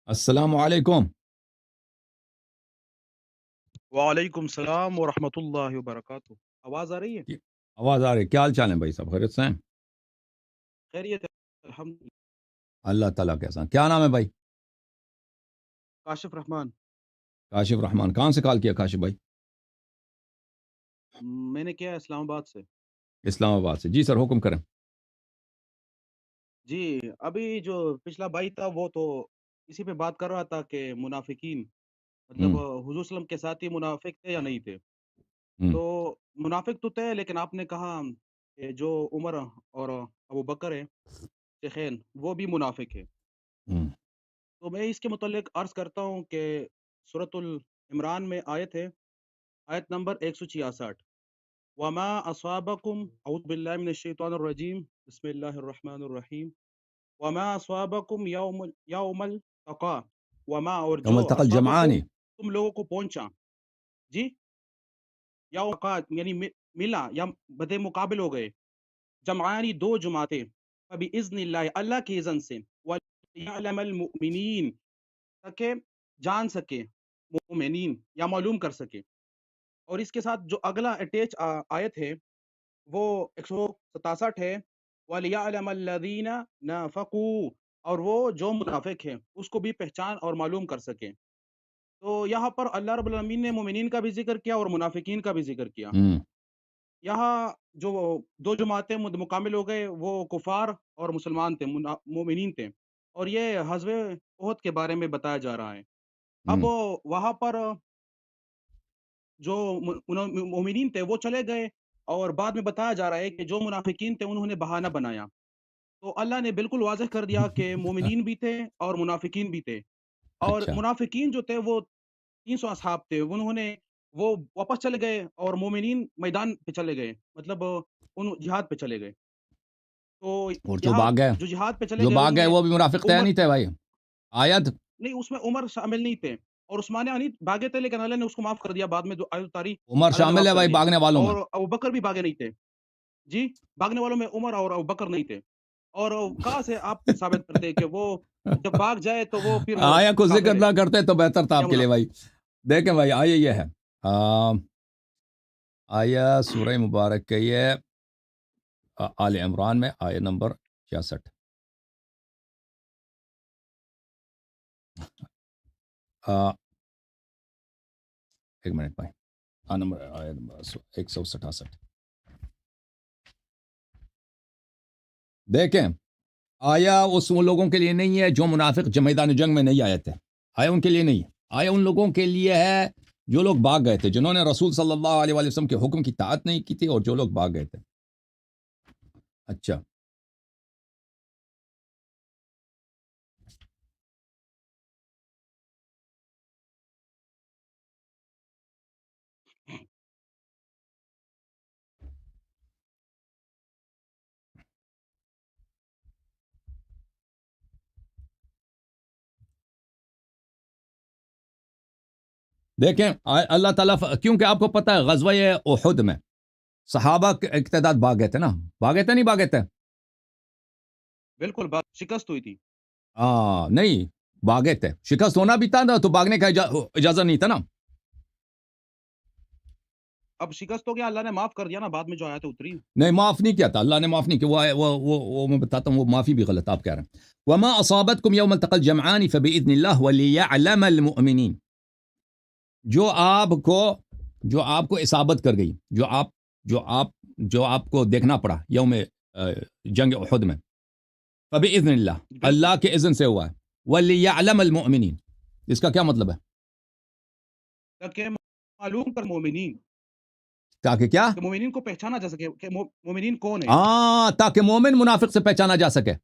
السلام علیکم. وعلیکم السلام ورحمۃ اللہ وبرکاتہ. آواز آ رہی ہے؟ آواز آ رہی ہے. کیا حال چال ہے بھائی؟ سب خیریت سے ہیں؟ خیریت ہے الحمد للہ. اللہ تعالیٰ کے احسان. کیا نام ہے بھائی؟ کاشف رحمان. کاشف رحمان. کہاں سے کال کیا کاشف بھائی؟ میں نے کیا اسلام آباد سے. اسلام آباد سے. جی سر، حکم کریں. جی ابھی جو پچھلا بھائی تھا وہ تو اسی پہ بات کر رہا تھا کہ منافقین مطلب ہوں حضور وسلم کے ساتھ ہی منافق تھے یا نہیں تھے. ہوں تو منافق تو تھے، لیکن آپ نے کہا کہ جو عمر اور ابو بکر ہے شیخین وہ بھی منافق ہے. ہوں تو میں اس کے متعلق عرض کرتا ہوں کہ سورۃ العمران میں آیت ہے، آیت نمبر 166. وما اصابکم اعوذ باللہ من الشیطان الرجیم بسم اللہ الرحمن الرحیم. وما اصابکم یوم التقا، وما اور یوم جو التقى اصابکم الجمعانی. تم لوگوں کو پہنچا. جی یوم التقا یعنی ملا یا بدے مقابل ہو گئے. جمعانی دو جماعتیں. فباذن اللہ اللہ کی اذن سے. وَلِيَعْلَمَ الْمُؤْمِنِينَ تاکہ جان سکے مومنین یا معلوم کر سکے. اور اس کے ساتھ جو اگلا اٹیچ آیت ہے وہ 167 ہے. وَلِيَعْلَمَ الَّذِينَ نَافَقُوا اور وہ جو منافق ہیں اس کو بھی پہچان اور معلوم کر سکیں. تو یہاں پر اللہ رب العالمین نے مومنین کا بھی ذکر کیا اور منافقین کا بھی ذکر کیا. ہوں یہاں جو دو جماعتیں مکمل ہو گئے وہ کفار اور مسلمان تھے، مومنین تھے. اور یہ غزوہ احد کے بارے میں بتایا جا رہا ہے. اب ہوں وہاں پر جو مومنین تھے وہ چلے گئے، اور بعد میں بتایا جا رہا ہے کہ جو منافقین تھے انہوں نے بہانہ بنایا. تو اللہ نے بالکل واضح کر دیا کہ مومنین بھی تھے اور منافقین بھی تھے. اور اچھا. منافقین جو تھے وہ 300 اصحاب تھے، انہوں نے وہ واپس چلے گئے اور مومنین میدان پہ چلے گئے، مطلب ان جہاد پہ چلے گئے. تو اور جو یہاں بھاگ گئے جو جہاد پہ چلے جو گئے بھاگ ان گئے میں وہ بھی منافق تھے یا عمر نہیں تھے بھائی؟ آیت. نہیں، اس میں عمر شامل نہیں تھے اور عثمان غنی بھاگے تھے، لیکن اللہ نے اس کو معاف کر دیا. بعد میں جو آیت اتاری عمر اللہ نے شامل معاف ہے کر بھائی دیا. بھاگنے والوں میں؟ اور ابوبکر بھی بھاگے نہیں تھے. جی بھاگنے والوں میں عمر اور ابوبکر نہیں تھے. اور کہاں سے آپ ثابت کرتے ہیں کہ وہ جب بھاگ جائے تو وہ پھر آیا کو ذکر کافر ہے نہ کرتے تو بہتر تھا یا آپ کے لیے منافق؟ بھائی. دیکھیں بھائی، آیا یہ ہے. آیا سورہ مبارک کے یہ آل عمران میں آیا نمبر 66. ایک منٹ بھائی. آیا نمبر 167. دیکھیں، آیا اس لوگوں کے لیے نہیں ہے جو منافق میدان جنگ میں نہیں آئے تھے. آیا ان کے لیے نہیں ہے. آیا ان لوگوں کے لیے ہے جو لوگ بھاگ گئے تھے، جنہوں نے رسول صلی اللہ علیہ وآلہ وسلم کے حکم کی اطاعت نہیں کی تھی اور جو لوگ بھاگ گئے تھے. اچھا، دیکھیں اللہ تعالیٰ کیونکہ آپ کو پتہ ہے غزوہ احد میں صحابہ کے ایک تعداد بھاگ گئے تھے نا. بھاگے تھے نہیں بھاگے تھے؟ بالکل بات شکست ہوئی تھی. نہیں بھاگے تھے. شکست ہونا بھی تھا نا، تو بھاگنے کا اجازت نہیں تھا نا. اب شکست ہو گیا، اللہ نے معاف کر دیا نا بعد میں جو آیت اتری. نہیں، معاف نہیں کیا تھا اللہ نے. معاف نہیں کیا. وہ میں بتاتا ہوں، وہ معافی بھی غلط آپ کہہ رہے ہیں. وما اصابتكم يوم التقى الجمعان فباذن الله وليعلم المؤمنين. جو آپ کو اصابت کر گئی، جو آپ کو دیکھنا پڑا یوم جنگ احد میں، فباذن اللہ، بالکل اللہ کے اذن سے ہوا ہے. وليعلم المؤمنين، اس کا کیا مطلب ہے؟ تاکہ معلوم کر مومنین، تاکہ کیا؟ کہ مومنین کو پہچانا جا سکے کہ مومنین کون ہیں. تاکہ مومن منافق سے پہچانا جا سکے.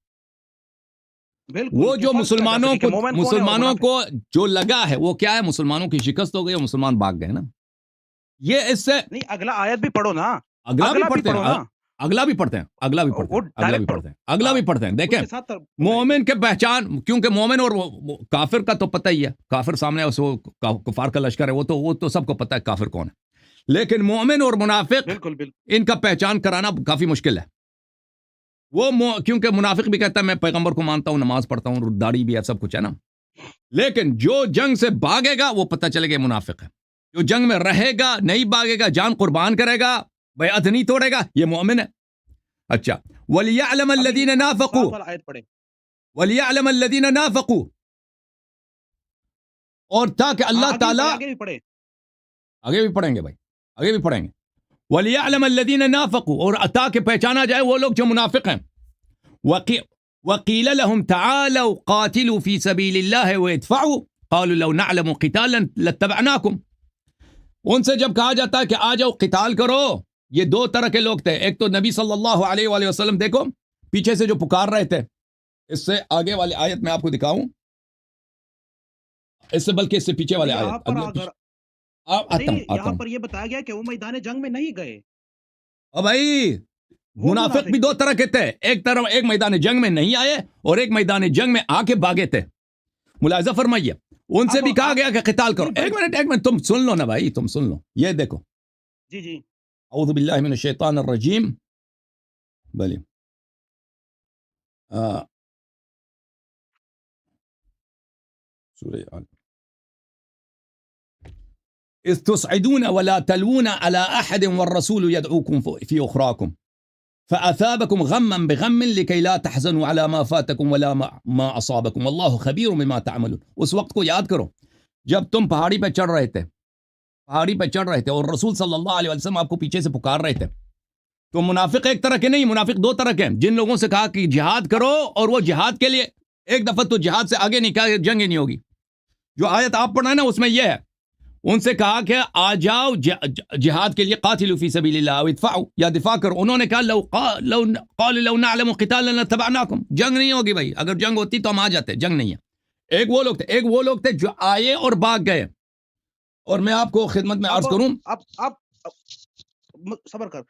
بالکل، وہ کہ جو فرق کیا جا سکے کہ مومن کون ہے اور مسلمانوں منافق. کو جو لگا ہے وہ کیا ہے؟ مسلمانوں کی شکست ہو گئی اور مسلمان بھاگ گئے نا. یہ اس سے نہیں، اگلا آیت بھی پڑھو نا. اگلا بھی پڑھتے پڑھو نا. ہیں. اگلا بھی پڑھتے ہیں. وہ ڈائریکٹ پڑھو. اگلا بھی پڑھتے ہیں. اس دیکھیں، کے ساتھ مومن کے پہچان، کیونکہ مومن اور کافر کا تو پتہ ہی ہے. کافر سامنے کفار کا لشکر ہے، وہ تو سب کو پتہ ہے کافر کون ہے. لیکن مومن اور منافق، بالکل ان کا پہچان کرانا کافی مشکل ہے. کیونکہ منافق بھی کہتا ہے میں پیغمبر کو مانتا ہوں، نماز پڑھتا ہوں، داڑھی بھی ہے، سب کچھ ہے نا. لیکن جو جنگ سے بھاگے گا وہ پتہ چلے گا منافق ہے. جو جنگ میں رہے گا, نہیں بھاگے گا, جان قربان کرے گا, بیعت نہیں توڑے گا, یہ مومن ہے. اچھا, وَلِيَعْلَمَ ابھی الَّذِينَ آپ نَافَقُوا 7 والا آیت پڑھیں. وَلِيَعْلَمَ الَّذِينَ نَافَقُوا, اور تاکہ ہاں اللہ تعالیٰ, آگے بھی پڑھے. آگے بھی پڑھیں گے بھائی, آگے بھی پڑھیں گے. وَلِيَعْلَمَ الَّذِينَ نَافَقُوا, اور تاکہ پہچانا جائے وہ لوگ جو منافق ہیں. وَقِيلَ لَهُمْ تَعَالَوْا قَاتِلُوا فِي سَبِيلِ اللَّهِ وَادْفَعُوا قَالُوا لَوْ نَعْلَمُ قِتَالًا لَاتَّبَعْنَاكُمْ. ان سے جب کہا جاتا ہے کہ آ جاؤ قتال کرو, یہ دو طرح کے لوگ تھے. ایک تو نبی صلی اللہ علیہ وآلہ وسلم, دیکھو پیچھے سے جو پکار رہے تھے. اس سے آگے والی آیت میں آپ کو دکھاؤں, اس سے بلکہ اس سے پیچھے والے یہاں آیت پر اگلے اگر آتا یہاں ہوں. پر یہ بتایا گیا کہ وہ میدان جنگ میں نہیں گئے. اب بھائی وہ منافق بھی دو طرح کے تھے. ایک میدان جنگ میں نہیں آئے اور ایک میدان جنگ میں آ کے بھاگے تھے. ملاحظہ فرمائیے, ان سے بھی کہا گیا کہ قتال کرو. ایک منٹ تم سن لو نا بھائی, تم سن لو. یہ دیکھو, جی جی اعوذ باللہ من الشیطان الرجیم. بلی سورہ آل اذ تصعدون ولا تلوون على احد والرسول يدعوكم في اخراكم فاثابكم غما بغم لكي لا تحزنوا على ما فاتكم ولا ما اصابكم والله خبير بما تعملون. اس وقت کو یاد کرو جب تم پہاڑی پہ چڑھ رہے تھے اور رسول صلی اللہ علیہ وسلم آپ کو پیچھے سے پکار رہے تھے. تو منافق ایک طرح کے نہیں, منافق دو طرح کے ہیں. جن لوگوں سے کہا کہ جہاد کرو اور وہ جہاد کے لیے ایک دفعہ تو جہاد سے آگے نہیں کہا, جنگ ہی نہیں ہوگی. جو آیت آپ پڑھنا ہے نا اس میں یہ ہے, ان سے کہا کہ آ جاؤ جہاد کے لیے, قاتلوا فی سبیل اللہ وادفعوا, یا دفاع کرو. انہوں نے کہا لو نعلم قتالا لاتبعناکم, جنگ نہیں ہوگی بھائی, اگر جنگ ہوتی تو ہم آ جاتے, جنگ نہیں ہے. ایک وہ لوگ تھے جو آئے اور بھاگ گئے. اور میں آپ کو خدمت میں عرض کروں, اب صبر کر.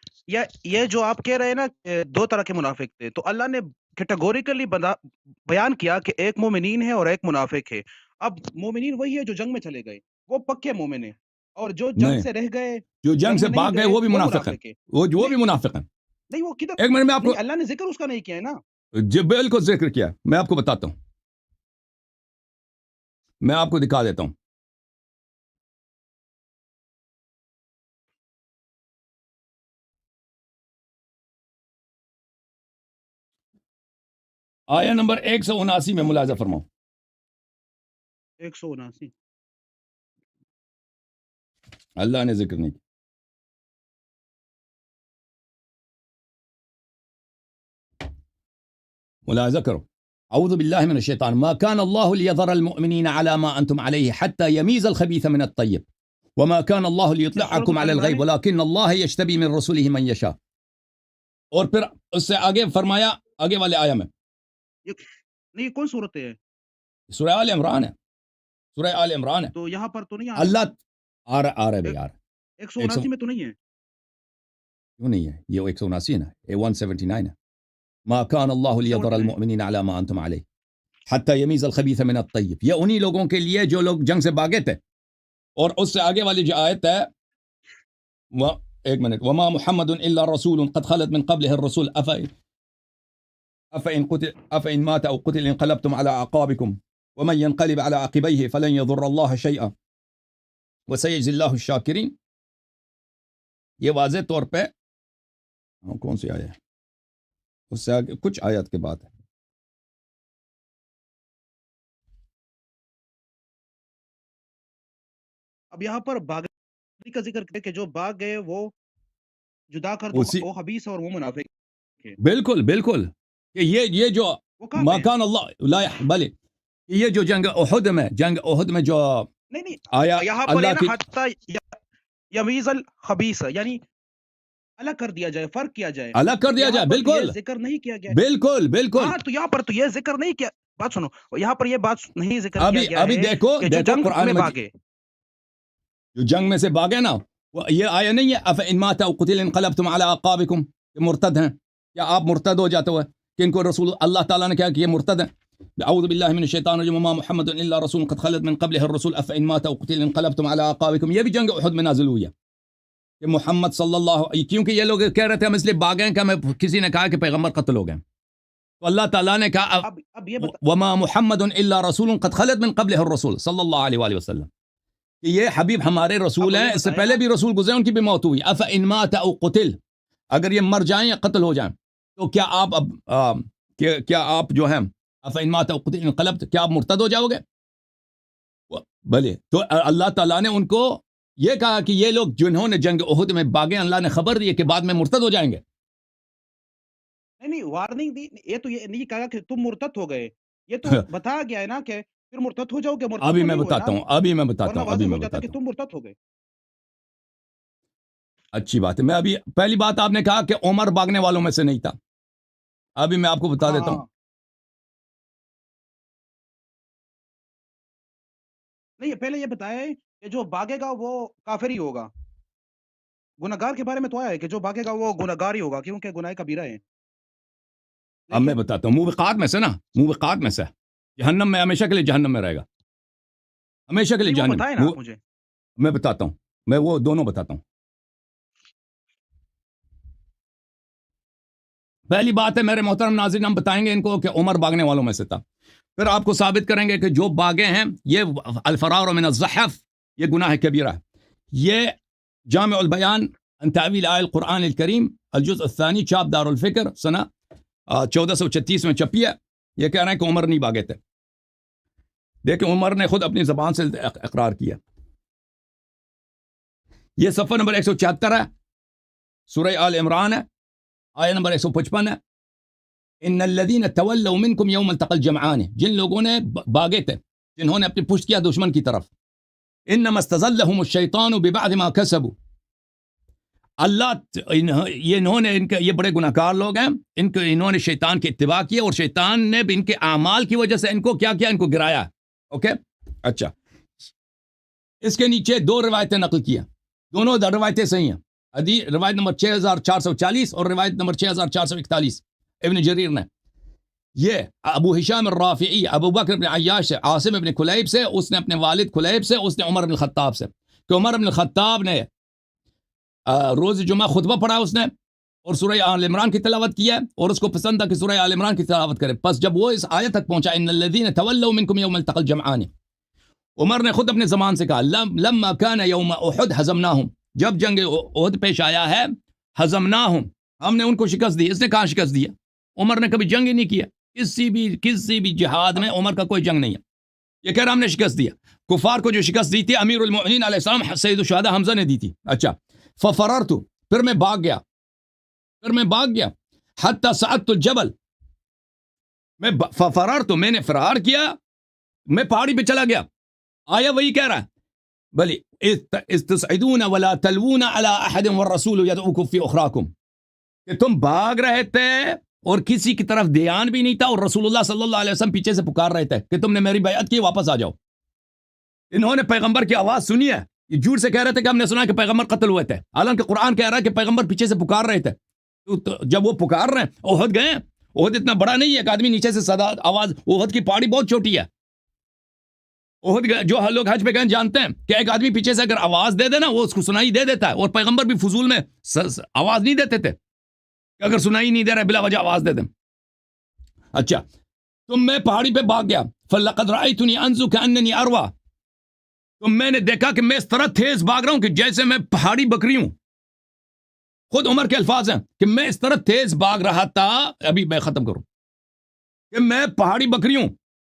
یہ جو آپ کہہ رہے ہیں نا دو طرح کے منافق تھے, تو اللہ نے کیٹیگوریکلی بیان کیا کہ ایک مومنین ہے اور ایک منافق ہے. اب مومنین وہی ہے جو جنگ میں چلے گئے, وہ پکے مومن ہیں, اور جو جنگ سے رہ گئے, جو جنگ سے بھاگ گئے وہ بھی منافق ہیں. وہ بھی منافق ہیں. نہیں وہ کدھر, ایک منٹ میں آپ کو, اللہ نے ذکر اس کا نہیں کیا ہے نا. جی بالکل ذکر کیا, میں آپ کو بتاتا ہوں, میں آپ کو دکھا دیتا ہوں. آیا نمبر 179 میں ملاحظہ فرماؤ. 179 اللہ نے ذکر نہیں کیا. ملاحظہ کرو, اعوذ باللہ من الشیطان, ما كان الله ليذر المؤمنین على ما انتم عليه حتى يميز الخبيث من الطيب وما كان الله ليطلعكم على الغيب ولكن الله يجتبي من رسله من يشاء. اور پھر اس سے آگے فرمایا, آگے والے آیا میں, نہیں کون صورت ہے, سورہ آل عمران ہے, سورہ آل عمران ہے. تو یہاں پر تو نہیں اللہ آ رہا ہے بھائی, آ رہا 179 میں تو نہیں ہے. کیوں نہیں ہے, یہ 179 ہے, یہ 179 ہے. ما كان الله ليذر المؤمنين على ما انتم عليه حتى يميز الخبيث من الطيب. یہ انہی لوگوں کے لیے جو لوگ جنگ سے بھاگے تھے. اور اس سے آگے والی جو آیت ہے, ایک منٹ, وما محمد الا رسول قد خلت من قبله الرسل افإن مات او قتل انقلبتم على اعقابكم ومن ينقلب على عقبيه فلن يضر الله شيئا وسيجزي الله الشاكرين. یہ واضح طور پہ کون سی آیت ہے, اس سے آگے کچھ آیات کے بعد ہے. اب یہاں پر باغی کا ذکر ہے کہ جو باغ گئے وہ جدا کر دو, وہ خبیث اور وہ منافق ہے. بالکل بالکل, کہ یہ جو مکان اللہ لا بلے, یہ جو جنگ احد میں جو نہیں آیا یہاں پر اللہ کی حتی یمیز الخبیث, یعنی الگ کر دیا جائے, فرق کیا جائے, الگ کر دیا جائے. بالکل ذکر نہیں کیا گیا. بالکل ہاں, تو یہاں پر تو یہ ذکر نہیں کیا, بات سنو, یہاں پر یہ بات نہیں ذکر کیا گیا ابھی ہے دیکھو کہ جو قرآن میں میں بھاگے, جو جنگ میں سے بھاگے نا, یہ آیا نہیں ہے افإن مات او قتل انقلبتم على اعقابكم, کہ مرتد ہیں, کیا آپ مرتد ہو جاتے ہوئے, کہ ان کو رسول اللہ تعالیٰ نے کہا کہ یہ مرتد ہیں. اعوذ باللہ من الشیطان الرجیم, وما محمد الا رسول قد خلت من قبله الرسل افإن مات او قتل انقلبتم على اعقابكم. یہ بھی جنگ احد میں نازل ہوئی ہے کہ محمد صلی اللہ, کیونکہ یہ لوگ کہہ رہے تھے ہم اس لیے بھاگے ہیں کہ ہمیں کسی نے کہا کہ پیغمبر قتل ہو گئے. تو اللہ تعالیٰ نے کہا اب یہ بتا وما محمد الا رسول قد خلت من قبلہ الرسول صلی اللہ علیہ وآلہ وسلم کہ یہ حبیب ہمارے رسول اب ہیں، یہ اس سے بتائیں پہلے آپ بھی رسول گزرے، ان کی بھی موت ہوئی. افإن مات او قتل، اگر یہ مر جائیں یا قتل ہو جائیں تو کیا آپ کیا آپ جو ہیں افإن مات او قتل انقلبت، کیا آپ مرتد ہو جاؤ گے؟ بھلے تو اللہ تعالیٰ نے ان کو یہ کہا کہ یہ لوگ جنہوں نے جنگ احد میں باغے، اللہ نے خبر دی کہ بعد میں مرتد ہو جائیں گے. نہیں وارننگ دی، یہ تو یہ نہیں کہا کہ تم مرتد ہو گئے، یہ تو بتایا گیا ہے نا کہ پھر مرتد ہو جاؤ گے. مرتد ابھی تو میں نہیں ہوئے نا بتاتا ہوں، ابھی، ابھی میں بتاتا ورنہ ہوں، ابھی واضح میں ہو جاتا کہ بتاتا ہوں. تم مرتد ہو گئے. اچھی بات ہے. میں ابھی پہلی بات آپ نے کہا کہ عمر باغنے والوں میں سے نہیں تھا. ابھی میں آپ کو بتا دیتا ہوں. نہیں پہلے یہ بتایا کہ جو بھاگے گا وہ کافر ہی ہوگا. گناہگار کے بارے میں تو آیا ہے کہ جو بھاگے گا وہ گناہگار ہی ہوگا، کیونکہ گناہ کبیرہ ہے. اب میں بتاتا ہوں، موبقات میں سے نا، موبقات میں سے جہنم میں ہمیشہ کے لیے جہنم میں رہے گا، ہمیشہ کے لیے نہیں وہ جہنم. بتائے نا آپ مجھے. میں بتاتا ہوں، میں وہ دونوں بتاتا ہوں. پہلی بات ہے میرے محترم ناظرین، ہم بتائیں گے ان کو کہ عمر باغنے والوں میں سے تھا. پھر آپ کو ثابت کریں گے کہ جو باغے ہیں یہ الفرار من الزحف، یہ گناہ کبیرہ ہے. یہ جامع البیان عن تعویل آیہ القرآن الکریم الجزء الثانی، چاپ دار الفکر، سنہ 1436 میں چھپی ہے. یہ کہہ رہے ہیں کہ عمر نہیں باغے تھے. دیکھیں عمر نے خود اپنی زبان سے اقرار کیا. یہ صفحہ نمبر 174 ہے، سورہ آل عمران ہے، آیہ نمبر 155 ہے. ان الذین تولوا منکم یوم التقى الجمعان، جن لوگوں نے باغے تھے، جنہوں نے اپنی پشت کیا دشمن کی طرف. انما استزلهم الشیطان ببعض ما کسبوا، اللہ انہوں نے یہ بڑے گناہگار لوگ ہیں، انہوں نے شیطان کی اتباع کی اور شیطان نے بھی ان کے اعمال کی وجہ سے ان کو کیا کیا، ان کو گرایا. اوکے اچھا، اس کے نیچے دو روایتیں نقل کیا، دونوں روایتیں صحیح ہیں. روایت نمبر 6440 اور روایت نمبر 6441 ابن جریر نے. یہ ابو ہشام الرافعی ابو بکر بن عیاش سے، عاصم ابن کلیب سے، اس نے اپنے والد کلیب سے، اس نے عمر بن الخطاب سے، کہ عمر بن الخطاب نے روز جمعہ خطبہ پڑھا اس نے اور سورہ آل عمران کی تلاوت کیا اور اس کو پسند تھا کہ سورہ آل عمران کی تلاوت کرے. پس جب وہ اس آیت تک پہنچا ان الذین تولوا منکم یوم التقى الجمعان، عمر نے خود اپنے زبان سے کہا لما كان یوم احد ہزمناہم، جب جنگ احد پیش آیا ہے، ہزمناہم، ہم نے ان کو شکست دی. اس نے کہاں شکست دیا؟ عمر نے کبھی جنگ ہی نہیں کیا، کسی بھی جہاد میں عمر کا کوئی جنگ نہیں ہے. یہ کہہ رہا ہم نے شکست دیا. کفار کو جو شکست دی تھی امیر المؤمنین علیہ السلام سید الشہداء حمزہ نے دی تھی. اچھا، ففررت، پھر میں بھاگ گیا، حتی صعدت الجبل، میں ففررت، میں نے فرار کیا، میں پہاڑی پہ چلا گیا. آیا وہی کہہ رہا ہے بلی استصعدون ولا تلوون على احد والرسول يدعوكم في اخراكم، کہ تم بھاگ رہے تھے اور کسی کی طرف دھیان بھی نہیں تھا اور رسول اللہ صلی اللہ علیہ وسلم پیچھے سے پکار رہے تھے کہ تم نے میری بیعت کی، واپس آ جاؤ. انہوں نے پیغمبر کی آواز سنی ہے، یہ جھوٹ سے کہہ رہے تھے کہ ہم نے سنا کہ پیغمبر قتل ہوئے تھے، حالانکہ قرآن کہہ رہا ہے کہ پیغمبر پیچھے سے پکار رہے تھے. تو جب وہ پکار رہے ہیں، احد گئے، احد اتنا بڑا نہیں ہے کہ آدمی نیچے سے صدا آواز، احد کی پہاڑی بہت چھوٹی ہے. احد جو لوگ حج پہ گئے جانتے ہیں کہ ایک آدمی پیچھے سے اگر آواز دے دے نا وہ اس کو سنائی دے دیتا ہے، اور پیغمبر بھی فضول میں آواز نہیں دیتے تھے کہ اگر سنائی نہیں دے رہا بلا وجہ آواز دے دیں. اچھا، تو میں پہاڑی پہ بھاگ گیا، فلقد رأيتني انزو كأنني اروى، تو میں نے دیکھا کہ میں اس طرح تیز بھاگ رہا ہوں کہ جیسے میں پہاڑی بکری ہوں. خود عمر کے الفاظ ہیں کہ میں اس طرح تیز بھاگ رہا تھا، ابھی میں ختم کروں، کہ میں پہاڑی بکری ہوں.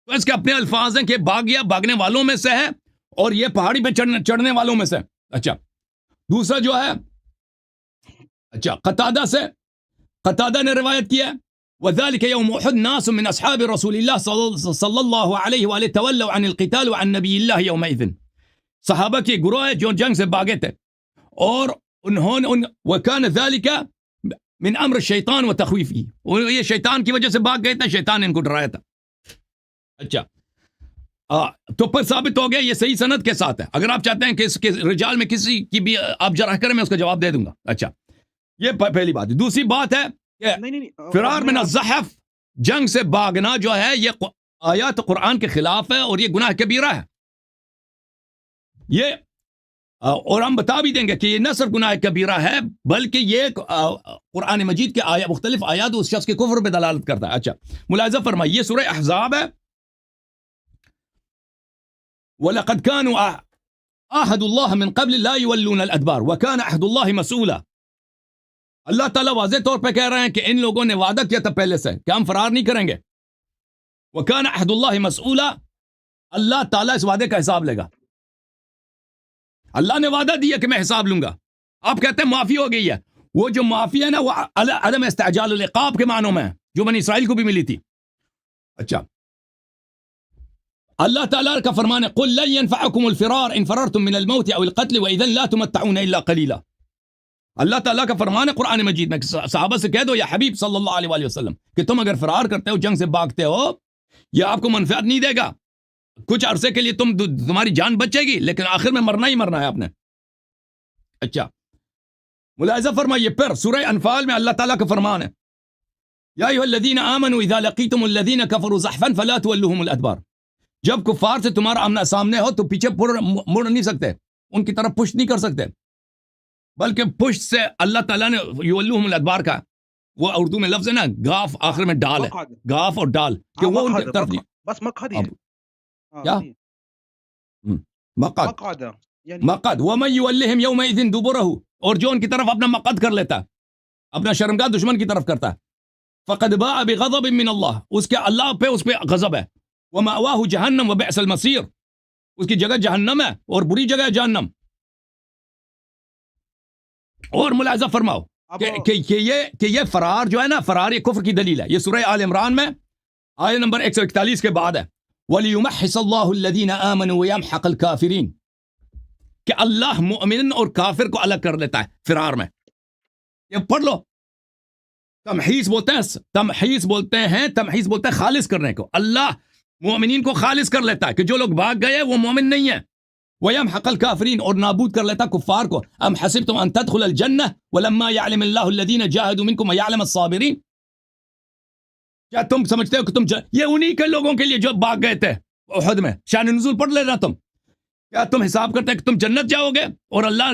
تو اس کے اپنے الفاظ ہیں کہ بھاگنے والوں میں سے ہے اور یہ پہاڑی پہ چڑھنے والوں میں سے. اچھا، دوسرا جو ہے، اچھا قتادہ نے روایت کیا ہے وذلك يوم احد ناس من اصحاب رسول الله صلى الله عليه واله تولوا عن القتال وعن نبي الله يومئذ، صحابہ کی گروہ ہے جو جنگ سے بھاگے تھے اور انہوں نے وكان ذلك من امر الشیطان وتخویفه، اور یہ شیطان کی وجہ سے بھاگ گئے تھے، شیطان نے ان کو ڈرایا تھا. اچھا، تو پر ثابت ہو گیا یہ صحیح سند کے ساتھ ہے. اگر آپ چاہتے ہیں کہ اس کے رجال میں کسی کی بھی آپ جرح کریں میں اس کا جواب دے دوں گا. اچھا، یہ پہلی بات ہے. دوسری بات ہے کہ فرار من الزحف، جنگ سے بھاگنا جو ہے یہ آیات قرآن کے خلاف ہے اور یہ گناہ کبیرہ ہے. یہ اور ہم بتا بھی دیں گے کہ یہ نہ صرف گناہ کبیرہ ہے بلکہ یہ قرآن مجید کے مختلف آیات اس شخص کے کفر پہ دلالت کرتا ہے. اچھا ملاحظہ فرمائیے، یہ سورہ احزاب ہے. وَلَقَدْ كَانُوا عَاهَدُوا اللَّهَ مِنْ قَبْلِ لَا يُوَلُّونَ الْأَدْبَارَ وَكَانَ عَهْدُ اللَّهِ مَسْئُولًا. اللہ تعالیٰ واضح طور پہ کہہ رہے ہیں کہ ان لوگوں نے وعدہ کیا تھا پہلے سے کہ ہم فرار نہیں کریں گے. وَكَانَ عَهْدُ اللَّهِ مَسْئُولًا. اللہ تعالیٰ اس وعدے کا حساب لے گا. اللہ نے وعدہ دیا کہ میں حساب لوں گا. آپ کہتے ہیں معافی ہو گئی ہے. وہ جو معافی ہے نا وہ عدم استعجال العقاب کے معنوں میں ہے جو بنی اسرائیل کو بھی ملی تھی. اچھا اللہ تعالیٰ کا فرمان ہے قُلْ لَن يَنْفَعَكُمُ الْفِرَارُ إِنْ فَرَرْتُم مِّنَ الْمَوْتِ أَوِ الْقَتْلِ وَإِذًا لَّا تُمَتَّعُونَ إِلَّا قَلِيلًا. اللہ تعالیٰ کا فرمان ہے قرآن مجید میں صحابہ سے کہہ دو یا حبیب صلی اللہ علیہ وآلہ وسلم کہ تم اگر فرار کرتے ہو، جنگ سے بھاگتے ہو، یہ آپ کو منفعت نہیں دے گا. کچھ عرصے کے لیے تمہاری جان بچے گی لیکن آخر میں مرنا ہی مرنا ہے آپ نے. اچھا ملاحظہ فرمائیے پھر سورہ انفال میں اللہ تعالیٰ کا فرمان ہے یا ایھا الذین آمنوا اذا لقیتم الذین کفروا زحفا فلا تولوہم الادبار. جب کفار سے تمہارا آمنا سامنے ہو تو پیچھے مڑ نہیں سکتے، ان کی طرف پشت نہیں کر سکتے، بلکہ پشت سے اللہ تعالیٰ نے یولوہم الادبار کا وہ اردو میں لفظ ہے نا گاف آخر میں ڈال ہے، گاف اور ڈال کہ وہ ان کی طرف نہیں. بس مقعد ہے کیا مقعد مقعد ومن یولہم یومئذ دبرہ، اور جو ان کی طرف اپنا مقعد کر لیتا ہے، اپنا شرمگاہ دشمن کی طرف کرتا ہے، فقد باء بغضب من اللہ، اس کے اللہ پہ اس پہ غضب ہے. ومأواہ جہنم وبئس المصیر، اس کی جگہ جہنم ہے اور بری جگہ ہے جہنم. اور ملاحظہ فرماؤ کہ یہ فرار جو ہے نا، فرار یہ کفر کی دلیل ہے. یہ سورہ آل عمران میں آیت نمبر 141 کے بعد ہے وَلِيُمَحِّصَ اللَّهُ الَّذِينَ آمَنُوا وَيَمْحَقَ الْكَافِرِينَ، کہ اللہ مؤمن اور کافر کو الگ کر لیتا ہے فرار میں. یہ پڑھ لو. تمحیص بولتے ہیں تمحیص بولتے ہیں خالص کرنے کو. اللہ مومنین کو خالص کر لیتا ہے کہ جو لوگ بھاگ گئے وہ مومن نہیں ہیں. وَيَمْحَقَ الْكَافِرِينَ، اور نابود کر لیتا کفار کو. ام حسبتم ان تدخلوا الجنہ ولما يعلم الله الذين جاهدوا منكم ويعلم الصابرين. کیا تم سمجھتے ہو کہ یہ انہی کے لوگوں کے لیے جو بھاگ گئے تھے احد میں؟ شان نزول پڑھ لینا. کیا تم حساب کرتے کہ تم جنت جاؤ گے اور اللہ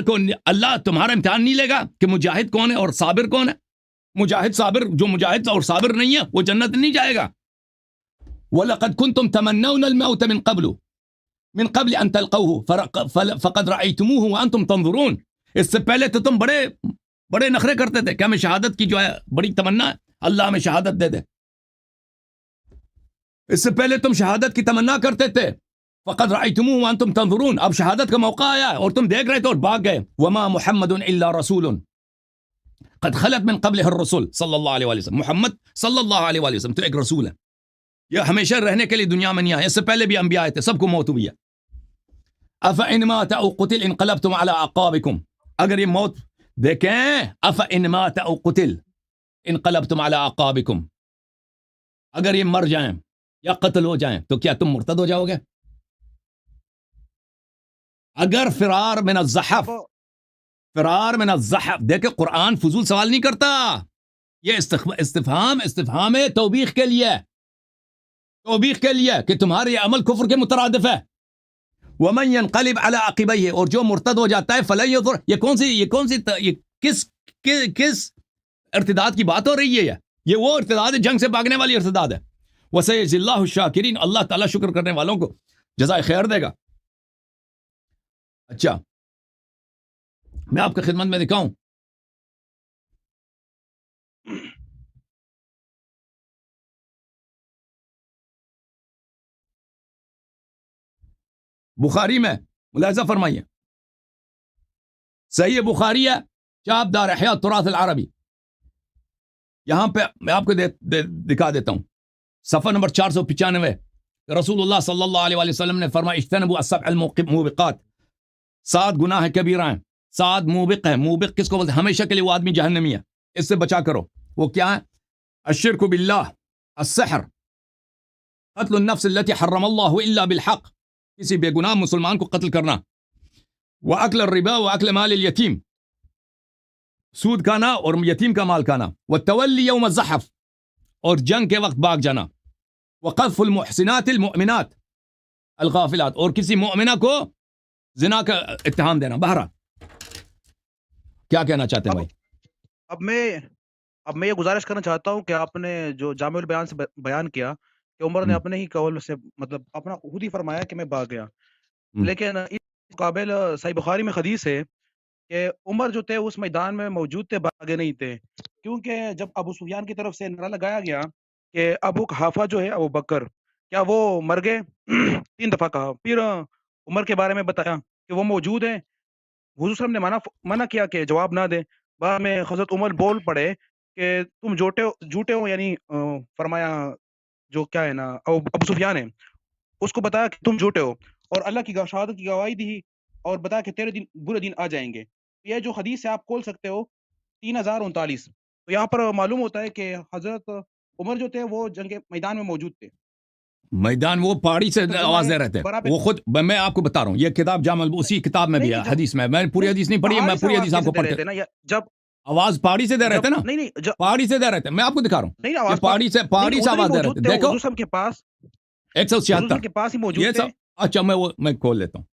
تمہارا امتحان نہیں لے گا کہ مجاہد کون ہے اور صابر کون ہے؟ مجاہد صابر، جو مجاہد اور صابر نہیں ہے وہ جنت نہیں جائے گا. وَلَقَدْ كُنْتُمْ تَمَنَّوْنَ الْمَوْتَ مِنْ قَبْلِ أَنْ تَلْقَوْهُ فَقَدْ رَأَيْتُمُوهُ وَأَنْتُمْ تَنْظُرُونَ. اس سے پہلے تو تم بڑے نخرے کرتے تھے کہ ہمیں شہادت کی جو ہے بڑی تمنا ہے، اللہ ہمیں شہادت دے دے. اس سے پہلے تم شہادت کی تمنا کرتے تھے. فَقَدْ رَأَيْتُمُوهُ وَأَنْتُمْ تَنْظُرُونَ، اب شہادت کا موقع آیا ہے اور تم دیکھ رہے تھے اور بھاگ گئے. وَمَا مُحَمَّدٌ إِلَّا رَسُولٌ قد خلت من قبلہ الرسل صلی اللہ علیہ وسلم. محمد صلی اللہ علیہ وسلم تو ایک رسول ہے، یہ ہمیشہ رہنے کے لیے دنیا میں نہیں آئے. اس سے پہلے بھی انبیاء آئے تھے، سب کو موت ہوئی ہے. افإن مات او قتل انقلبتم على اعقابکم، اگر یہ موت دیکھیں، افإن مات او قتل انقلبتم على اعقابکم، اگر یہ مر جائیں یا قتل ہو جائیں تو کیا تم مرتد ہو جاؤ گے؟ اگر فرار من الزحف دیکھیں قرآن فضول سوال نہیں کرتا، یہ استفہام ہے توبیخ کے لیے کہ تمہارے یہ عمل کفر کے مترادف ہے. وَمَن يَنْقَلِبْ عَلَىٰ عَقِبَيْهِ، اور جو مرتد ہو جاتا ہے فَلَن يَضُرَّ، یہ کس ارتداد کی بات ہو رہی ہے؟ یہ وہ ارتداد ہے، جنگ سے بھاگنے والی ارتداد ہے. وَسَيَجْزِي اللَّهُ الشَّاكِرِينَ، اللہ تعالیٰ شکر کرنے والوں کو جزائے خیر دے گا. اچھا میں آپ کی خدمت میں دکھاؤں بخاری میں، ملاحظہ فرمائیے، صحیح بخاری ہے، چاپ دار احیاء التراث العربی. یہاں پہ میں آپ کو دکھا دیتا ہوں صفحہ نمبر 495. رسول اللہ صلی اللہ علیہ وسلم نے فرمایا اجتنبوا السبع الموبقات، 7 گناہ کبیرہ ہیں، 7 موبق ہیں. موبق کس کو بولتے ہیں؟ ہمیشہ کے لیے وہ آدمی جہنمی ہے، اس سے بچا کرو. وہ کیا ہے؟ الشرک باللہ، السحر، قتل النفس التي حرم اللہ الا بالحق، کسی بے گناہ مسلمان کو قتل کرنا، وَأَكْلَ الرِّبَا وَأَكْلَ مَالِ الْيَتِيمِ، سود کھانا اور یتیم کا مال کھانا، وَالتَّوَلِّ يَوْمَ الزَّحْفِ، اور جنگ کے وقت بھاگ جانا، وَقَذْفُ الْمُحْسِنَاتِ الْمُؤْمِنَاتِ الْغَافِلَاتِ، اور کسی مؤمنہ کو زنا کا اتہام دینا. بہرحال کیا کہنا چاہتے ہیں بھائی؟ اب میں یہ گزارش کرنا چاہتا ہوں کہ آپ نے جو جامع البیان سے بیان کیا کہ عمر نے اپنے ہی قول سے مطلب اپنا خود ہی فرمایا کہ میں بھاگ گیا، لیکن اس مقابل صحیح بخاری میں حدیث ہے کہ عمر جو تھے اس میدان میں موجود تھے، بھاگے نہیں تھے، کیونکہ جب ابو سفیان کی طرف سے نعرہ لگایا گیا کہ ابو قحافہ جو ہے ابو بکر کیا وہ مر گئے 3 دفعہ کہا، پھر عمر کے بارے میں بتایا کہ وہ موجود ہیں، حضور صلی اللہ علیہ وسلم نے منع کیا کہ جواب نہ دیں. بعد میں حضرت عمر بول پڑے کہ تم جھوٹے ہو، یعنی فرمایا جو کیا ہے نا ابو سفیان ہے اس کو بتایا کہ تم جھوٹے ہو، اور اللہ کی شہادت کی گواہی دی اور بتایا کہ تیرے دن برے دن آ جائیں گے. یہ جو حدیث ہے آپ کھول سکتے ہو 3039. تو یہاں پر معلوم ہوتا ہے کہ حضرت عمر جو تھے وہ جنگ میدان میں موجود تھے. میدان وہ پہاڑی سے تو آواز دے رہے تھے وہ خود. میں آپ کو بتا رہا ہوں یہ کتاب جامع اسی کتاب میں بھی ہے حدیث میں پوری حدیث نہیں پڑھی ہے، میں پوری حدیث آپ کو پڑھ کے جب آواز پہاڑی سے دے رہے تھے نا، نہیں پہاڑی سے دے رہے تھے. میں آپ کو دکھا رہا ہوں یہ پہاڑی سے آواز دے رہے تھے. دیکھو حضور کے پاس 176 کے پاس ہی موجود یہ تھے. سب. اچھا میں کھول لیتا ہوں.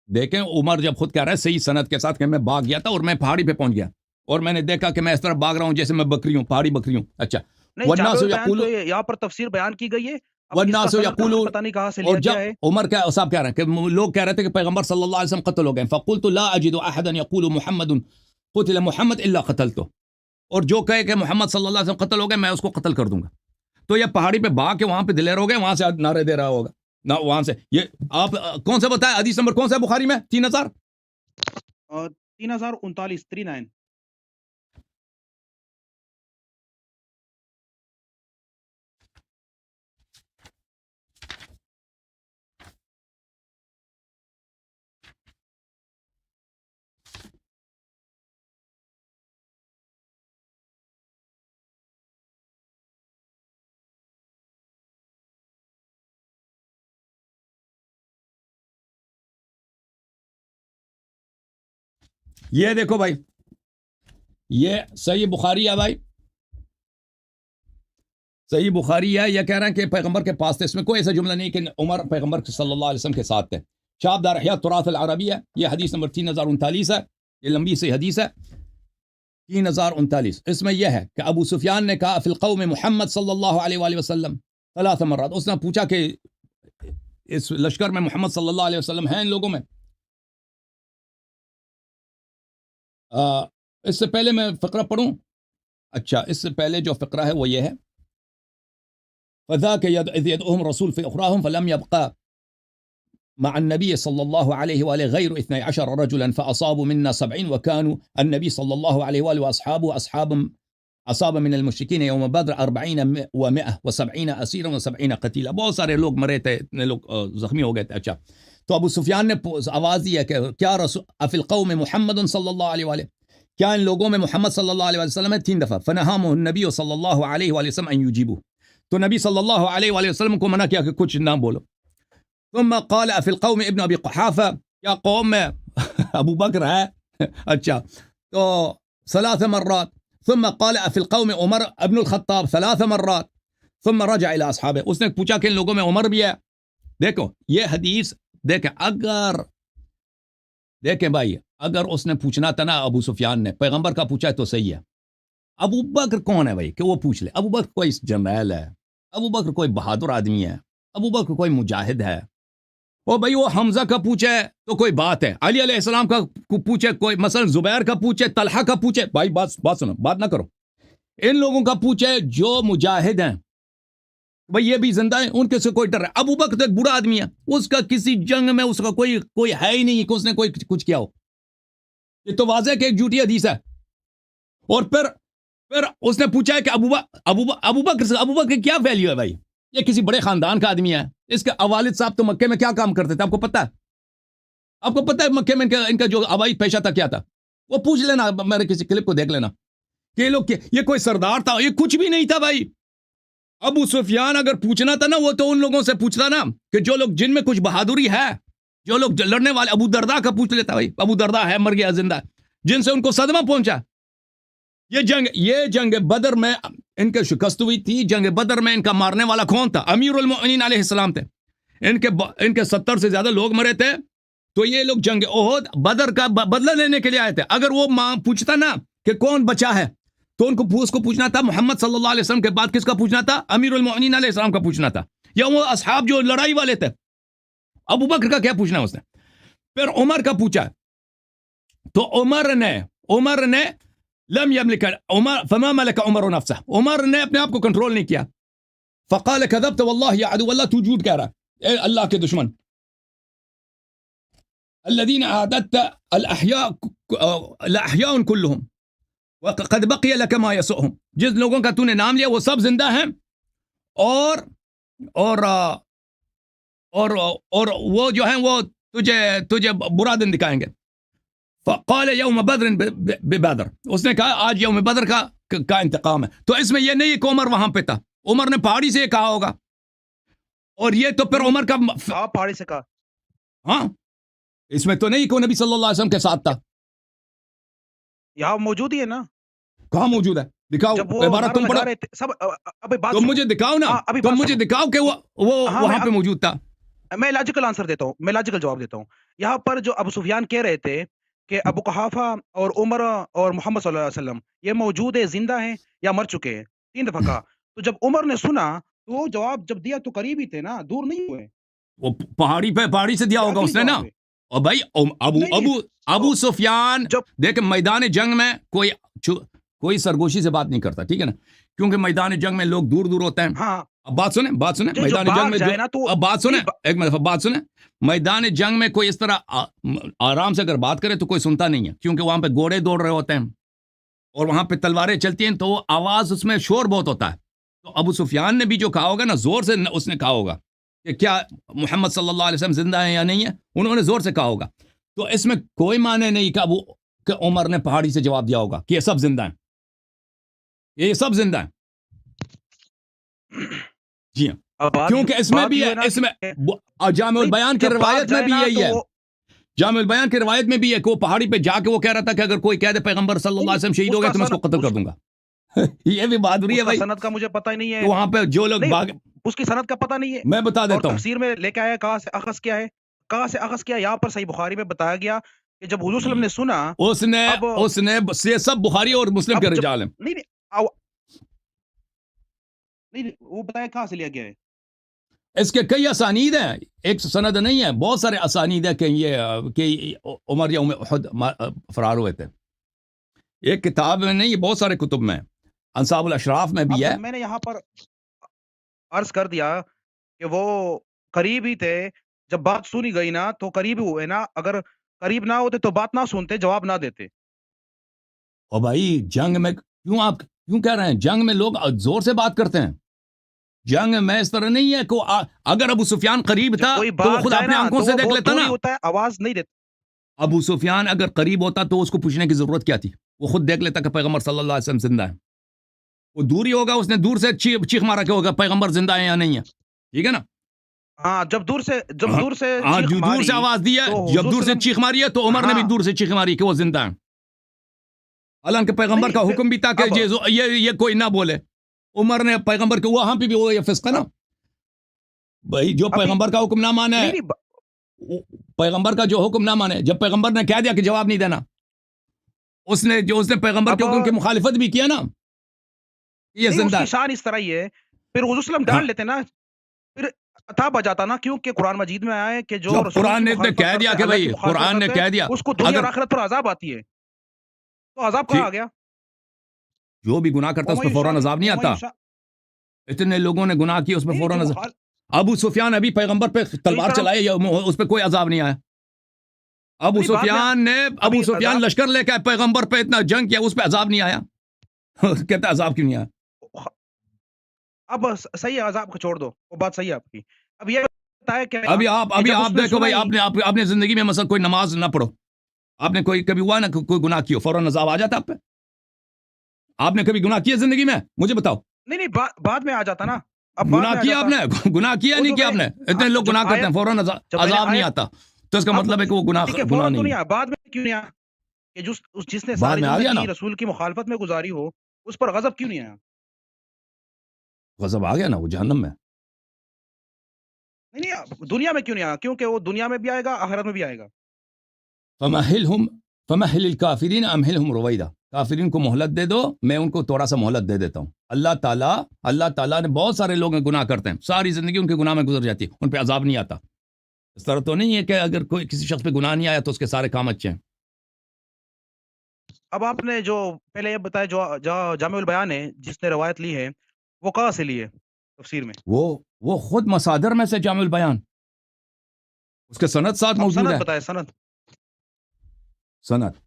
دیکھیں عمر جب خود کہہ رہا ہے صحیح سند کے ساتھ کہ میں بھاگ گیا تھا اور میں پہاڑی پہ پہنچ گیا اور میں نے دیکھا کہ میں اس طرح بھاگ رہا ہوں جیسے میں بکری ہوں، پہاڑی بکری ہوں. اچھا یہاں پر تفسیر بیان کی گئی ہے. پتہ نہیں کہاں سے لیا گیا ہے. عمر کیا صاحب کہہ رہے ہیں کہ لوگ کہہ رہے تھے کہ پیغمبر صلی اللہ علیہ وسلم قتل ہو گئے. فقلت لا اجد احدا يقول محمد قتل محمد الا قتلته. اور جو کہے کہ محمد صلی اللہ علیہ وسلم قتل ہو گئے میں اس کو قتل کر دوں گا. تو یہ پہاڑی پہ بھاگ کے وہاں پہ دلیر ہو گئے، وہاں سے نعرے دے رہا ہوگا نہ وہاں سے. یہ آپ کون سے بتائے حدیث نمبر کون سا ہے بخاری میں؟ 3039. یہ دیکھو بھائی، یہ صحیح بخاری ہے بھائی، صحیح بخاری ہے. یہ کہہ رہے ہیں کہ پیغمبر کے پاس تھے. اس میں کوئی ایسا جملہ نہیں کہ عمر پیغمبر صلی اللہ علیہ وسلم کے ساتھ تھے. شابدار احیاء تراث العربی ہے، یہ حدیث نمبر 3039 ہے. یہ لمبی سی حدیث ہے 3039. اس میں یہ ہے کہ ابو سفیان نے کہا فی القوم محمد صلی اللہ علیہ وآلہ وسلم 3 مرات. اس نے پوچھا کہ اس لشکر میں محمد صلی اللہ علیہ وسلم ہیں ان لوگوں میں. اس سے پہلے میں فقرہ پڑھوں. اچھا اس سے پہلے جو فقرہ ہے وہ یہ ہے فذاك إذ يدعوهم رسول في أخراهم فلم يبقى مع النبي صلى الله عليه وآله غير 12 رجلا فأصابوا منا 70 وكانوا النبي صلى الله عليه وآله وأصحابه أصاب من المشركين يوم بدر 40 و170 أسيرا و70 قتيلا. بہت سارے لوگ مرے تھے، اتنے لوگ زخمی ہو گئے تھے. اچھا تو ابو سفیان نے آواز دی ہے کہ کیا رسول افی القوم محمد صلی اللہ علیہ وآلہ، کیا ان لوگوں میں محمد صلی اللہ علیہ وسلم ہے؟ 3 دفعہ. فنهاهم النبي صلی اللہ علیہ وآلہ وسلم ان يجيبوا، تو نبی صلی اللہ علیہ وآلہ وسلم کو منع کیا کہ کچھ نہ بولو. ثم قال افی القوم ابن ابی قحافہ، کیا قوم میں ابو بکر ہے؟ اچھا تو 3 مرات. ثم قال افی القوم عمر ابن الخطاب 3 مرات. ثم رجع الى اصحابه، اس نے پوچھا کہ ان لوگوں میں عمر بھی ہے. دیکھو یہ حدیث دیکھیں بھائی، اگر اس نے پوچھنا تھا نا ابو سفیان نے، پیغمبر کا پوچھا ہے تو صحیح ہے. ابو بکر کون ہے بھائی کہ وہ پوچھ لے؟ ابو بکر کوئی جرنیل ہے، ابو بکر کوئی بہادر آدمی ہے، ابو بکر کوئی مجاہد ہے. وہ بھائی وہ حمزہ کا پوچھے تو کوئی بات ہے، علی علیہ السلام کا پوچھے کوئی، مثلا زبیر کا پوچھے، طلحہ کا پوچھے. بھائی بات سنو، بات نہ کرو. ان لوگوں کا پوچھے جو مجاہد ہیں، بھائی یہ بھی زندہ ہیں، ان کے سے کوئی ڈر ہے. ابو بکر تو ایک برا آدمی ہے، اس کا کسی جنگ میں اس کا کوئی ہے ہی نہیں کہ اس نے کوئی کچھ کیا ہو. یہ تو واضح کہ ایک جھوٹی حدیث ہے. اور پھر اس نے پوچھا ہے کہ ابو بکر کی کیا ویلیو ہے بھائی؟ یہ کسی بڑے خاندان کا آدمی ہے. اس کے والد صاحب تو مکے میں کیا کام کرتے تھے آپ کو پتہ ہے؟ آپ کو پتہ ہے مکے میں ان کا جو آبائی پیشہ تھا کیا تھا؟ وہ پوچھ لینا، میرے کسی کلپ کو دیکھ لینا کہ یہ لوگ یہ کوئی سردار تھا، یہ کچھ بھی نہیں تھا بھائی. ابو سفیان اگر پوچھنا تھا نا وہ تو ان لوگوں سے پوچھتا نا کہ جو لوگ جن میں کچھ بہادری ہے، جو لوگ لڑنے والے. ابو درداء کا پوچھ لیتا بھائی، ابو درداء ہے، مر گیا زندہ، جن سے ان کو صدمہ پہنچا. یہ جنگ بدر میں ان کے شکست ہوئی تھی. جنگ بدر میں ان کا مارنے والا کون تھا؟ امیر المؤمنین علیہ السلام تھے. ان کے 70 سے زیادہ لوگ مرے تھے. تو یہ لوگ جنگ احد بدر کا بدلہ لینے کے لیے آئے تھے. اگر وہ پوچھتا نا کہ کون بچا ہے تو اس کو پوچھنا تھا محمد صلی اللہ علیہ وسلم کے بعد کس کا پوچھنا تھا؟ امیر المؤمنین علیہ السلام کا پوچھنا تھا. یا وہ اصحاب جو لڑائی والے تھے ابو بکر کا کیا پوچھنا اس نے؟ پھر عمر کا پوچھا تو عمر نے لم یملک عمر فما ملک عمر نفسه. عمر نے اپنے آپ کو کنٹرول نہیں کیا. فقال كذبت والله يا عدو اللہ تو جھوٹ کہہ رہا ہے اے اللہ کے دشمن. الذين اعددت الاحياء كلهم وقد بقي لك ما يسؤهم. جس لوگوں کا تو نے نام لیا وہ سب زندہ ہیں اور وہ جو ہیں وہ تجھے برا دن دکھائیں گے. فقال یوم بدر ببدر. اس نے کہا آج یوم بدر کا انتقام ہے. تو اس میں یہ نہیں کہ عمر وہاں پہ تھا. عمر نے پہاڑی سے یہ کہا ہوگا. اور یہ تو پھر عمر کا پہاڑی سے کہا. ہاں اس میں تو نہیں کہ نبی صلی اللہ علیہ وسلم کے ساتھ تھا. یہاں موجود ہی ہے نا. کہاں موجود ہے؟ دکھاؤ عبارت تم پڑھو. تم مجھے دکھاؤ نا. تم مجھے دکھاؤ کہ وہ وہاں پہ موجود تھا. میں لاجیکل آنسر دیتا ہوں. میں لاجیکل جواب دیتا ہوں. یہاں پر جو ابو سفیان کہہ رہے تھے کہ ابو قحافہ اور عمر اور محمد صلی اللہ علیہ وسلم یہ موجود ہے, زندہ ہیں یا مر چکے ہیں, 3 دفعہ کہا. تو جب عمر نے سنا تو وہ جواب جب دیا تو قریب ہی تھے نا, دور نہیں ہوئے. وہ پہاڑی سے دیا ہوگا اس نے نا. اور بھائی ابو سفیان دیکھ میدان جنگ میں کوئی سرگوشی سے بات نہیں کرتا, ٹھیک ہے نا, کیونکہ میدان جنگ میں لوگ دور ہوتے ہیں. ہاں اب بات سنیں میدان جنگ میں اب بات سنیں ایک مرتبہ بات سنیں. میدان جنگ میں کوئی اس طرح آرام سے اگر بات کرے تو کوئی سنتا نہیں ہے, کیونکہ وہاں پہ گھوڑے دوڑ رہے ہوتے ہیں اور وہاں پہ تلواریں چلتی ہیں, تو آواز اس میں شور بہت ہوتا ہے. تو ابو سفیان نے بھی جو کہا ہوگا نا, زور سے اس نے کہا ہوگا کہ کیا محمد صلی اللہ علیہ وسلم زندہ ہیں یا نہیں ہے, انہوں نے زور سے کہا ہوگا. تو اس میں کوئی معنی نہیں کہ عمر نے پہاڑی سے جواب دیا ہوگا کہ یہ سب زندہ ہیں, یہ سب زندہ ہیں. جی ہاں, کیونکہ اس میں بھی ہے, اس میں جامع البیان کی روایت میں بھی یہی ہے. جامع البیان کی روایت میں بھی ہے کہ وہ پہاڑی پہ جا کے وہ کہہ رہا تھا کہ اگر کوئی کہہ دے پیغمبر صلی اللہ علیہ وسلم شہید ہو گئے تو میں اس کو قتل کر دوں گا. یہ بھی بہادری ہے بھائی. سند کا مجھے پتہ ہی نہیں ہے. وہاں پہ جو لوگ اس کی سند کا پتہ نہیں ہے. میں بتا دیتا ہوں. تفسیر میں لے کے آیا کہاں سے اخذ کیا ہے, کہاں سے اخذ کیا. یہاں پر صحیح بخاری میں بتایا گیا کہ جب حضور صلی اللہ علیہ وسلم نے سنا, اس نے سب بخاری اور مسلم کے رجال ہیں. نہیں وہ بتایا کہاں سے لیا گیا ہے. اس کے کئی اسانید ہیں, ایک سند نہیں ہے, بہت سارے اسانید ہیں کہ عمر یوم احد فرار ہوئے تھے. ایک کتاب میں نہیں, بہت سارے کتب میں, انصاب الاشراف میں بھی ہے. میں نے یہاں پر عرض کر دیا کہ وہ قریب ہی تھے. جب بات سنی گئی نا تو قریب ہوئے نا, اگر قریب نہ ہوتے تو بات نہ سنتے, جواب نہ دیتے. اور بھائی جنگ میں آپ کیوں کہہ رہے ہیں, جنگ میں لوگ زور سے بات کرتے ہیں. جنگ میں اس طرح نہیں ہے کہ اگر ابو سفیان قریب تھا تو وہ خود اپنے آنکھوں سے دیکھ لیتا نا. آواز نہیں دیتا. ابو سفیان اگر قریب ہوتا تو اس کو پوچھنے کی ضرورت کیا تھی, وہ خود دیکھ لیتا کہ پیغمبر صلی اللہ علیہ وسلم زندہ ہے. وہ دور ہی ہوگا, اس نے دور سے چیخ مارا کہ ہوگا پیغمبر زندہ ہے یا نہیں ہے, ٹھیک ہے نا. ہاں جب دور سے آواز دی ہے, جب دور سے چیخ ماری ہے تو عمر نے بھی دور سے چیخ ماری کہ وہ زندہ ہے. حالانکہ پیغمبر کا حکم بھی تھا کہ یہ کوئی نہ بولے. عمر نے پیغمبر کے وہاں پہ بھی وہ یہ فسق ہے نا بھائی, جو پیغمبر کا حکم نہ مانے, پیغمبر کا جو حکم نہ مانے, جب پیغمبر نے کہہ دیا کہ جواب نہیں دینا, اس نے پیغمبر کے حکم کی مخالفت بھی کیا نا, یہ زندہ ہے. شان اس طرح ہی ہے. پھر حضور صلی اللہ علیہ وسلم ڈال لیتے نا, پھر عطا جاتا نا, کیونکہ قرآن مجید میں آیا ہے کہ جو قرآن نے کہہ دیا کہ بھائی, قرآن نے کہہ دیا اس کو دنیا اور آخرت پر عذاب آتی ہے. تو عذاب کہاں آ گیا؟ جو بھی گناہ کرتا اس پہ فوراً عذاب نہیں آتا. اتنے لوگوں نے گناہ کیا, اس پہ فوراً عذاب. ابو سفیان ابھی پیغمبر پہ تلوار چلائے, اس پہ کوئی عذاب نہیں آیا. ابو سفیان لشکر لے کے پیغمبر پہ اتنا جنگ کیا, اس پہ عذاب نہیں آیا. کہتا عذاب کیوں نہیں آیا؟ اب صحیح ہے, عذاب کو چھوڑ دو, وہ بات صحیح ہے آپ کی. اب یہ بتایا کہ ابھی آپ دیکھو بھائی, آپ نے زندگی میں مثلا کوئی نماز نہ پڑھو, آپ نے کبھی ہوا نا کوئی گناہ کیا, فوراً عذاب آ جاتا آپ پہ؟ آپ نے کبھی گناہ کیا زندگی میں؟ مجھے بتاؤ. نہیں بعد میں آ جاتا نا. گناہ کیا آپ نے, گناہ کیا نہیں کیا آپ نے؟ اتنے لوگ گناہ کرتے ہیں فوراً عذاب نہیں آتا, تو اس کا مطلب ہے کہ وہ گناہ نہیں ہے. بعد میں کیوں نہیں آیا؟ کہ جس نے ساری زندگی رسول کی مخالفت میں گزاری ہو, اس پر غضب کیوں نہیں آیا؟ غضب آ گیا نا, وہ جہنم میں. نہیں دنیا میں کیوں نہیں آیا؟ کیونکہ وہ دنیا میں بھی آئے گا، آخرت میں بھی آئے گا۔ فمہل الکافرین امہلہم رویدا، کافرین کو مہلت دے دو، میں ان کو تھوڑا سا مہلت دے دیتا ہوں۔ اللہ تعالیٰ نے بہت سارے لوگ گناہ کرتے ہیں، ساری زندگی ان کے گناہ میں گزر جاتی ہے، ان پہ عذاب نہیں آتا۔ اس طرح تو نہیں ہے کہ اگر کوئی کسی شخص پہ گناہ نہیں آیا تو اس کے سارے کام اچھے ہیں۔ اب آپ نے جو پہلے یہ بتایا، جو جامع البیان ہے جس نے روایت لی ہے، وہ کہاں سے لی ہے تفسیر میں؟ وہ خود مصادر میں سے جامع البیان، اس کے سند ساتھ آپ موجود ہے۔ سند بتائے، سند۔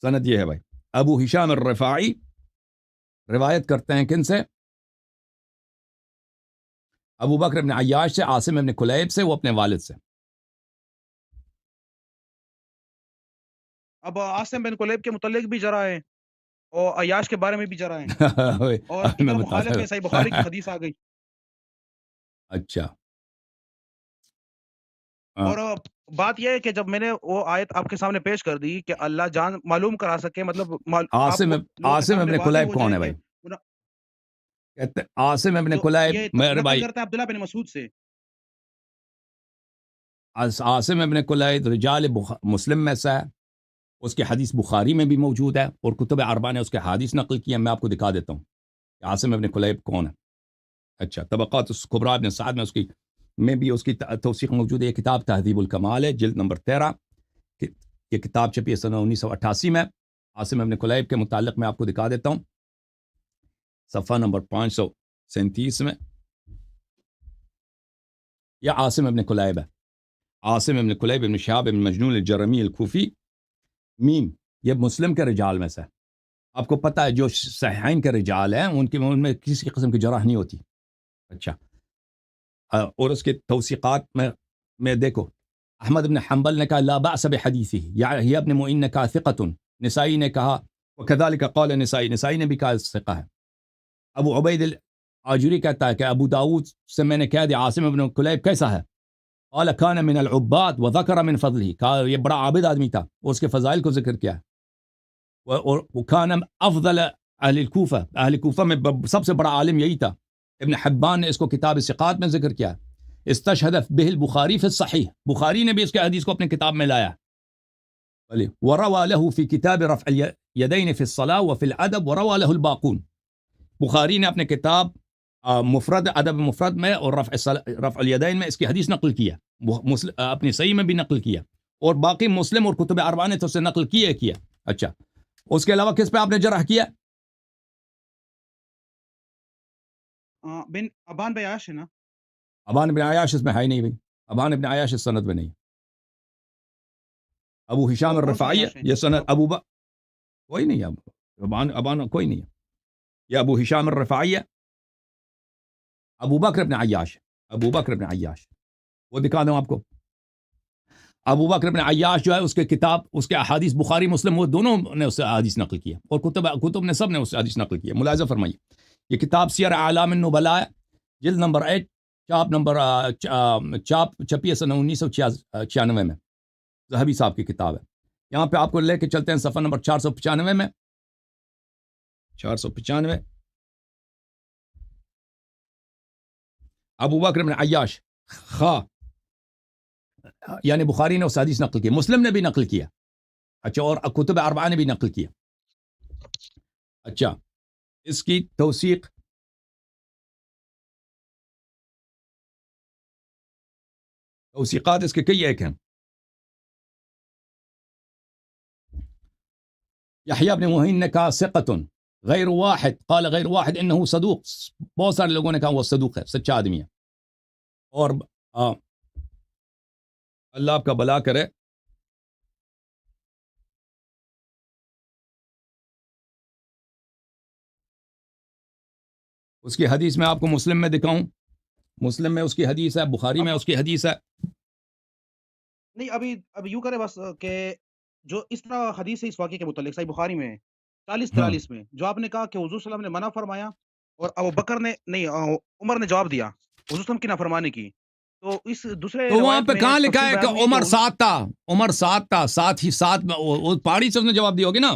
سند یہ ہے بھائی، ابو ہشام الرفاعی روایت کرتے ہیں کن سے؟ ابو بکر بن عیاش سے، عاصم بن کلیب سے، وہ اپنے والد سے۔ اب عاصم بن کلیب کے متعلق بھی جرا ہے اور عیاش کے بارے میں بھی جرا ہے، اور میں ادھر بتا مخالف میں صحیح بخاری کی حدیث آ گئی۔ اچھا، اور بات یہ ہے کہ جب میں نے وہ آیت آپ کے سامنے پیش کر دی کہ اللہ جان معلوم کرا سکے، مطلب عاصم ابن کلیب کون ہے بھائی؟ عاصم ابن کلیب میرے بھائی، کرتا ہے عبداللہ بن مسعود سے۔ عاصم ابن کلیب رجال مسلم میں سے ہے، اس کی حدیث بخاری میں بھی موجود ہے، اور کتب اربعہ نے اس کے حدیث نقل کی ہے۔ میں آپ کو دکھا دیتا ہوں کہ عاصم ابن کلیب کون ہے۔ اچھا، طبقات الکبریٰ ابن سعد میں اس کی توثیق موجود ہے۔ یہ کتاب تہذیب الکمال ہے، جلد نمبر 13، یہ کتاب چھپی ہے سنہ 1988 میں۔ عاصم ابن کلیب کے متعلق میں آپ کو دکھا دیتا ہوں، صفحہ نمبر 537 میں یہ عاصم ابن کلیب ہے۔ عاصم ابن کلیب ابن شہاب ابن مجنون الجرمی الکوفی، میم، یہ مسلم کے رجال میں سے۔ آپ کو پتہ ہے جو صحیحین کے رجال ہیں ان میں کسی قسم کی جرح نہیں ہوتی۔ اچھا، اور اس کے توثیقات میں دیکھو، احمد بن حنبل نے کہا لا بأس بحدیثہ، یحییٰ ابن معین نے کہا ثقۃ، نسائی نے کہا وکذالک قال نسائی نے بھی کہا ثقہ ہے۔ ابو عبید الآجری کہتا ہے کہ ابو داؤد سے میں نے کہہ دیا عاصم ابن کلیب کیسا ہے؟ قال كان من العباد وذكر من فضله، کہا یہ بڑا عابد آدمی تھا، اس کے فضائل کو ذکر کیا ہے۔ وكان افضل اہل کوفہ میں سب سے بڑا عالم یہی تھا۔ ابن حبان نے اس کو کتاب ثقات میں ذکر کیا، استشهد به البخاری فی الصحیح، بخاری نے بھی اس کے حدیث کو اپنے کتاب میں لایا۔ وروى له في كتاب رفع اليدين في الصلاة وفي الادب وروى له الباقون، بخاری نے اپنے کتاب مفرد ادب مفرد میں اور رفع الیدین میں اس کی حدیث نقل کیا، اپنی صحیح میں بھی نقل کیا، اور باقی مسلم اور کتب اربعہ نے تو اسے نقل کیا۔ اچھا، اس کے علاوہ کس پہ آپ نے جرح کیا؟ بن ابان بن عیاش ہے نا؟ ابان بن عیاش اس میں ہے نہیں بھائی، ابان بن عیاش اس سند میں نہیں۔ ابو ہشام الرفاعی، یہ سند کوئی نہیں ہے، ابان کوئی نہیں ہے، یہ ابو ہشام الرفاعی ہے، ابو بکر بن عیاش، وہ دکھا دوں آپ کو۔ ابو بکر بن عیاش جو ہے اس کے کتاب، اس کے احادیث بخاری مسلم وہ دونوں نے اس سے حدیث نقل کیا، اور کتب نے سب نے اس سے حدیث نقل کیا۔ ملاحظہ فرمائیے، یہ کتاب سیر اعلام النبلاء ہے، جلد نمبر 8، چاپ چھپی ہے سنہ 1996 میں، ذہبی صاحب کی کتاب ہے۔ یہاں پہ آپ کو لے کے چلتے ہیں صفحہ نمبر 495 میں، 495، ابو بکر بن عیاش یعنی بخاری نے اس حدیث نقل کی، مسلم نے بھی نقل کیا، اچھا، اور کتب اربعہ نے بھی نقل کیا۔ اچھا، اس کی توثیقات اس کے کئی ایک ہیں۔ یحییٰ بن معین نے کہا ثقۃ غیر واحد، قال غیر واحد انه صدوق، بہت سارے لوگوں نے کہا وہ صدوق ہے، سچا آدمی ہے، اور اللہ آپ کا بھلا کرے۔ اس کی حدیث میں آپ کو مسلم میں دکھاؤں، مسلم میں اس کی حدیث ہے، بخاری میں اس کی حدیث ہے۔ نہیں، اب یوں کرے بس کہ جو اس طرح حدیث ہے اس واقعے کے متعلق صحیح بخاری میں 40-43 میں، جو آپ نے کہا کہ حضور صلی اللہ علیہ وسلم نے منع فرمایا اور ابو بکر نے نہیں، عمر نے جواب دیا حضور صلی اللہ علیہ وسلم کی نافرمانی کی، تو اس دوسرے تو وہاں پہ کہاں لکھا ہے کہ عمر ساتھ ساتھ تھا، ساتھ میں وہ پہاڑی سے اس نے جواب دیا ہوگی نا۔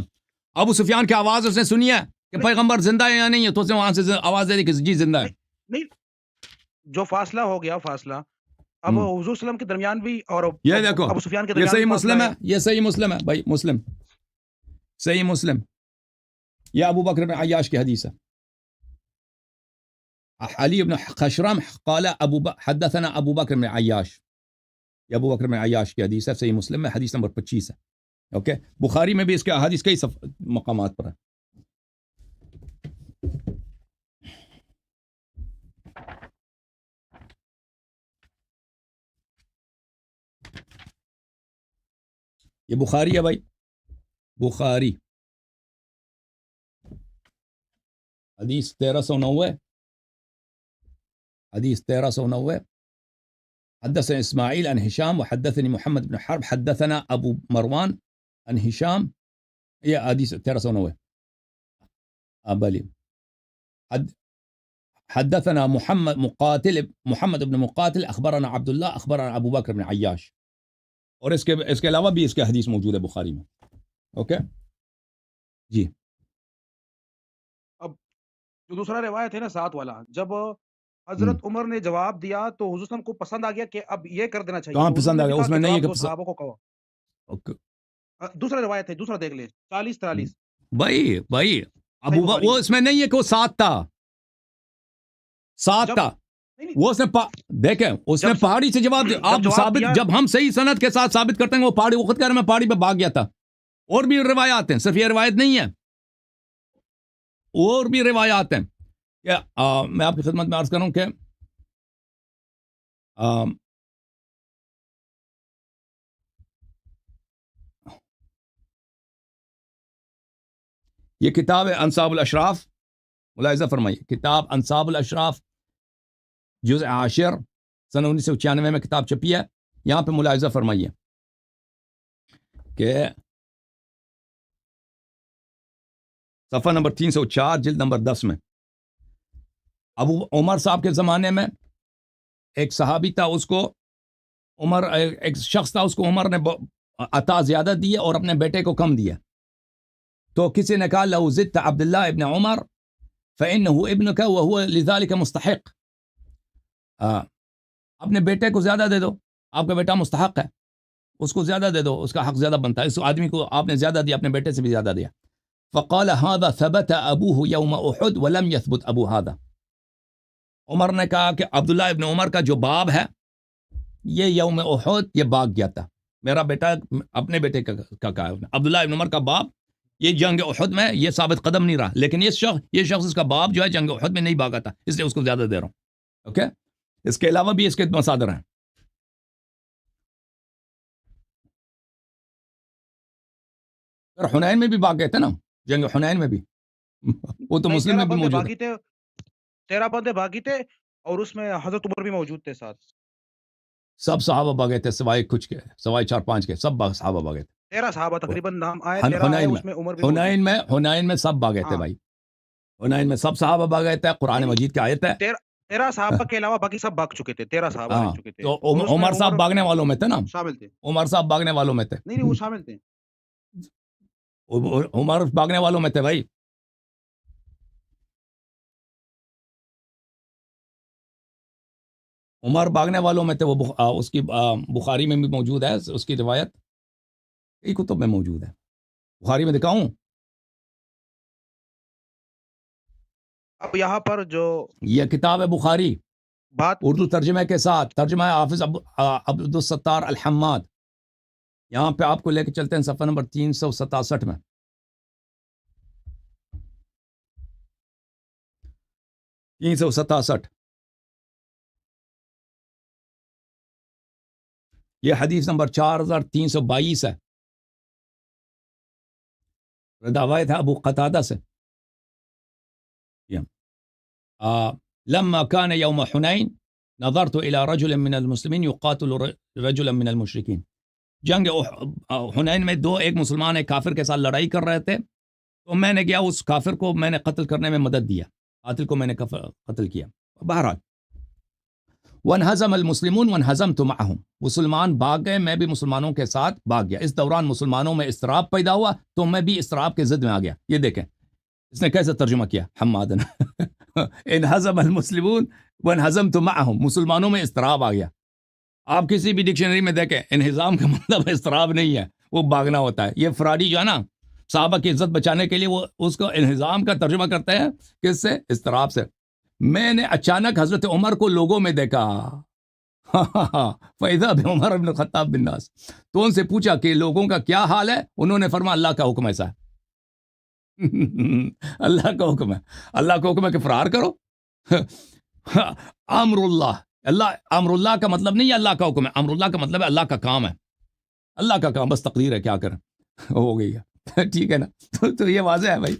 ابو سفیان کی آواز اس نے سنی ہے کہ پیغمبر زندہ ہے یا نہیں ہے، تو اس نے وہاں سے آواز دے دی کہ جی زندہ ہے۔ نہیں، جو فاصلہ ہو گیا، فاصلہ اب حضور وسلم کے درمیان بھی اور یہ دیکھو ابو سفیان کے یہ درمیان صحیح بھی مسلم فاصلہ ہے، یہ صحیح مسلم ہے بھائی، مسلم صحیح مسلم، یہ ابو بکر بن عیاش کی حدیث ہے. علی بن خشرم قال حدثنا ابو بکر بن عیاش، یہ ابو بکر بن عیاش کی حدیث ہے، صحیح مسلم میں حدیث نمبر 25 ہے. اوکے، بخاری میں بھی اس کے احادیث کئی مقامات پر ہے. یہ بخاری ہے بھائی، بخاری حدیث 1390، حدیث 1390. حدثنا اسماعیل عن هشام وحدثني محمد بن حرب حدثنا ابو مروان عن هشام، یہ حدیث 1390. بلی حدثنا محمد بن مقاتل اخبرنا عبد الله اخبرنا ابو بکر بن عیاش. اور اس کے علاوہ بھی اس کے حدیث موجود ہے بخاری میں. اوکے جی. اب جو دوسرا روایت ہے نا 7 والا، جب حضرت عمر نے جواب دیا تو حضور صلی اللہ علیہ وسلم کو پسند آ گیا کہ اب یہ کر دینا چاہیے. کہاں تو پسند آ گیا؟ اس میں نہیں ہے کہ صحابہ کو کہا. دوسرا روایت ہے، دوسرا دیکھ لیں 40-43. بھائی ابو وہ اس میں نہیں ہے کہ وہ 7 تھا، 7 تھا وہ اس نے دیکھیں اس نے پہاڑی سے جواب دیا. آپ ثابت، جب ہم صحیح سند کے ساتھ ثابت کرتے ہیں وہ پہاڑی، وہ خود کہہ رہے میں پہاڑی پہ بھاگ گیا تھا. اور بھی روایات ہیں، صرف یہ روایت نہیں ہے، اور بھی روایات ہیں. میں آپ کی خدمت میں عرض کروں کہ یہ کتاب ہے انصاب الاشراف، ملاحظہ فرمائیے، کتاب انصاب الاشراف جزء 10 سن 1996 میں کتاب چھپی ہے. یہاں پہ ملاحظہ فرمائیے کہ صفحہ نمبر 304 جلد نمبر 10 میں ابو عمر صاحب کے زمانے میں ایک صحابی تھا، اس کو عمر، ایک شخص تھا، اس کو عمر نے عطا زیادہ دی ہے اور اپنے بیٹے کو کم دیا. تو کسی نے کہا لو زدت عبد اللہ ابن عمر فإنه ابنك وهو لذلك مستحق. اپنے بیٹے کو زیادہ دے دو، آپ کا بیٹا مستحق ہے، اس کو زیادہ دے دو، اس کا حق زیادہ بنتا ہے. اس آدمی کو آپ نے زیادہ دیا، اپنے بیٹے سے بھی زیادہ دیا. فقال هذا ثبت ابوه يوم احد ولم يثبت ابو هذا. عمر نے کہا کہ عبداللہ ابن عمر کا جو باب ہے یہ یوم احد یہ بھاگ گیا تھا، میرا بیٹا اپنے بیٹے کا کہا ہے عبداللہ ابن عمر کا باب یہ جنگ احد میں یہ ثابت قدم نہیں رہا، لیکن یہ شخص اس کا باب جو ہے جنگ احد میں نہیں بھاگا تھا، اس لیے اس کو زیادہ دے رہا ہوں. اوکے، اس کے علاوہ بھی اس کے مصادر ہیں. حنین میں بھی بھاگ گئے تھے نا، جنگ حنین میں بھی وہ تو مسلم میں بھی موجود ہے. 13 بندے باغی تھے اور اس میں حضرت عمر بھی موجود تھے ساتھ. سب صحابہ بھاگے تھے سوائے کچھ کے، سوائے 4-5 کے، سب صحابہ بھاگے تھے. 13 صحابہ تقریباً نام آئے، 13 آئے، اس میں عمر بھی حنین میں سب بھاگے تھے بھائی، حنین میں سب صحابہ بھاگے تھے. قرآن مجید کی آیت ہے 13 صحابہ کے علاوہ باقی سب بھاگ چکے تھے. 13 صحابہ بھاگ چکے تھے. تو عمر صاحب بھاگنے والوں میں تھے نا، شامل تھے. عمر صاحب بھاگنے والوں میں تھے. نہیں وہ شامل تھے. عمر بھاگنے والوں میں تھے بھائی. عمر بھاگنے والوں میں تھے. وہ اس کی بخاری میں بھی موجود ہے، اس کی روایت کئی کتب میں موجود ہے. بخاری میں دکھاؤں؟ اب یہاں پر جو یہ کتاب ہے بخاری، بات اردو ترجمے کے ساتھ، ترجمہ ہے حافظ عبدالستار الحماد. یہاں پہ آپ کو لے کے چلتے ہیں صفحہ نمبر 367 میں. یہ حدیث نمبر 4322 ہے، روایت ہے ابو قتادہ سے. لما كان يوم حنين نظرت الى رجل من المسلمين يقاتل رجلا من المشركين. جنگ حنین میں ایک مسلمان ایک کافر کے ساتھ لڑائی کر رہے تھے، تو میں نے گیا اس کافر کو میں نے قتل کرنے میں مدد دیا، قاتل کو میں نے قتل کیا. بہرحال وانہزم المسلمون وانہزمت معهم، مسلمان بھاگ گئے، میں بھی مسلمانوں کے ساتھ بھاگ گیا. اس دوران مسلمانوں میں اضطراب پیدا ہوا تو میں بھی اضطراب کے ضد میں آ گیا. یہ دیکھیں اس نے کیسے ترجمہ کیا حماد نے انہزم المسلمون وانہزمت معهم، مسلمانوں میں اضطراب آ گیا. آپ کسی بھی ڈکشنری میں دیکھیں انہضام کا مطلب اضطراب نہیں ہے، وہ بھاگنا ہوتا ہے. یہ فراڈی جو ہے نا صحابہ کی عزت بچانے کے لیے وہ اس کو انہضام کا ترجمہ کرتے ہیں کس سے؟ اضطراب سے. میں نے اچانک حضرت عمر کو لوگوں میں دیکھا فیضا عمر بن الخطاب بن ناس، تو ان سے پوچھا کہ لوگوں کا کیا حال ہے؟ انہوں نے فرمایا اللہ کا حکم ایسا ہے. اللہ کا حکم ہے، اللہ کا حکم ہے کہ فرار کرو. امر اللہ، امر اللہ کا مطلب نہیں ہے اللہ کا حکم ہے، امر اللہ کا مطلب ہے اللہ کا کام ہے، اللہ کا کام، بس تقدیر ہے کیا کریں. ہو گئی ہے. ٹھیک ہے نا. تو یہ واضح ہے بھائی.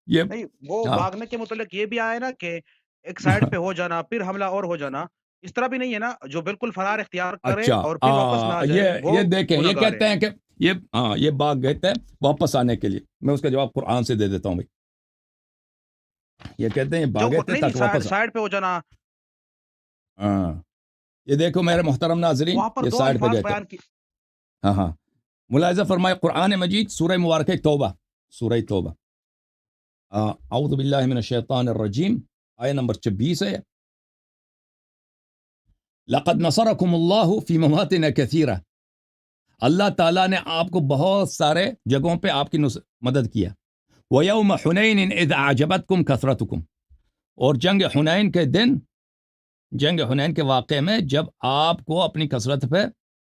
یہ نہیں وہ ہاں بھاگنے کے متعلق یہ بھی آیا ہے نا کہ ایک سائڈ پہ ہو جانا پھر حملہ اور ہو جانا، اس طرح بھی نہیں ہے نا، جو بالکل فرار اختیار کرے اچھا اور پھر واپس نہ آ جائے وہ یہ دیکھیں، یہ گنہگار کہتے ہے. ہیں کہ یہ ہاں یہ باغ کہتے ہیں واپس آنے کے لیے. میں اس کا جواب قرآن سے دے دیتا ہوں بھائی. یہ کہتے ہیں جو باغ تھے نہیں تاکہ واپس سائڈ پہ ہو جانا، ہاں یہ دیکھو میرے محترم ناظرین، وہاں پر یہ دو سائڈ پہ الفاظ گئے تھے. بیان کی. ہاں ہاں ملاحظہ فرمائے قرآن مجید سورہ مبارکہ توبہ، سورہ توبہ اعوذ باللہ من الشیطان الرجیم، آیہ نمبر 26 ہے. لقد نصرکم اللہ فی مواطن کثیرہ، اللہ تعالیٰ نے آپ کو بہت سارے جگہوں پہ آپ کی مدد کیا. وَيَوْمَ حُنَيْنٍ إِذْ أَعْجَبَتْكُمْ كَثْرَتُكُمْ، اور جنگ حنین کے دن، جنگ حنین کے واقعے میں جب آپ کو اپنی کثرت پہ،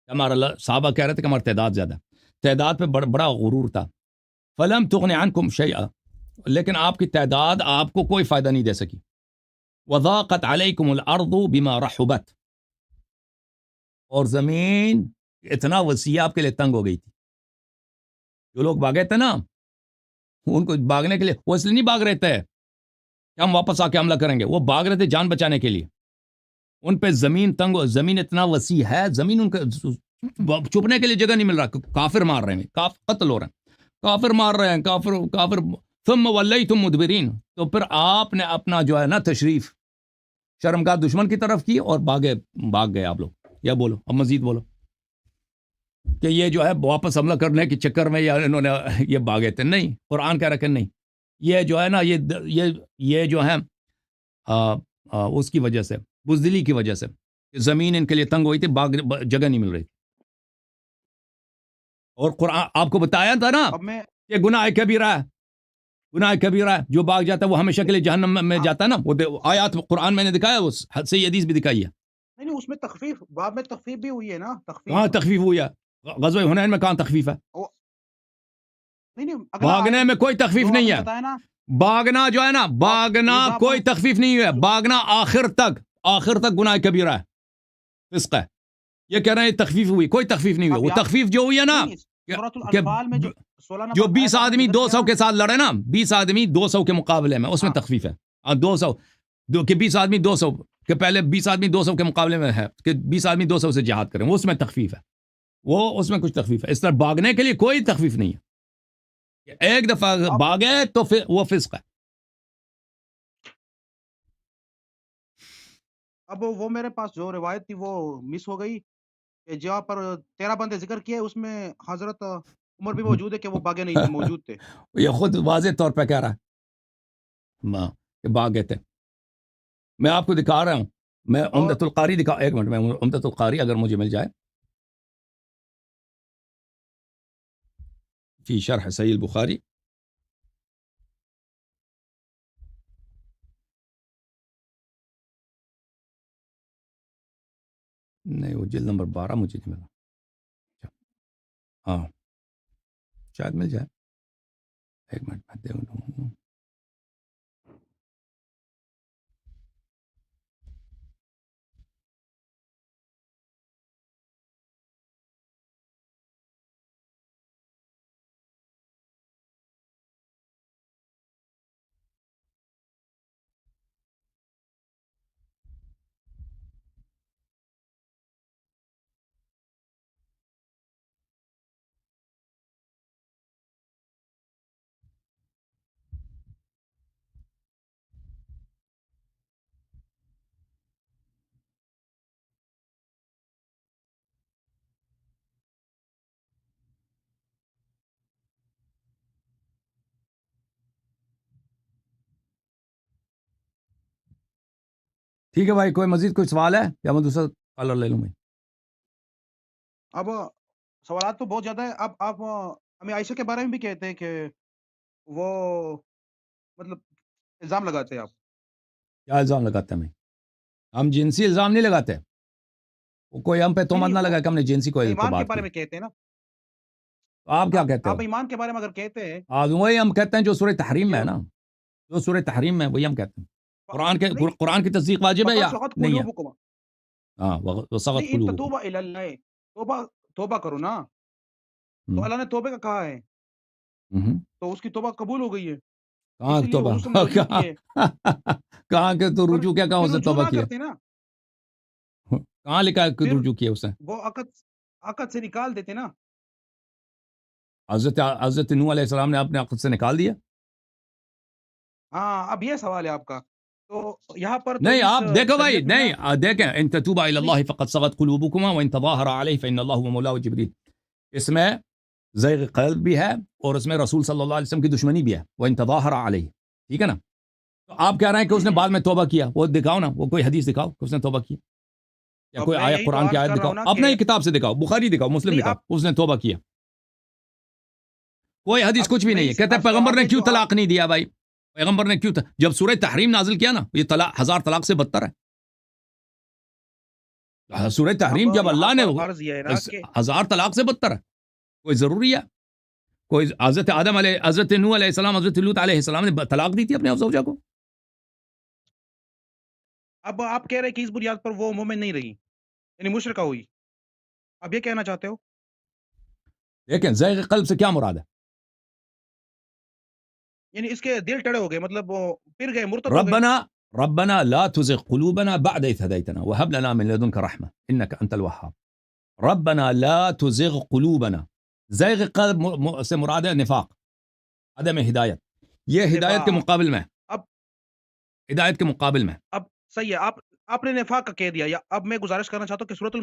ہمارا صحابہ کہہ رہے تھے کہ ہماری تعداد زیادہ، تعداد پہ بڑا غرور تھا. فَلَمْ تُغْنِ عَنْكُمْ شَيْئًا، لیکن آپ کی تعداد آپ کو کوئی فائدہ نہیں دے سکی. وَضَاقَتْ عَلَيْكُمُ الْأَرْضُ بِمَا رَحُبَتْ، اور زمین اتنا وسیع آپ کے لیے تنگ ہو گئی تھی. جو لوگ بھاگے تھے نا، ان کو بھاگنے کے لیے وہ اس لیے نہیں بھاگ رہے تھے کہ ہم واپس آ کے حملہ کریں گے، وہ بھاگ رہے تھے جان بچانے کے لیے. ان پہ زمین تنگ، زمین اتنا وسیع ہے، زمین ان کا چھپنے کے لیے جگہ نہیں مل رہا. کافر مار رہے ہیں، قتل ہو رہے ہیں، کافر مار رہے ہیں، کافر. ثم ولیتم مدبرین، تو پھر آپ نے اپنا جو ہے نا تشریف شرمگاہ دشمن کی طرف کی اور بھاگ گئے آپ لوگ. یا بولو اب مزید بولو کہ یہ جو ہے واپس حملہ کرنے کے چکر میں یا انہوں نے یہ بھاگے تھے. نہیں، قرآن کہہ رکھے نہیں، یہ جو ہے نا یہ جو ہے اس کی وجہ سے، بزدلی کی وجہ سے، زمین ان کے لیے تنگ ہوئی تھی، جگہ نہیں مل رہی تھی. اور قرآن آپ کو بتایا تھا نا اب میں کہ گناہ کبیرہ ہے، گناہ کبیرہ ہے، جو بھاگ جاتا ہے وہ ہمیشہ کے لیے جہنم میں جاتا ہے نا. وہ آیات قرآن میں نے دکھایا، اس حد سے یہ حدیث بھی دکھائی ہے. نہیں اس میں تخفیف، باب میں تخفیف بھی ہوئی ہے نا، کہاں تخفیف تخفیف ہوئی ہے؟ غزوہ حنین میں کہاں تخفیف ہے؟ وہ نہیں اگلا بھاگنے آیت میں کوئی تخفیف جو آپ نہیں نے ہے. بتایا نا، بھاگنا جو ہے نا، بھاگنا اذا کوئی تخفیف نہیں ہے. جو بھاگنا آخر تک گناہ کبیرہ ہے، فسق ہے. یہ کہہ رہے ہیں تخفیف ہوئی، کوئی تخفیف نہیں ہوئی. اب وہ یہاں تخفیف جو ہوئی ہے نا نہیں سورۃ کہ الانفال میں جو 16 جو نمبر 20 آیت آپ نے آدمی ذکر کیا 200 نا، کے ساتھ لڑے نا، 20 آدمی 200 کے مقابلے میں، اس میں ہاں تخفیف ہے. 200 کہ 20 آدمی 200 کہ پہلے 20 آدمی 200 کے مقابلے میں ہے کہ 20 آدمی 200 سے جہاد کریں، وہ اس میں تخفیف ہے. وہ اس میں کچھ تخفیف ہے. اس طرح بھاگنے کے لیے کوئی تخفیف نہیں ہے. ایک دفعہ اب بھاگے تو پھر وہ فسق ہے. اب وہ میرے پاس جو روایت تھی وہ مس ہو گئی کہ جہاں پر 13 بندے ذکر کیے اس میں حضرت عمر بھی موجود ہے کہ وہ باغے نہیں تھے، موجود تھے. یہ خود واضح طور پہ کہہ رہا ہے کہ بھاگ گئے تھے. میں آپ کو دکھا رہا ہوں، میں اور عمدۃ القاری دکھا، ایک منٹ میں عمدۃ القاری اگر مجھے مل جائے، فی شرح صحیح البخاری، نہیں وہ جلد نمبر 12 مجھے نہیں ملا. ہاں شاید مل جائے، ایک منٹ میں دیکھ لوں. ٹھیک ہے بھائی، کوئی مزید کوئی سوال ہے یا میں دوسرا کالر لے لوں بھائی؟ اب سوالات تو بہت زیادہ ہے. اب آپ ہمیں عائشہ کے بارے میں بھی کہتے ہیں کہ وہ مطلب الزام لگاتے ہیں آپ. کیا الزام لگاتے ہیں ہم جنسی الزام نہیں لگاتے. وہ کوئی ہم پہ نہیں تہمت نہیں نہ وہ لگا کہ ہم نے جنسی کو ایمان کے بات بارے کی. میں کہتے ہیں نا. تو آپ کیا کہتے ہو؟ آپ ایمان کے بارے میں اگر کہتے ہیں وہی ہم کہتے ہیں جو سورہ تحریم میں کہ ہے نا، جو سورہ تحریم میں وہی ہم کہتے ہیں. نہیں قرآن کی تصدیق واجب ہے یا فقط سقط نہیں ہے؟ قلوبکم. ہاں وسغت نہیں ان قلوبکم. تتوبہ الی اللہ، توبہ کرو نا. تو اللہ نے توبہ کا کہا ہے تو اس کی توبہ قبول ہو گئی ہے. کہاں اسی لیے توبہ حضور صلی اللہ علیہ وسلم رجوع کیے. کہاں کے تو رجوع کیا کہاں پھر اس نے رجوع توبہ نہ کیا؟ کرتے نا، کہاں لکھا ہے کہ پھر رجوع کیا اس نے؟ وہ عقد سے نکال دیتے نا. حضرت نوح علیہ السلام نے اپنے عقد سے نکال دیا؟ ہاں اب یہ سوال ہے آپ کا. تو یہاں پر تو نہیں اس آپ دیکھو بھائی، شریعت میں نا نہیں دیکھیں، ان تتوبا الی نہیں اللہ فقد صغت قلوبکما وان تظاہر علیہ فان اللہ هو مولاه جبریل. اس میں زیغ قلب بھی ہے اور اس میں رسول صلی اللہ علیہ وسلم کی دشمنی بھی ہے. وان تظاہر علیہ، ٹھیک ہے نا؟ تو آپ کہہ رہے ہیں کہ اس نے بعد میں توبہ کیا. وہ دکھاؤ نا، وہ کوئی حدیث دکھاؤ کہ اس نے توبہ کی، یا اب کوئی میں آیت، یہی تو قرآن کی عرض آیت کر رہا دکھاؤ، ہوں نا اپنا کہ ہی کتاب سے دکھاؤ، بخاری دکھاؤ، مسلم نہیں دکھاؤ، آپ اس نے توبہ کیا. کوئی حدیث اب کچھ بھی میں نہیں ہے. اس کہتے ہیں پیغمبر نے آگے کیوں جو طلاق نہیں دیا بھائی؟ پیغمبر نے کیوں جب سورہ تحریم نازل کیا نا، یہ طلاق 1000 طلاق سے بدتر ہے. سورہ اب تحریم جب یہاں اللہ نے پر عرض یہ ہے نا کہ 1000 طلاق سے بدتر ہے، کوئی ضروری ہے؟ کوئی حضرت آدم علیہ، حضرت نوح علیہ السلام، حضرت لوط علیہ السلام نے طلاق دی تھی اپنے زوجہ کو. اب آپ کہہ رہے ہیں کہ اس بنیاد پر وہ مومن نہیں رہی، یعنی مشرکہ ہوئی. اب یہ کہنا چاہتے ہو؟ لیکن زیغ قلب سے کیا مراد ہے؟ یعنی اس کے دل ٹڑے ہو گئے، مطلب وہ پھر گئے، مرتد ہو گئے. ربنا لا تزغ قلوبنا بعد إذ هديتنا وهب لنا من لدنك رحمة إنك أنت الوهاب. ربنا لا تزغ قلوبنا. زیغ قلب سے مراد ہے نفاق، عدم ہدایت. یہ ہدایت کے نفاق. مقابل میں، اب ہدایت کے مقابل میں. اب صحیح ہے، آپ نے نفاق کا کہہ دیا. یا اب میں گزارش کرنا چاہتا ہوں کہ سورۃ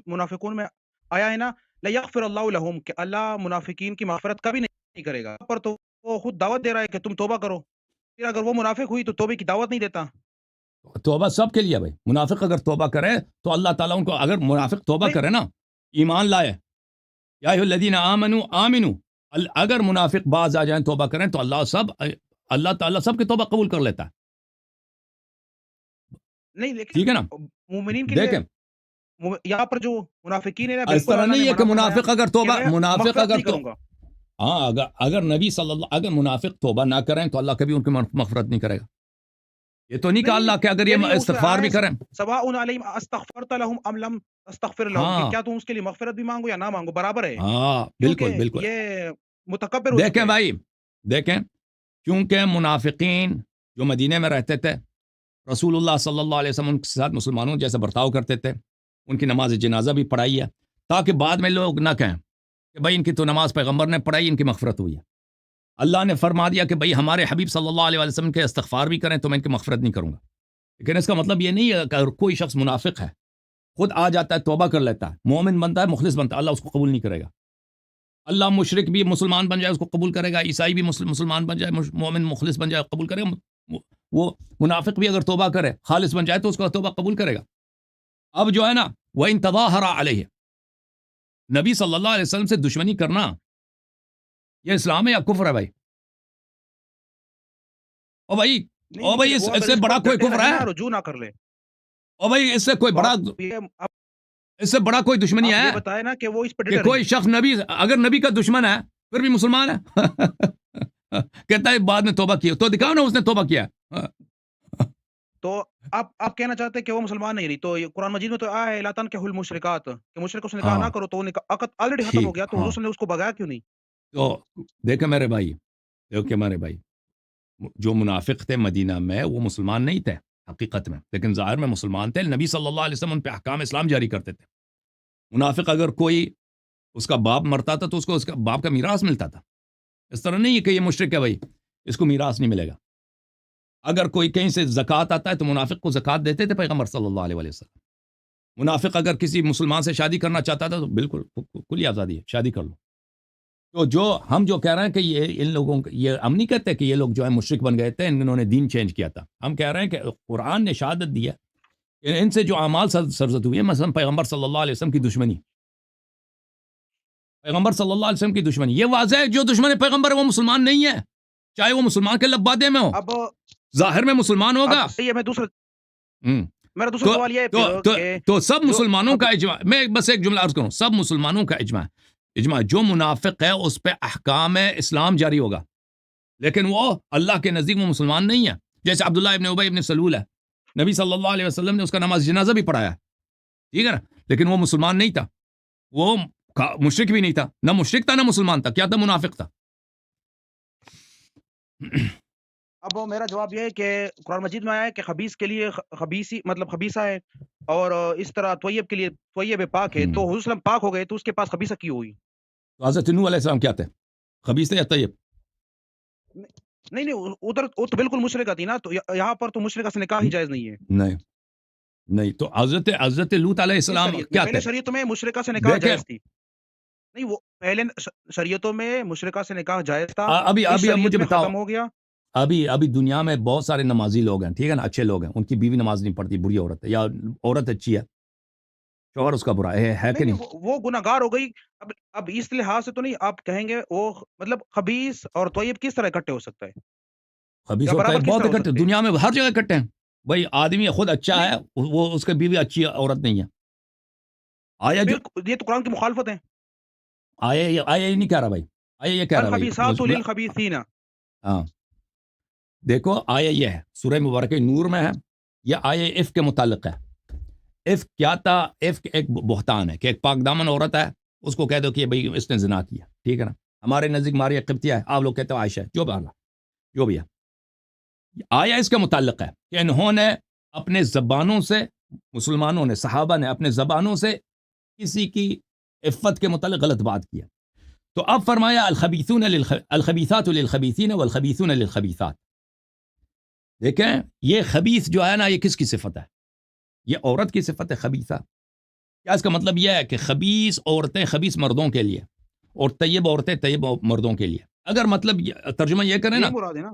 منافقون میں آیا ہے نا، لیغفر اللہ لہم، کہ اللہ منافقین کی مغفرت کبھی نہیں کرے گا. پر تو وہ خود دعوت دے رہا ہے کہ تم توبہ کرو. پھر اگر وہ منافق ہوئی تو توبے کی دعوت نہیں دیتا. توبہ سب کے لیے بھائی. منافق اگر توبہ کرے تو اللہ تعالیٰ ان کو، اگر منافق توبہ نہیں کرے نا، ایمان لائے، یا ایھا الذین آمنوا آمنوا، اگر منافق باز آ جائیں توبہ کریں تو اللہ تعالیٰ سب کی توبہ قبول کر لیتا ہے. نہیں لیکن ٹھیک ہے نا؟ مومنین کے لیے دیکھیں یہاں پر جو منافقین ہے نا، اس بالکل طرح اللہ نہیں نے ہے کہ منع فرمایا منافق اگر کہ توبہ، میں منافق مغفرت اگر نہیں کروں گا. ہاں اگر نبی صلی اللہ، اگر منافق توبہ نہ کریں تو اللہ کبھی ان کی مغفرت نہیں کرے گا. یہ تو نہیں کہا نہیں اللہ کہ اگر یہ یہ نہیں ہے، اس میں استغفار آیا بھی کریں. سواء علیہم استغفرت لهم ام لم تستغفر لهم، کہ ہاں کیا تم اس کے لیے مغفرت بھی مانگو یا نہ مانگو، برابر ہے. ہاں بالکل کیونکہ بالکل. یہ متکبر ہو دیکھیں چکے ہیں. بھائی، دیکھیں، کیونکہ منافقین جو مدینے میں رہتے تھے، رسول اللہ صلی اللہ علیہ وسلم کے ساتھ مسلمانوں جیسے برتاؤ کرتے تھے. ان کی نماز جنازہ بھی پڑھائی ہے تاکہ بعد میں لوگ نہ کہیں کہ بھائی ان کی تو نماز پیغمبر نے پڑھائی، ان کی مغفرت ہوئی ہے. اللہ نے فرما دیا کہ بھائی ہمارے حبیب صلی اللہ علیہ وسلم کے استغفار بھی کریں تو میں ان کی مغفرت نہیں کروں گا. لیکن اس کا مطلب یہ نہیں ہے کہ اگر کوئی شخص منافق ہے، خود آ جاتا ہے، توبہ کر لیتا ہے، مومن بنتا ہے، مخلص بنتا ہے، اللہ اس کو قبول نہیں کرے گا. اللہ مشرک بھی مسلمان بن جائے اس کو قبول کرے گا، عیسائی بھی مسلمان بن جائے، مومن مخلص بن جائے قبول کرے گا. وہ منافق بھی اگر توبہ کرے، خالص بن جائے تو اس کو توبہ قبول کرے گا. اب جو ہے نا، وَإِن تَظَاهَرَ عَلَيْهِ، نبی صلی اللہ علیہ وسلم سے دشمنی کرنا یہ اسلام ہے یا کفر ہے بھائی؟ او بھائی، نہیں لیکن اس وہ اگر سے اس بڑا پر کوئی ڈٹے کفر رہے ہے؟ نا، رجوع نہ کر لے. او بھائی اس سے کوئی تو بڑا، آپ اس سے بڑا کوئی دشمنی ہے یہ بتائے نا کہ وہ اس پر کہ ڈٹے کوئی رہی. شخص نبی، اگر نبی کا دشمن ہے پھر بھی مسلمان ہے؟ کہتا ہے بعد میں توبہ کیا، تو دکھاؤ نا اس نے توبہ کیا. تو آپ کہنا چاہتے ہیں کہ وہ مسلمان نہیں رہی. تو یہ قرآن مجید میں تو آیا ہے لا تنکحوا المشرکات، کہ مشرکوں سے نکاح نہ ہاں کرو. تو وہ عقد آلریڈی ختم ہو ٹھیک، گیا، تو ہاں. حضور نے اس کو بگایا کیوں نہیں؟ تو دیکھیں میرے بھائی، جو منافق تھے مدینہ میں وہ مسلمان نہیں تھے حقیقت میں، لیکن ظاہر میں مسلمان تھے. نبی صلی اللہ علیہ وسلم ان پہ احکام اسلام جاری کرتے تھے. منافق اگر کوئی اس کا باپ مرتا تھا تو اس کو اس کا باپ کا میراث ملتا تھا. اس طرح نہیں ہے کہ یہ مشرک ہے بھائی اس کو میراث نہیں ملے گا. اگر کوئی کہیں سے زکوٰۃ آتا ہے تو منافق کو زکوٰۃ دیتے تھے پیغمبر صلی اللہ علیہ وسلم. منافق اگر کسی مسلمان سے شادی کرنا چاہتا تھا تو بالکل کھلی آزادی ہے، شادی کر لو. تو جو ہم جو کہہ رہے ہیں کہ یہ ان لوگوں یہ ہم نہیں کہتے کہ یہ لوگ جو ہے مشرک بن گئے تھے، انہوں نے دین چینج کیا تھا. ہم کہہ رہے ہیں کہ قرآن نے شہادت دی ہے ان سے جو اعمال سرزد ہوئی ہیں، مثلا پیغمبر صلی اللہ علیہ وسلم کی دشمنی، پیغمبر صلی اللہ علیہ وسلم کی دشمنی یہ واضح ہے، جو دشمن پیغمبر ہے وہ مسلمان نہیں ہے، چاہے وہ مسلمان کے لبادے میں ہو، اب ظاہر میں مسلمان ہوگا۔ صحیح ہے، ہم۔ میرا دوسرا تو سوال یہ ہے تو پھر تو کہ تو سب جو مسلمانوں اب کا اجماع، میں بس ایک جملہ عرض کروں، سب مسلمانوں کا اجماع جو منافق ہے اس پہ احکام اسلام جاری ہوگا، لیکن وہ اللہ کے نزدیک وہ مسلمان نہیں ہے۔ جیسے عبداللہ ابن ابی ابن سلول ہے، نبی صلی اللہ علیہ وسلم نے اس کا نماز جنازہ بھی پڑھایا، ٹھیک ہے نا، لیکن وہ مسلمان نہیں تھا، وہ مشرک بھی نہیں تھا، نہ مشرک تھا نہ مسلمان تھا، کیا تھا؟ منافق تھا۔ اب میرا جواب یہ ہے کہ قرآن مجید میں آیا ہے کہ خبیث کے لیے خبیثی مطلب خبیثہ ہے، اور اس طرح طیب کے لیے طیب پاک ہے، تو حضور صلی اللہ علیہ وسلم پاک ہو گئے تو اس کے پاس خبیثہ کیوں ہوئی؟ تو حضرت نوح علیہ السلام کیا تھے؟ خبیث تھے یا طیب؟ نہیں ادھر وہ تو بالکل مشرکہ تھی نا، تو یہاں پر تو مشرکہ سے نکاح ہی جائز نہیں ہے۔ نہیں تو حضرت لوط علیہ اس السلام شریعت میں کیا پہلے تھے؟ شریعتوں میں مشرکہ سے نکاح دیکھیں جائز تھی، نہیں وہ پہلے شریعتوں میں مشرکہ سے نکاح جائز تھا، ابھی اس اب شریعت مجھے میں بتاؤ، ختم ہو گیا۔ ابھی دنیا میں بہت سارے نمازی لوگ ہیں، ٹھیک ہے نا، اچھے لوگ ہیں، ان کی بیوی نماز نہیں پڑھتی، بری عورت ہے، یا عورت اچھی ہے، شوہر اس کا برا ہے کہ نہیں نہیں؟ وہ گناہ گار ہو گئی۔ اب اس لحاظ سے تو نہیں آپ کہیں گے وہ مطلب خبیث اور طیب کس طرح اکٹھے ہو سکتا ہے، خبیث یا اور طیب برابر کس بہت طرح ہو اکٹھے سکتے ہیں؟ دنیا میں ہر جگہ اکٹھے ہیں بھائی، آدمی خود اچھا نہیں ہے، وہ اس کی بیوی اچھی عورت نہیں ہے، آیا جو یہ تو قرآن کی مخالفت ہے۔ آیا یہ نہیں کہہ رہا بھائی، آیا یہ کہہ رہا بھائی، الخبیثات للخبیثین، ہاں دیکھو آیا یہ ہے سورہ مبارکہ نور میں ہے، یہ آیا عفق کے متعلق ہے۔ عفق کیا تھا؟ عفق ایک بہتان ہے کہ ایک پاک دامن عورت ہے، اس کو کہہ دو کہ بھائی اس نے زنا کیا، ٹھیک ہے نا، ہمارے نزدیک ماریا قبطیہ ہے، آپ لوگ کہتے ہو عائشہ ہے، جو بھی ہے، آیا اس کا متعلق ہے کہ انہوں نے اپنے زبانوں سے، مسلمانوں نے، صحابہ نے اپنے زبانوں سے کسی کی عفت کے متعلق غلط بات کیا، تو اب فرمایا الخبیثات للخبیثین والخبیثون للخبیثات۔ دیکھیں یہ خبیث جو ہے نا، یہ کس کی صفت ہے؟ یہ عورت کی صفت ہے خبیثہ۔ کیا اس کا مطلب یہ ہے کہ خبیث عورتیں خبیث مردوں کے لیے اور طیب عورتیں طیب مردوں کے لیے؟ اگر مطلب ترجمہ یہ کریں نا، یہ مراد ہے نا۔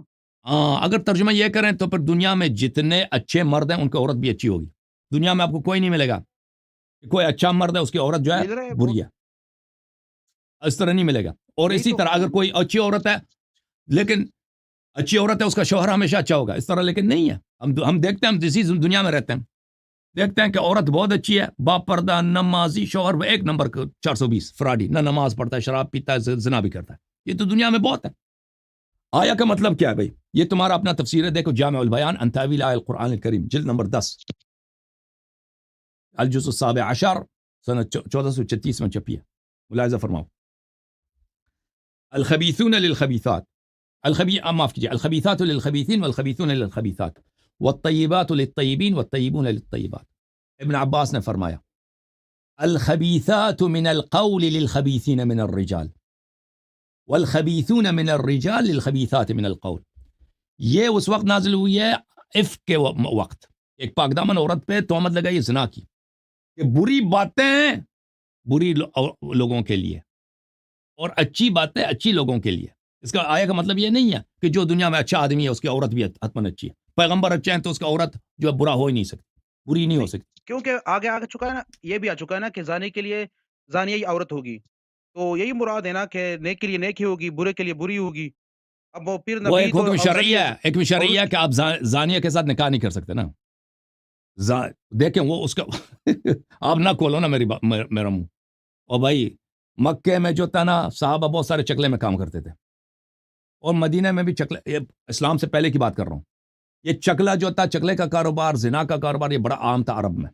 اگر ترجمہ یہ کریں تو پھر دنیا میں جتنے اچھے مرد ہیں ان کی عورت بھی اچھی ہوگی، دنیا میں آپ کو کوئی نہیں ملے گا کہ کوئی اچھا مرد ہے اس کی عورت جو مل رہا ہے ہے بری ہے، اس طرح نہیں ملے گا۔ اور یہی اسی تو طرح اگر کوئی اچھی عورت ہے، لیکن اچھی عورت ہے اس کا شوہر ہمیشہ اچھا ہوگا، اس طرح لیکن نہیں ہے۔ ہم دیکھتے ہیں، ہم اسی دنیا میں رہتے ہیں، دیکھتے ہیں کہ عورت بہت اچھی ہے، باپ پردہ، نمازی، شوہر وہ ایک نمبر 420 فراڈی، نہ نماز پڑھتا ہے، شراب پیتا ہے، زنا بھی کرتا ہے، یہ تو دنیا میں بہت ہے۔ آیا کا مطلب کیا ہے بھائی؟ یہ تمہارا اپنا تفسیر ہے، دیکھو جامع البیان عن تاویل آیۃ القرآن الکریم، جلد نمبر 10، الجزء السابع عشر، سنہ 1436 میں چھپی ہے، ملاحظہ فرماؤ۔ الخبیثون للخبیثات، معاف کیجیے، الخبیثات للخبیثین والخبیثون للخبیثات والطیبات للطیبین والطیبون للطیبات۔ ابن عباس نے فرمایا الخبیثات من القول للخبیثین من الرجال والخبیثون من الرجال للخبیثات من القول۔ یہ اس وقت نازل ہوئی ہے عفق کے وقت، ایک پاک دامن عورت پہ تہمت لگائی زنا کی، کہ بری باتیں بری لوگوں کے لیے اور اچھی باتیں اچھی لوگوں کے لیے۔ اس کا آیا کا مطلب یہ نہیں ہے کہ جو دنیا میں اچھا آدمی ہے اس کی عورت بھی حتماً اچھی ہے، پیغمبر اچھے ہیں تو اس کا عورت جو ہے برا ہو ہی نہیں سکتی، بری نہیں ہو سکتی، کیونکہ آگے چکا ہے نا، یہ بھی آ چکا ہے نا کہ زانی کے لیے زانی ہی عورت ہوگی، تو یہی مراد ہے نا کہ نیک کے لیے نیکی ہوگی، برے کے لیے بری ہوگی۔ اب وہ پھر وہ نبی ایک تو حکم شرعی ہے، ایک شرعی ہے اور کہ آپ زانیہ کے ساتھ نکاح نہیں کر سکتے نا۔ دیکھیں وہ اس کا آپ نہ کھولو نا میرا منہ۔ اور بھائی مکے میں جو تھا نا، صحابہ بہت سارے چکلے میں کام کرتے تھے، اور مدینہ میں بھی چکلے، اسلام سے پہلے کی بات کر رہا ہوں، یہ چکلا جو تھا، چکلے کا کاروبار، زنا کا کاروبار، یہ بڑا عام تھا عرب میں۔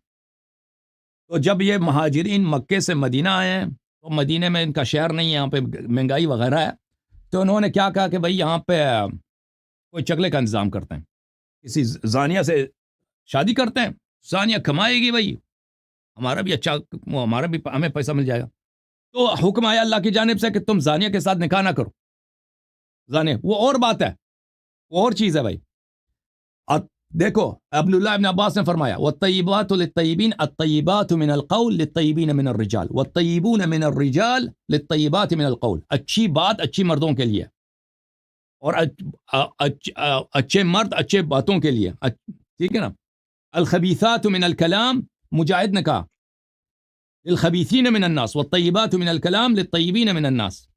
تو جب یہ مہاجرین مکے سے مدینہ آئے ہیں، تو مدینہ میں ان کا شہر نہیں ہے، یہاں پہ مہنگائی وغیرہ ہے، تو انہوں نے کیا کہا کہ بھائی یہاں پہ کوئی چکلے کا انتظام کرتے ہیں، کسی زانیہ سے شادی کرتے ہیں، زانیہ کمائے گی بھائی، ہمارا بھی اچھا، ہمارا بھی ہمیں پیسہ مل جائے گا۔ تو حکم آیا اللہ کی جانب سے کہ تم زانیہ کے ساتھ نکاح نہ کرو، زانیہ وہ اور بات ہے، وہ اور چیز ہے بھائی۔ دیکھو عبداللہ ابن عباس نے فرمایا والطیبات للطیبین الطیبات من القول للطیبین من الرجال والطیبون من الرجال للطیبات من القول۔ اچھی بات اچھی مردوں کے لیے، اور اچھے مرد اچھے باتوں کے لیے، ٹھیک ہے نا۔ الخبیثات من الکلام، مجاہد نے کہا للخبيثين من الناس والطيبات من الكلام للطيبين من الناس.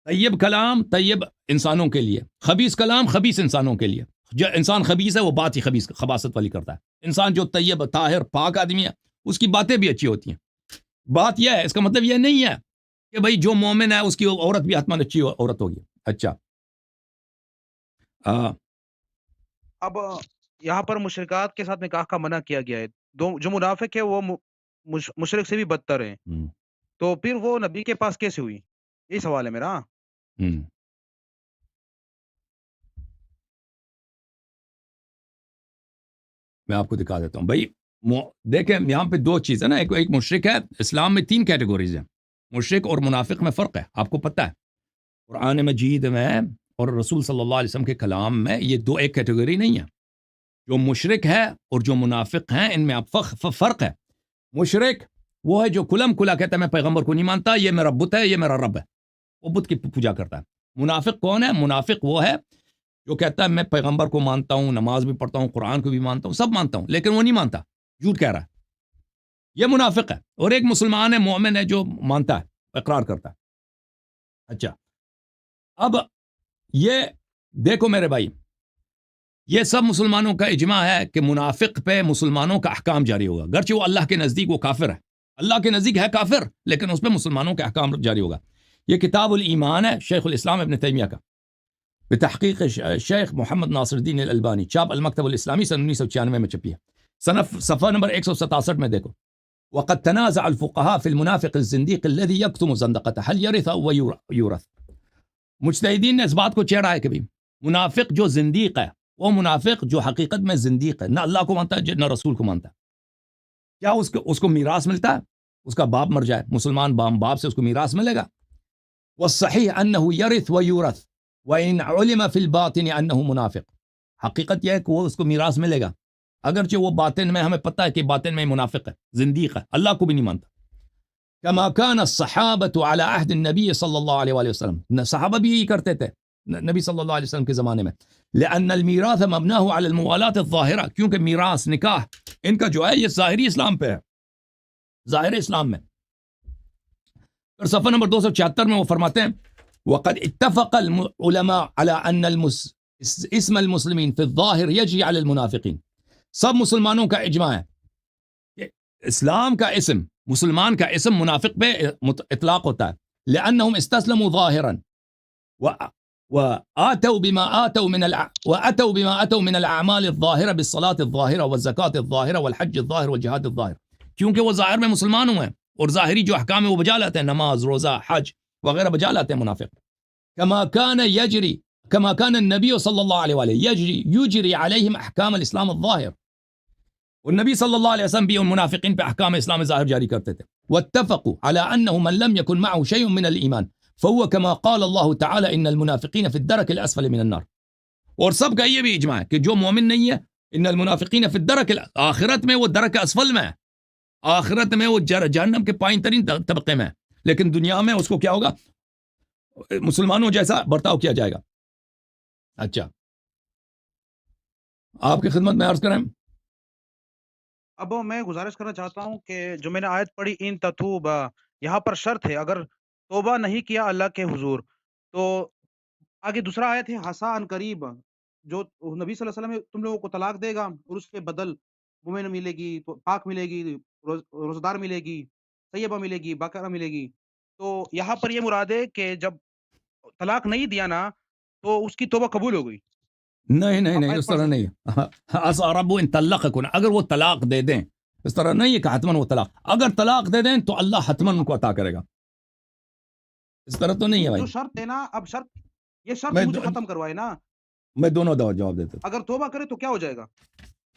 طیب کلام طیب انسانوں کے لیے، خبیث کلام خبیث انسانوں کے لیے. جو انسان خبیث ہے وہ بات ہی خبیث خباثت والی کرتا ہے. انسان جو طیب طاہر پاک آدمی ہے اس کی باتیں بھی اچھی ہوتی ہیں. بات یہ ہے، اس کا مطلب یہ نہیں ہے کہ بھئی جو مومن ہے اس کی عورت بھی حتماً اچھی عورت ہوگی. اچھا اب یہاں پر مشرکات کے ساتھ نکاح کا منع کیا گیا ہے. جو منافق ہے وہ مشرک سے بھی بدتر ہے، تو پھر وہ نبی کے پاس کیسے ہوئی؟ یہی سوال ہے میرا. میں آپ کو دکھا دیتا ہوں. بھائی دیکھیں یہاں پہ دو چیز ہے نا. ایک مشرک ہے. اسلام میں 3 کیٹیگوریز ہیں. مشرک اور منافق میں فرق ہے، آپ کو پتہ ہے. قرآن مجید میں اور رسول صلی اللہ علیہ وسلم کے کلام میں یہ دو ایک کیٹیگری نہیں ہے. جو مشرک ہے اور جو منافق ہیں ان میں آپ فرق ہے. مشرک وہ ہے جو کلم کلا کہتا ہے میں پیغمبر کو نہیں مانتا، یہ میرا بت ہے، یہ میرا رب ہے، وہ بت کی پوجا کرتا ہے. منافق کون ہے؟ منافق وہ ہے جو کہتا ہے میں پیغمبر کو مانتا ہوں، نماز بھی پڑھتا ہوں، قرآن کو بھی مانتا ہوں، سب مانتا ہوں، لیکن وہ نہیں مانتا، جھوٹ کہہ رہا ہے. یہ منافق ہے. اور ایک مسلمان ہے، مومن ہے، جو مانتا ہے، اقرار کرتا ہے. اچھا اب یہ دیکھو میرے بھائی، یہ سب مسلمانوں کا اجماع ہے کہ منافق پہ مسلمانوں کا احکام جاری ہوگا، گرچہ وہ اللہ کے نزدیک وہ کافر ہے، اللہ کے نزدیک ہے کافر، لیکن اس پہ مسلمانوں کا احکام جاری ہوگا. یہ کتاب الایمان ہے شیخ الاسلام ابن تیمیہ کا، بتحقیق شیخ محمد ناصر الدین الالبانی، چاپ المکتب الاسلامی سن 1996 میں چھپی ہے. صفحہ نمبر 167 میں دیکھو. وقد تنازع الفقهاء في المنافق الزنديق الذي يكتم زندقته هل يرث او يورث. مجتہدین نے اس بات کو چھیڑا ہے کہ بھی منافق جو زندیق ہے، وہ منافق جو حقیقت میں زندیق ہے، نہ اللہ کو مانتا ہے نہ رسول کو مانتا ہے، کیا اس کو میراث ملتا ہے؟ اس کا باپ مر جائے، مسلمان باپ سے اس کو میراث ملے گا. والصحیح انه يرث ويورث وان علم في الباطن انه منافق. حقیقت یہ ہے کہ وہ اس کو میراث ملے گا، اگرچہ وہ باطن میں ہمیں پتہ ہے کہ باطن میں منافق ہے، زندیق ہے، اللہ کو بھی نہیں مانتا. كما كان الصحابة على عهد النبي صلى الله عليه وآله وسلم. صحابہ بھی یہی کرتے تھے نبی صلی اللہ علیہ وسلم کے زمانے میں. لأن الميراث مبناه على الموالات الظاهرة، کیونکہ میراث نکاح ان کا جو ہے یہ ظاہری اسلام پہ ہے، ظاہر اسلام میں. اور صفحہ نمبر 276 میں وہ فرماتے ہیں وقد اتفق العلماء على ان اسم المسلمین في الظاهر يجري على المنافقین. سب مسلمانوں کا اجماع ہے کہ اسلام کا اسم، مسلمان کا اسم منافق پہ اطلاق ہوتا ہے. لأنهم استسلموا ظاهرا وآتوا بما آتوا من الأعمال الظاهرة بالصلاة الظاهرة والزكاة الظاهرة والحج الظاهر والجهاد الظاهر. کیونکہ وہ ظاہر میں مسلمان ہوئے ہیں اور ظاہری جو احکام ہے وہ بجا لاتے ہیں، نماز، روزہ، حج وغیرہ بجا لاتے ہیں منافق. كما كان النبي صلى الله عليه وآله يجري عليهم أحكام الإسلام الظاهر. والنبي صلى الله عليه وسلم بھی ان منافقین پہ احکام اسلام ظاہر جاری کرتے تھے. واتفقوا على أنه من لم يكن معه شيء من الإيمان فهو كما قال الله تعالى إن المنافقين في الدرك الأسفل من النار. اور سب کا یہ بھی اجماع ہے کہ جو مومن نہیں ہے، ان المنافقین فی الدرک، آخرت میں وہ درک اسفل میں ہے، آخرت میں وہ جہنم کے پائیں ترین طبقے میں ہے، لیکن دنیا میں اس کو کیا ہوگا؟ مسلمانوں جیسا برتاؤ کیا جائے گا. اچھا آپ کی خدمت میں عرض کریں. اب میں گزارش کرنا چاہتا ہوں کہ جو میں نے آیت پڑھی ان تتوبا، یہاں پر شرط ہے اگر توبہ نہیں کیا اللہ کے حضور تو آگے دوسرا آیت ہے حسا ان قریب، جو نبی صلی اللہ علیہ وسلم تم لوگوں کو طلاق دے گا اور اس کے بدل مومن ملے گی، تو پاک ملے گی، روزدار ملے گی، طیبہ ملے گی، باقرہ ملے گی. تو یہاں پر یہ مراد ہے کہ جب طلاق نہیں دیا نا تو اس کی توبہ قبول ہو گئی. نہیں اس طرح نہیں. عسى رب ان طلقكن، اگر وہ طلاق دے دیں، اس طرح نہیں ہے کہ حتماً وہ طلاق، اگر طلاق دے دیں تو اللہ حتماً ان کو عطا کرے گا، اس طرح تو نہیں ہے بھائی. جو شرط ہے نا، اب شرط یہ شرط مجھے ختم کروائے نا. میں دونوں جواب دیتا ہوں. اگر توبہ کرے تو کیا ہو جائے گا؟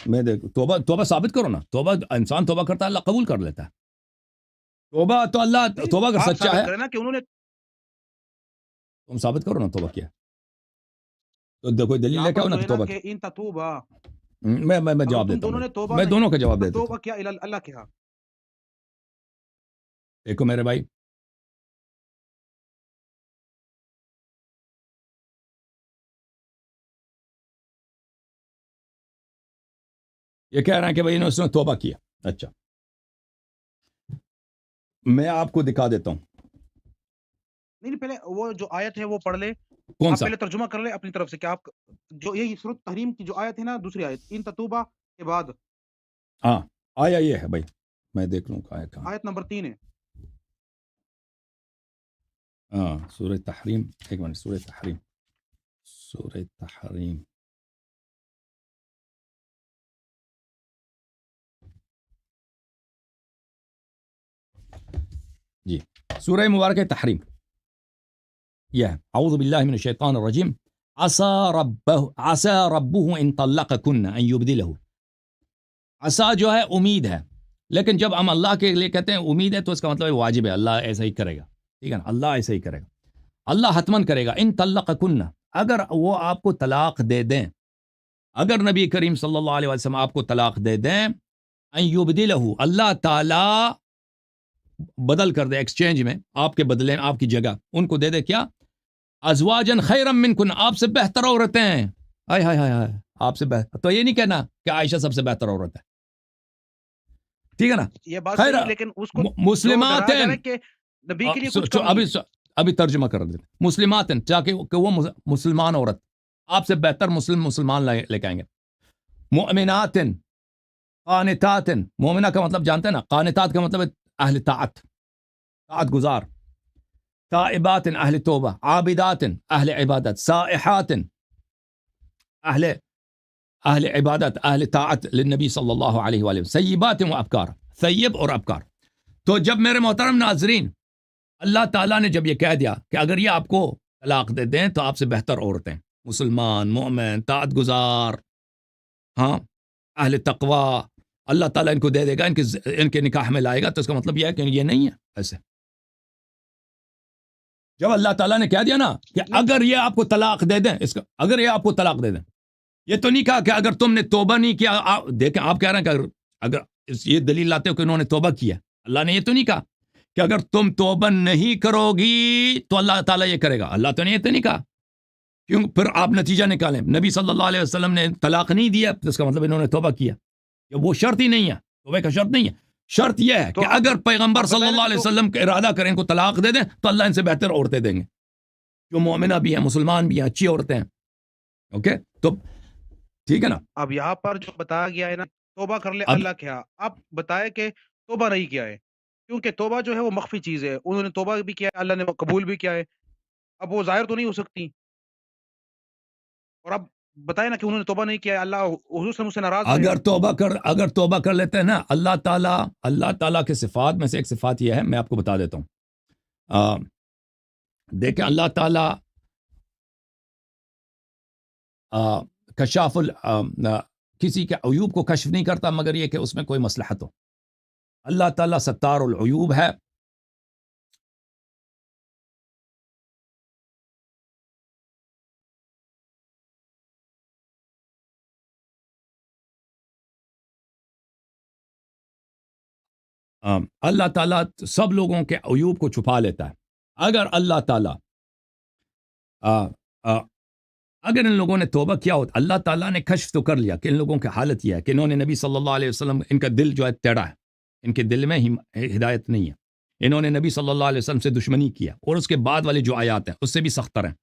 میں دیکھو توبہ ثابت کرو نا. توبہ انسان توبہ کرتا ہے اللہ قبول کر لیتا ہے. توبہ تو اللہ توبہ اگر سچا ہے نا کہ انہوں نے، تم ثابت کرو نا توبہ کیا. تو دیکھو دلیل لے کے آؤ نا کہ توبہ کہ ان تتوبا. میں جواب دیتا ہوں. میں دونوں کا جواب دیتا ہوں. توبہ کیا اللہ کے ہاں. دیکھو میرے بھائی، یہ کہہ رہے ہیں کہ بھائی اس نے توبہ کیا. اچھا میں آپ کو دکھا دیتا ہوں نہیں پہلے وہ جو آیت ہے وہ پڑھ لے، کون آپ سا. پہلے ترجمہ کر لیں اپنی طرف سے کہ آپ جو یہی سورۃ تحریم کی جو آیت ہے نا، دوسری آیت ان تتوبہ کے بعد ہاں آیا یہ ہے بھائی، میں دیکھ لوں آیا کہاں. آیت نمبر 3 ہے. ہاں سورہ تحریم، ایک منٹ، سورہ تحریم، سورہ تحریم. جی سورہ مبارکہ تحریم یہ ہے. اعوذ باللہ من الشیطان الرجیم. عسى ربه ان طلقكن ان يبدله. عسى جو ہے امید ہے، لیکن جب ہم اللہ کے لیے کہتے ہیں امید ہے تو اس کا مطلب ہے واجب ہے، اللہ ایسا ہی کرے گا. ٹھیک ہے نا، اللہ ایسا ہی کرے گا، اللہ حتمن کرے گا. ان طلقكن، اگر وہ آپ کو طلاق دے دیں، اگر نبی کریم صلی اللہ علیہ وسلم آپ کو طلاق دے دیں، ان يبدله، اللہ تعالی بدل کر دے، ایکسچینج میں آپ کے بدلے آپ کی جگہ ان کو دے دے کیا، ازواجن خیرا منکن، آپ سے بہتر عورتیں. ہائے ہائے ہائے ہائے، آپ سے بہتر. تو یہ نہیں کہنا کہ عائشہ سب سے بہتر عورت ہے، ٹھیک ہے نا. یہ بات خیر صحیح ہے، لیکن اس کو جو مسلمات ڈرایا جا رہا ہے کہ نبی کے لیے کچھ کم نہیں ہے. ابھی ترجمہ کر دیتے. مسلمات تاکہ کہ وہ مسلمان عورت آپ سے بہتر مسلمان لے کے آئیں گے. مؤمنات قانتات، مومنہ کا مطلب جانتے ہیں نا، قانتات کا مطلب ہے اہل طاعت گزار. تائبات اہل توبہ، عابدات اہل عبادت، سائحات اہل عبادت، اہل طاعت للنبی صلی اللہ علیہ وآلہ وسلم. سیبات و ابکار، سیب اور ابکار. تو جب میرے محترم ناظرین اللہ تعالیٰ نے جب یہ کہہ دیا کہ اگر یہ آپ کو طلاق دے دیں تو آپ سے بہتر عورتیں، مسلمان، مومن، طاعت گزار، ہاں اہل تقوی، اللہ تعالیٰ ان کو دے دے گا، ان کے نکاح میں لائے گا. تو اس کا مطلب یہ ہے کہ یہ نہیں ہے ایسے. جب اللہ تعالیٰ نے کہہ دیا نا کہ اگر یہ آپ کو طلاق دے دیں، اس کا اگر یہ آپ کو طلاق دے دیں، یہ تو نہیں کہا کہ اگر تم نے توبہ نہیں کیا. دیکھیں آپ کہہ رہے ہیں کہ اگر یہ دلیل لاتے ہو کہ انہوں نے توبہ کیا، اللہ نے یہ تو نہیں کہا کہ اگر تم توبہ نہیں کرو گی تو اللہ تعالیٰ یہ کرے گا. اللہ تو نے یہ تو نہیں کہا. کیوں پھر آپ نتیجہ نکالیں، نبی صلی اللہ علیہ وسلم نے طلاق نہیں دیا تو اس کا مطلب انہوں نے توبہ کیا. وہ شرط ہی نہیں ہے، توبہ کا شرط نہیں ہے. شرط یہ ہے کہ اگر پیغمبر صلی اللہ علیہ وسلم کا ارادہ کریں ان کو طلاق دے دیں تو اللہ ان سے بہتر عورتیں دیں گے، جو مومنہ بھی ہیں، مسلمان بھی ہیں، اچھی عورتیں ہیں. اوکے تو ٹھیک ہے نا. اب یہاں پر جو بتایا گیا ہے نا توبہ کر لے اللہ کیا، اب بتائے کہ توبہ نہیں کیا ہے، کیونکہ توبہ جو ہے وہ مخفی چیز ہے. انہوں نے توبہ بھی کیا ہے، اللہ نے قبول بھی کیا ہے، اب وہ ظاہر تو نہیں ہو سکتی. اور اب بتائے نا کہ انہوں نے توبہ نہیں کیا ہے، اللہ حضور سے مجھ سے ناراض ہے. اگر توبہ کر لیتے ہیں نا، اللہ تعالیٰ کے صفات میں سے ایک صفات یہ ہے، میں آپ کو بتا دیتا ہوں. دیکھیں اللہ تعالیٰ کشاف کسی کے عیوب کو کشف نہیں کرتا مگر یہ کہ اس میں کوئی مصلحت ہو. اللہ تعالیٰ ستار العیوب ہے. اللہ تعالیٰ سب لوگوں کے عیوب کو چھپا لیتا ہے. اگر اللہ تعالیٰ اگر ان لوگوں نے توبہ کیا ہوتا، اللہ تعالیٰ نے کشف تو کر لیا کہ ان لوگوں کی حالت یہ ہے کہ انہوں نے نبی صلی اللہ علیہ وسلم، ان کا دل جو ہے ٹیڑھا ہے، ان کے دل میں ہدایت نہیں ہے، انہوں نے نبی صلی اللہ علیہ وسلم سے دشمنی کیا. اور اس کے بعد والی جو آیات ہیں اس سے بھی سختر ہیں.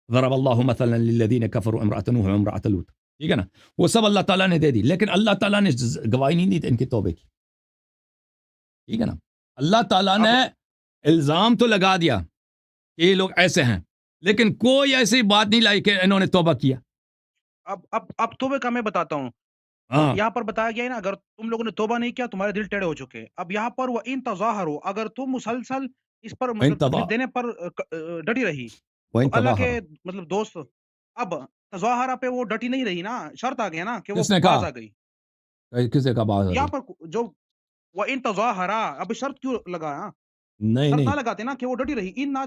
ضرب اللہ مثلا للذین کفروا امرأۃ نوح وامرأۃ لوط، ٹھیک ہے نا، وہ سب اللہ تعالیٰ نے دے دی، لیکن اللہ تعالیٰ نے گواہی نہیں دی ان کے توبے کی. ٹھیک ہے نا. اللہ تعالیٰ نے الزام تو لگا دیا کہ یہ لوگ ایسے ہیں، لیکن کوئی ایسی بات نہیں لائی کہ انہوں نے توبہ کیا. اب توبے کا میں بتاتا ہوں. یہاں پر بتایا گیا ہے نا، اگر تم لوگوں نے توبہ نہیں کیا تمہارے دل ٹیڑے ہو چکے. اب یہاں پر وہ ان تظاہروا، اگر تم مسلسل اس پر مطلب دینے پر ڈٹی رہی تو اللہ کے مطلب دوست، اب تظاہرہ پہ وہ ڈٹی نہیں رہی نا، شرط آ گیا نا کہ وہ باز آ گئی. کس نے کہا باز آ گئی؟ یہاں پر جو وہ ان تظاہرہ، اب شرط کیوں لگا؟ نہیں شرط نہ لگاتے نا کہ وہ ڈٹی رہی. ان نہ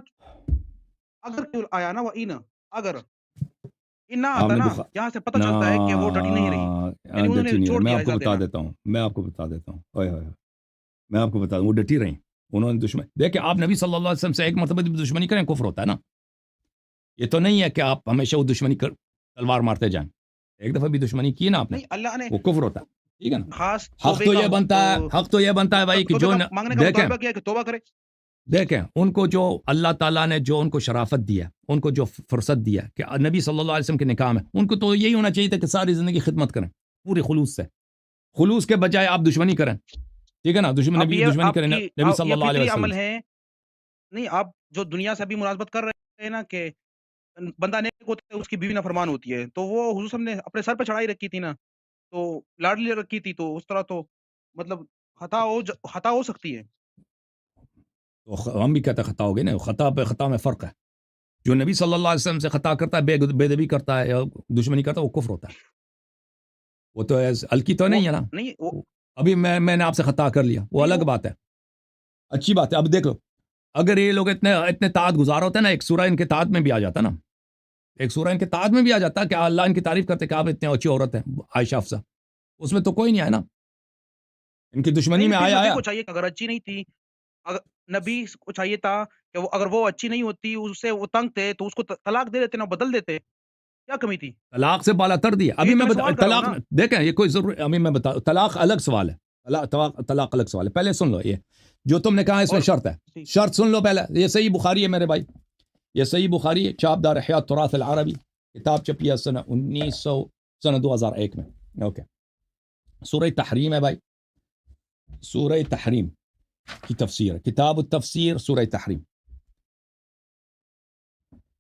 اگر کیوں آیا نا وہ ان، اگر ان نہ آتا نا یہاں سے پتہ چلتا ہے کہ وہ ڈٹی نہیں رہی. میں آپ کو بتا دیتا ہوں میں آپ کو بتا دوں وہ ڈٹی رہی. انہوں نے دشمن، دیکھیں آپ نبی صلی اللہ علیہ وسلم سے ایک مرتبہ دشمنی کریں کفر ہوتا ہے نا. یہ تو نہیں ہے کہ آپ ہمیشہ وہ دشمنی تلوار مارتے جائیں. ایک دفعہ بھی دشمنی کی نا آپ نے، اللہ نے وہ کفر ہوتا ہے. ٹھیک ہے نا. خاص حق توبے تو کا یہ بنتا ہے حق تو یہ بنتا ہے بھائی کہ توبے جو کا مانگنے کا دیکھیں مطالبہ کیا ہے کہ توبہ کرے. دیکھیں ان کو جو اللہ تعالیٰ نے جو ان کو شرافت دیا ان کو جو فرصت دیا کہ نبی صلی اللہ علیہ وسلم کے نکاح میں ان کو تو یہی ہونا چاہیے تھا کہ ساری زندگی خدمت کریں پورے خلوص سے. خلوص کے بجائے آپ دشمنی کریں. ٹھیک ہے نا. اب نبی یہ دشمنی آپ کریں کی نبی صلی یہ اللہ علیہ فطری وسلم عمل سے. ہے. نہیں آپ جو دنیا سے ابھی ملازمت کر رہے ہیں نا کہ بندہ نیک ہوتا ہے اس کی بیوی نافرمان ہوتی ہے تو وہ حضور صلی اللہ علیہ وسلم نے اپنے سر پہ چڑھائی رکھی تھی نا تو لاڈلی رکھی تھی تو اس طرح تو مطلب خطا ہو سکتی ہے. تو ہم بھی کہتے ہیں خطا ہو گئی نا. خطا پہ خطا میں فرق ہے. جو نبی صلی اللہ علیہ وسلم سے خطا کرتا ہے بے ادبی کرتا ہے یا دشمنی کرتا ہے وہ کفر ہوتا ہے. وہ تو الکی تو وہ نہیں ہے نا. نہیں وہ ابھی میں نے آپ سے خطا کر لیا وہ نہیں الگ بات ہے. اچھی بات ہے. اب دیکھ لو اگر یہ لوگ اتنے طاعت گزار ہوتے ہیں نا ایک سورہ ان کے طاعت میں بھی آ جاتا نا. ایک سورہ ان کے طاعت میں بھی آ جاتا کہ اللہ ان کی تعریف کرتے کہ آپ اتنے اچھی عورت ہیں عائشہ افسا. اس میں تو کوئی نہیں آیا نا. ان کی دشمنی نہیں میں پھر نبی آیا. کو چاہیے کہ اگر اچھی نہیں تھی نبی کو چاہیے تھا کہ اگر وہ اچھی نہیں ہوتی اس سے وہ تنگ تھے تو اس کو طلاق دے دیتے نا بدل دیتے. کیا کمی تھی؟ طلاق سے بالا تر دیا. ابھی یہی تو میں میں سوال کر رہا ہوں طلاق نا. دیکھیں یہ کوئی ضرور ابھی میں بتا طلاق الگ سوال ہے. طلاق الگ سوال ہے. پہلے سن لو یہ جو تم نے کہا اس میں اور شرط ہے. شرط سن لو پہلے. یہ صحیح بخاری ہے میرے بھائی. یہ صحیح بخاری ہے. چاپ دار احیاء التراث العربی کتاب چھپی ہے سنہ 2001 میں. اوکے. سورہ تحریم ہے بھائی. سورہ تحریم کی تفسیر ہے. کتاب التفسیر سورہ تحریم.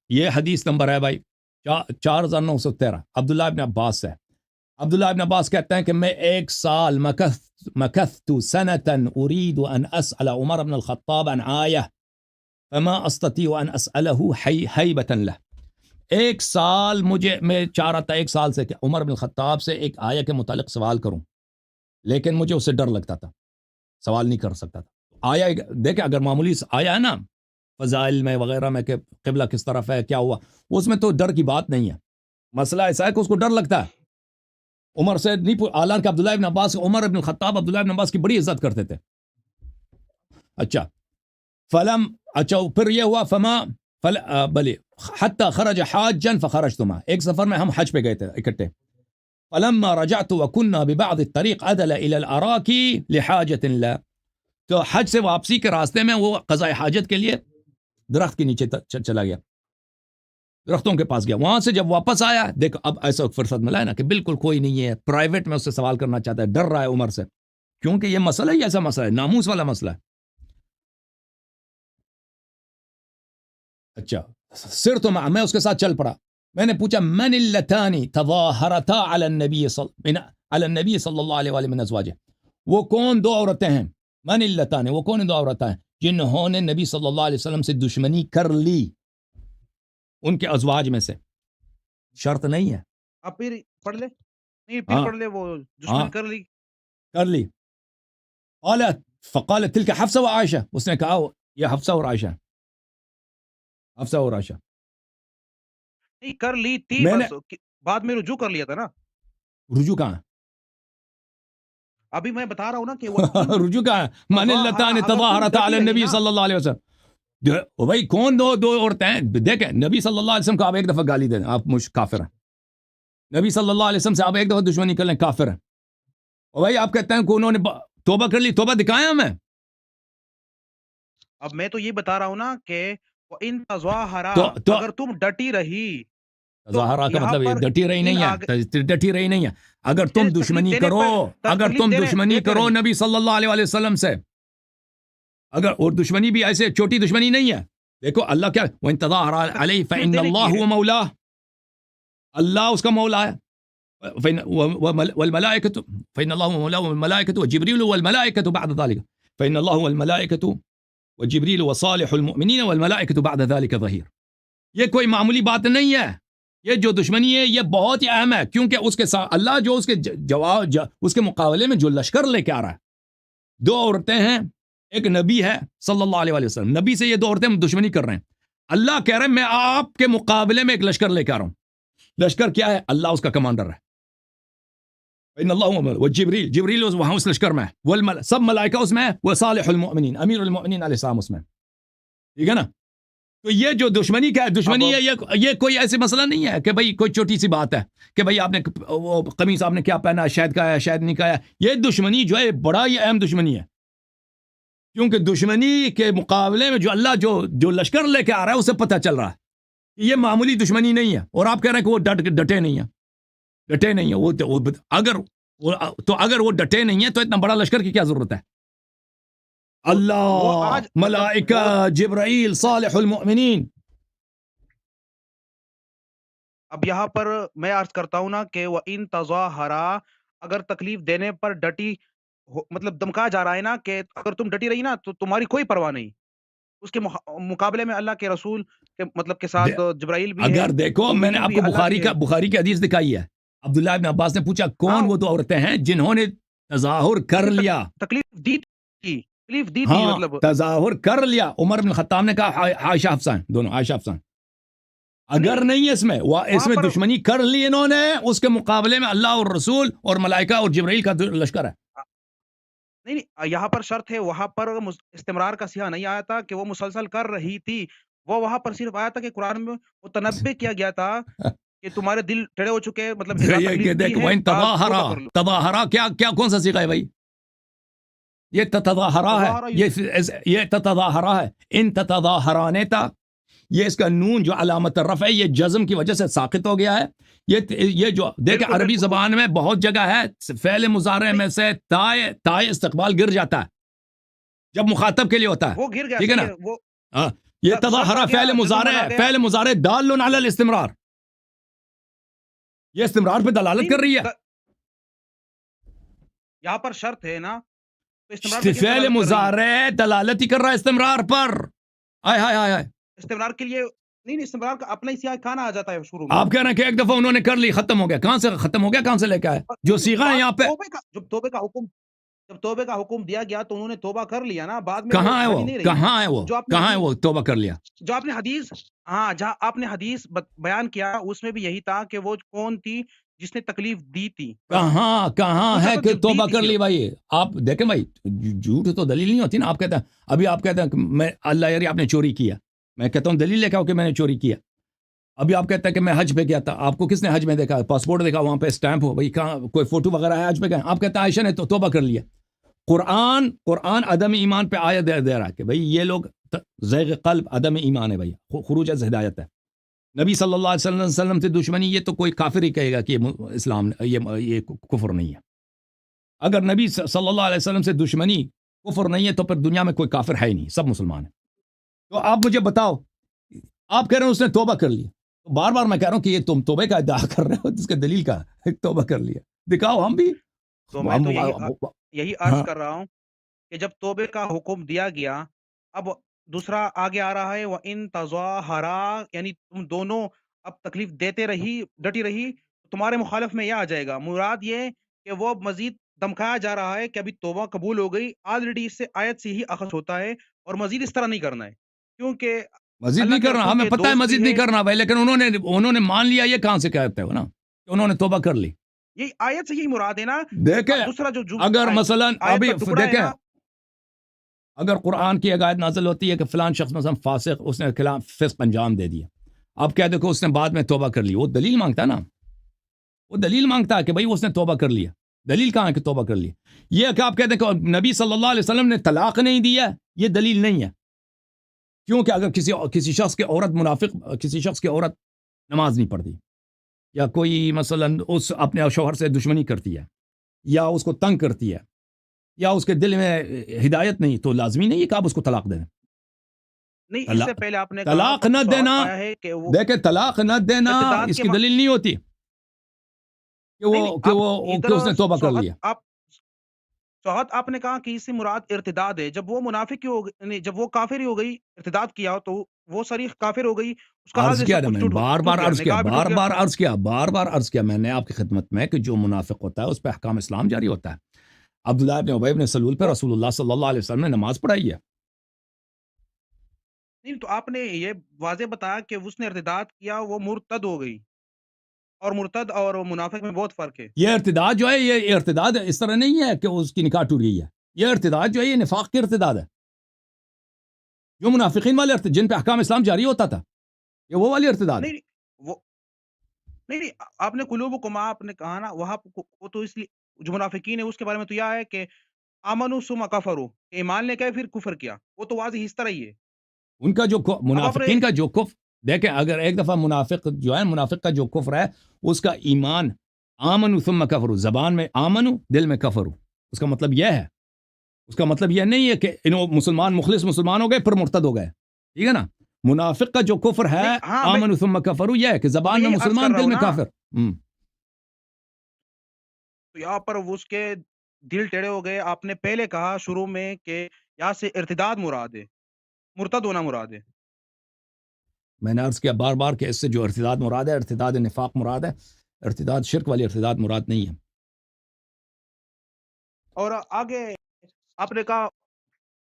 یہ حدیث نمبر ہے بھائی 4913 عبداللہ ابن عباس سے. عبداللہ ابن عباس کہتے ہیں کہ میں 1 سال مکثت سنة اريد ان اسأل عمر بن الخطاب عن آیہ فما استطيع ان اسأله حیبة له. 1 سال میں چاہ رہا تھا 1 سال سے کہ عمر بن الخطاب سے ایک آیہ کے متعلق سوال کروں لیکن مجھے اسے ڈر لگتا تھا. سوال نہیں کر سکتا تھا. آیا دیکھیں اگر معمولی آیا ہے نا فضائل میں وغیرہ میں کہ قبلہ کس طرف ہے کیا ہوا اس میں تو ڈر کی بات نہیں ہے. مسئلہ ایسا ہے کہ اس کو ڈر لگتا ہے. عمر سے نہیں حالانکہ عبداللہ ابن عباس عمر ابن الخطاب عبداللہ ابن عباس کی بڑی عزت کرتے تھے. اچھا پھر یہ ہوا بلی حتی خرج حاجا فخرجت معه. ایک سفر میں ہم حج پہ گئے تھے اکٹھے. فلما رجعت وكنا ببعض الطريق عدل الى الاراك لحاجه لا. تو حج سے واپسی کے راستے میں وہ قضاء حاجت کے لیے درخت کے نیچے چلا گیا. درختوں کے پاس گیا. وہاں سے جب واپس آیا دیکھو اب ایسا فرصت ملا ہے نا کہ بالکل کوئی نہیں ہے. پرائیویٹ میں اس سے سوال کرنا چاہتا ہے. ڈر رہا ہے عمر سے کیونکہ یہ مسئلہ ہی ایسا مسئلہ ہے ناموس والا مسئلہ ہے. اچھا سرت مع میں اس کے ساتھ چل پڑا. میں نے پوچھا من اللتان تظاہرتا علی النبی صلی اللہ علیہ وآلہ من ازواجہ. وہ کون 2 عورتیں ہیں. من اللتان وہ کون 2 عورتیں ہیں جنہوں نے نبی صلی اللہ علیہ وسلم سے دشمنی کر لی ان کے ازواج میں سے. شرط نہیں ہے. آپ پھر پڑھ لے. نہیں پھر پڑھ لے وہ دشمن کر لی. قالت فقالت تلك حفصہ و عائشہ. اس نے کہا یہ حفصہ اور عائشہ. حفصہ اور عائشہ نہیں کر لی تھی بس بعد میں رجوع کر لیا تھا نا. رجوع کہاں ہے. ابھی میں بتا رہا ہوں نا کہ رجوع کہاں ہے. من اللتان تظاہرتا علی النبی صلی اللہ علیہ وسلم. بھائی کون 2 عورتیں ہیں. دیکھیں نبی صلی اللہ علیہ وسلم کو آپ ایک دفعہ گالی دیں آپ کافر ہیں. نبی صلی اللہ علیہ وسلم سے آپ ایک دفعہ دشمنی کر لیں کافر ہیں. اور بھائی آپ کہتے ہیں کہ انہوں نے توبہ کر لی. توبہ دکھائیں ہمیں. اب میں تو یہ بتا رہا ہوں نا کہ ان تظاہرا اگر تم ڈٹی رہی. تظاہرہ کا مطلب یہ ڈٹی رہی نہیں ہے. اگر تم دشمنی کرو نبی صلی اللہ علیہ وسلم سے اگر اور دشمنی بھی ایسے چھوٹی دشمنی نہیں ہے. دیکھو اللہ کیا وَإِن تَظَاهَرَ عَلَيْهِ فَإِنَّ اللَّهُ هُوَ مَوْلَاهُ. اللہ اس کا مولا ہے. والملائکۃ فإن الله هو مولاه والملائکۃ وجبريل والملائکۃ بعد ذلك فإن الله والملائکۃ وجبريل وصالح المؤمنین والملائکۃ بعد ذلك ظہیر. یہ کوئی معمولی بات نہیں ہے. یہ جو دشمنی ہے یہ بہت ہی اہم ہے کیونکہ اس کے ساتھ اللہ جو اس کے اس کے مقابلے میں جو لشکر لے کے آ رہا ہے. 2 عورتیں ہیں ایک نبی ہے صلی اللہ علیہ وسلم. نبی سے یہ 2 عورتیں دشمنی کر رہے ہیں. اللہ کہہ رہے ہیں میں آپ کے مقابلے میں ایک لشکر لے کے آ رہا ہوں. لشکر کیا ہے. اللہ اس کا کمانڈر ہے. ان اللہ جبریل وہاں اس لشکر میں ہے. سب ملائکہ اس میں ہے. وہ صالح المؤمنین امیر المؤمنین علیہ السلام اس میں. ٹھیک ہے نا. تو یہ جو دشمنی کا ہے، دشمنی اب ہے، یہ کوئی ایسی مسئلہ نہیں ہے کہ بھئی کوئی چھوٹی سی بات ہے کہ بھئی آپ نے وہ قمیص آپ نے کیا پہنا ہے، شاید کا ہے شاید نہیں کا ہے. یہ دشمنی جو ہے بڑا ہی اہم دشمنی ہے، کیونکہ دشمنی کے مقابلے میں جو اللہ جو لشکر لے کے آ رہا ہے اسے پتہ چل رہا ہے کہ یہ معمولی دشمنی نہیں ہے، اور آپ کہہ رہے ہیں کہ وہ ڈٹے نہیں ہیں. اگر وہ ڈٹے نہیں ہیں تو اتنا بڑا لشکر کی کیا ضرورت ہے؟ وہ اللہ، آج مطلب ملائکہ، وہ جبرائیل، صالح المؤمنین. اب یہاں پر میں عرض کرتا ہوں نا کہ وہ ان تظاہرا، اگر تکلیف دینے پر ڈٹی مطلب دمکا جا رہا ہے نا کہ اگر تم ڈٹی رہی نا تو تمہاری کوئی پرواہ نہیں، اس کے مقابلے میں اللہ کے رسول کے مطلب کے ساتھ جبرائیل بھی ہے، اگر دیکھو میں نے مومنین آپ بھی کو اللہ کے بخاری کی حدیث دکھائی ہے. عبداللہ ابن عباس نے پوچھا ہاں کون وہ دو عورتیں ہیں جنہوں نے تظاہر کر جسے لیا؟ تکلیف دی تھی ہاں، مطلب تظاہر کر لیا. عمر بن خطاب نے کہا عائشہ حفصہ ہیں، دونوں عائشہ حفصہ ہیں. اگر نہیں ہے اس میں وہاں پر دشمنی کر لی انہوں نے، اس کے مقابلے میں اللہ اور رسول اور ملائکہ اور جبرائیل کا لشکر ہے. نہیں یہاں پر شرط ہے، وہاں پر استمرار کا سیاح نہیں آیا تھا کہ وہ مسلسل کر رہی تھی، وہ وہاں پر صرف آیا تھا کہ قرآن میں وہ تنبے کیا گیا تھا کہ تمہارے دل ٹیڑے ہو چکے، مطلب اذا یہ تکلیف کہ دی دیکھ ہے وَإِن توبہ کر لو. تظاہرا کیا کون سا صیغہ ہے بھائی؟ یہ تظاہرا ہے، یہ تظاہرا ہے. ان تظاہرانے تا، یہ اس کا نون جو علامت رفع ہے یہ جزم کی وجہ سے ساقط ہو گیا ہے. یہ جو دیکھیں بالکل عربی بالکل زبان میں بہت جگہ ہے فعل مضارع میں سے تائے استقبال گر جاتا ہے جب مخاطب کے لیے ہوتا ہے، وہ گر گیا، ٹھیک ہے نا؟ صحیح ہے، وہ ہاں، یہ شرط تظاہرا آ گیا، فعل جزم مضارع بنا ہے، گیا. فعل مضارع دال علی الاستمرار، یہ استمرار پہ دلالت نہیں کر رہی ہے. یہاں پر شرط ہے نا، تو استمرار پہ کیوں فعل دلالت کر رہی ہے؟ مضارع دلالت ہی کر رہا ہے استمرار پر. آئے ہائے ہائے ہائے، استمرار کے لیے نہیں، استمرار کا اپنا ہی سیاہ کھانا آ جاتا ہے شروع میں. آپ کہہ رہے ہیں کہ ایک دفعہ انہوں نے کر لی ختم ہو گیا، کہاں سے ختم ہو گیا، کہاں سے لے کے آئے جو صیغہ ہے یہاں پہ؟ جب توبے کا حکم دیا گیا تو انہوں نے توبہ کر لیا نا، بعد میں وہ کہاں ہے بنی وہ نہیں رہی. کہاں ہے وہ جو آپ نے کہاں ہے حدیث وہ توبہ کر لیا؟ جو آپ نے حدیث ہاں جہاں آپ نے حدیث بیان کیا اس میں بھی یہی تھا کہ وہ کون تھی جس نے تکلیف دی تھی. بس کہاں پوچھا ہے تو کہ جو دی توبہ تھی کر لی صرف. بھائی؟ آپ دیکھیں بھائی، جھوٹ تو دلیل نہیں ہوتی نا. آپ کہتے ہیں ابھی آپ کہتے ہیں کہ میں اللہ یاری آپ نے چوری کیا، میں کہتا ہوں دلیل لے کے آؤ کہ میں نے چوری کیا. ابھی آپ کہتے ہیں کہ میں حج پہ گیا تھا، آپ کو کس نے حج میں دیکھا؟ پاسپورٹ دیکھا، وہاں پہ اسٹیمپ ہو بھائی، کہاں کوئی فوٹو وغیرہ ہے حج پہ گئے؟ آپ کہتے ہیں عائشہ نے تو توبہ کر لیا. قرآن عدم ایمان پہ آیت دے رہا ہے کہ بھائی یہ لوگ زیغ قلب عدم ایمان ہے بھائی، خروج از ہدایت ہے. نبی صلی اللہ علیہ وسلم سے دشمنی، یہ تو کوئی کافر ہی کہے گا کہ یہ اسلام یہ کفر نہیں ہے. اگر نبی صلی اللہ علیہ وسلم سے دشمنی کفر نہیں ہے تو پھر دنیا میں کوئی کافر ہے ہی نہیں، سب مسلمان ہیں. تو آپ مجھے بتاؤ، آپ کہہ رہے ہیں اس نے توبہ کر لی، بار بار میں کہہ رہا ہوں کہ یہ تم توبہ کا ادعا کر رہے ہو، جس کا دلیل کا توبہ کر لیا دکھاؤ ہم بھی. تو میں تو یہی عرض کر رہا ہوں کہ جب توبے کا حکم دیا گیا، اب دوسرا آگے آ رہا ہے وہ ان تظاہرا، یعنی تم دونوں اب تکلیف دیتے رہی، ڈٹی رہی، تمہارے مخالف میں یہ آ جائے گا. مراد یہ کہ وہ مزید دمکایا جا رہا ہے کہ ابھی توبہ قبول ہو گئی، آلریڈی اس سے آیت سے ہی اخذ ہوتا ہے اور مزید اس طرح نہیں کرنا ہے، کیونکہ مزید اللہ نہیں کے کرنا، رسول ہمیں کے پتہ ہے دوست مزید بھی نہیں ہے. کرنا بھائی، لیکن انہوں نے مان لیا، یہ کہاں سے کہتے ہو نا کہ انہوں نے توبہ کر لی؟ یہی آیت سے یہی مراد ہے نا. دیکھیں اب دوسرا جو اگر مثلا آیت ابھی کا ٹکڑا ہے دیکھیں، نا، اگر قرآن کی ایک آیت نازل ہوتی ہے کہ فلان شخص مثلا فاسق، اس نے خلاف فسق انجام دے دیا، اب کہہ دو کہ اس نے بعد میں توبہ کر لی، وہ دلیل مانگتا ہے نا، وہ دلیل مانگتا ہے کہ بھائی اس نے توبہ کر لیا. دلیل کہاں ہے کہ توبہ کر لی؟ یہ کہ آپ کہتے ہیں کہ نبی صلی اللہ علیہ وسلم نے طلاق نہیں دیا، یہ دلیل نہیں ہے. کیونکہ اگر کسی شخص کے عورت منافق، کسی شخص کی عورت نماز نہیں پڑھتی، یا کوئی مثلا اس اپنے شوہر سے دشمنی کرتی ہے، یا اس کو تنگ کرتی ہے، یا اس کے دل میں ہدایت نہیں، تو لازمی نہیں ہے کہ آپ اس کو طلاق دیں. نہیں اس سے پہلے آپ نے کہا طلاق نہ سوال دینا، آیا ہے کہ وہ دیکھیں طلاق نہ دینا ارتداد اس کے کی دلیل نہیں ہوتی کہ اس نے توبہ کر لیا. سوہت آپ نے کہا کہ اس سے مراد ارتداد ہے. جب وہ منافق ہی ہو گئی، نہیں جب وہ کافر ہی ہو گئی، ارتداد کیا ہو تو وہ صریح کافر ہو گئی، اس کا حال عرض سے کیا سب نا کچھ میں نے، بار ٹوٹ گیا، نکاح بھی ٹوٹ گیا. بار عرض کیا میں نے آپ کی خدمت میں کہ جو منافق ہوتا ہے اس پہ احکام اسلام جاری ہوتا ہے. عبداللہ ابن ابی ابن سلول پہ رسول اللہ صلی اللہ علیہ وسلم نے نماز پڑھائی ہے. نہیں تو آپ نے یہ واضح بتایا کہ اس نے ارتداد کیا، وہ مرتد ہو گئی، اور مرتد اور منافق میں بہت فرق ہے. یہ ارتداد جو ہے، یہ ارتداد اس طرح نہیں ہے کہ اس کی نکاح ٹوٹ گئی ہے. یہ ارتداد جو ہے یہ نفاق کی ارتداد ہے. جو منافقین والے جن پہ احکام اسلام جاری ہوتا تھا، یہ وہ والی ارتداد ہے۔ نہیں وہ نہیں آپ نے قلوبکم آپ نے کہا نا وہاں وہ تو اس لیے جو منافقین ہے اس کے بارے میں تو یہ ہے کہ آمنو ثم کفروا، ایمان لے کے پھر کفر کیا، وہ تو واضح اس طرح ہی ہے۔ ان کا جو اب آپ نے منافقین کا جو کفر، دیکھیں اگر ایک دفعہ منافق جو ہے، منافق کا جو کفر ہے اس کا ایمان، آمنو ثم کفروا، زبان میں آمنو دل میں کفروا، اس کا مطلب یہ ہے، اس کا مطلب یہ نہیں ہے کہ انہوں مسلمان مخلص مسلمان ہو گئے پھر مرتد ہو گئے، ٹھیک ہے نا؟ منافق کا جو کفر ہے نہیں ہاں آمنو ثم کفروا، یہ ہے کہ میں زبان میں یہی عرض کر مسلمان رہا دل ہوں میں نا، کافر۔ تو یہاں پر اس کے دل ٹیڑے ہو گئے۔ آپ نے پہلے کہا شروع میں کہ یہاں سے ارتداد مراد ہے، مرتد ہونا مراد ہے۔ میں نے عرض کیا بار بار کہ اس سے جو ارتداد مراد ہے، ارتداد نفاق مراد ہے، ارتداد شرک والی ارتداد مراد نہیں ہے۔ اور آگے آپ نے کہا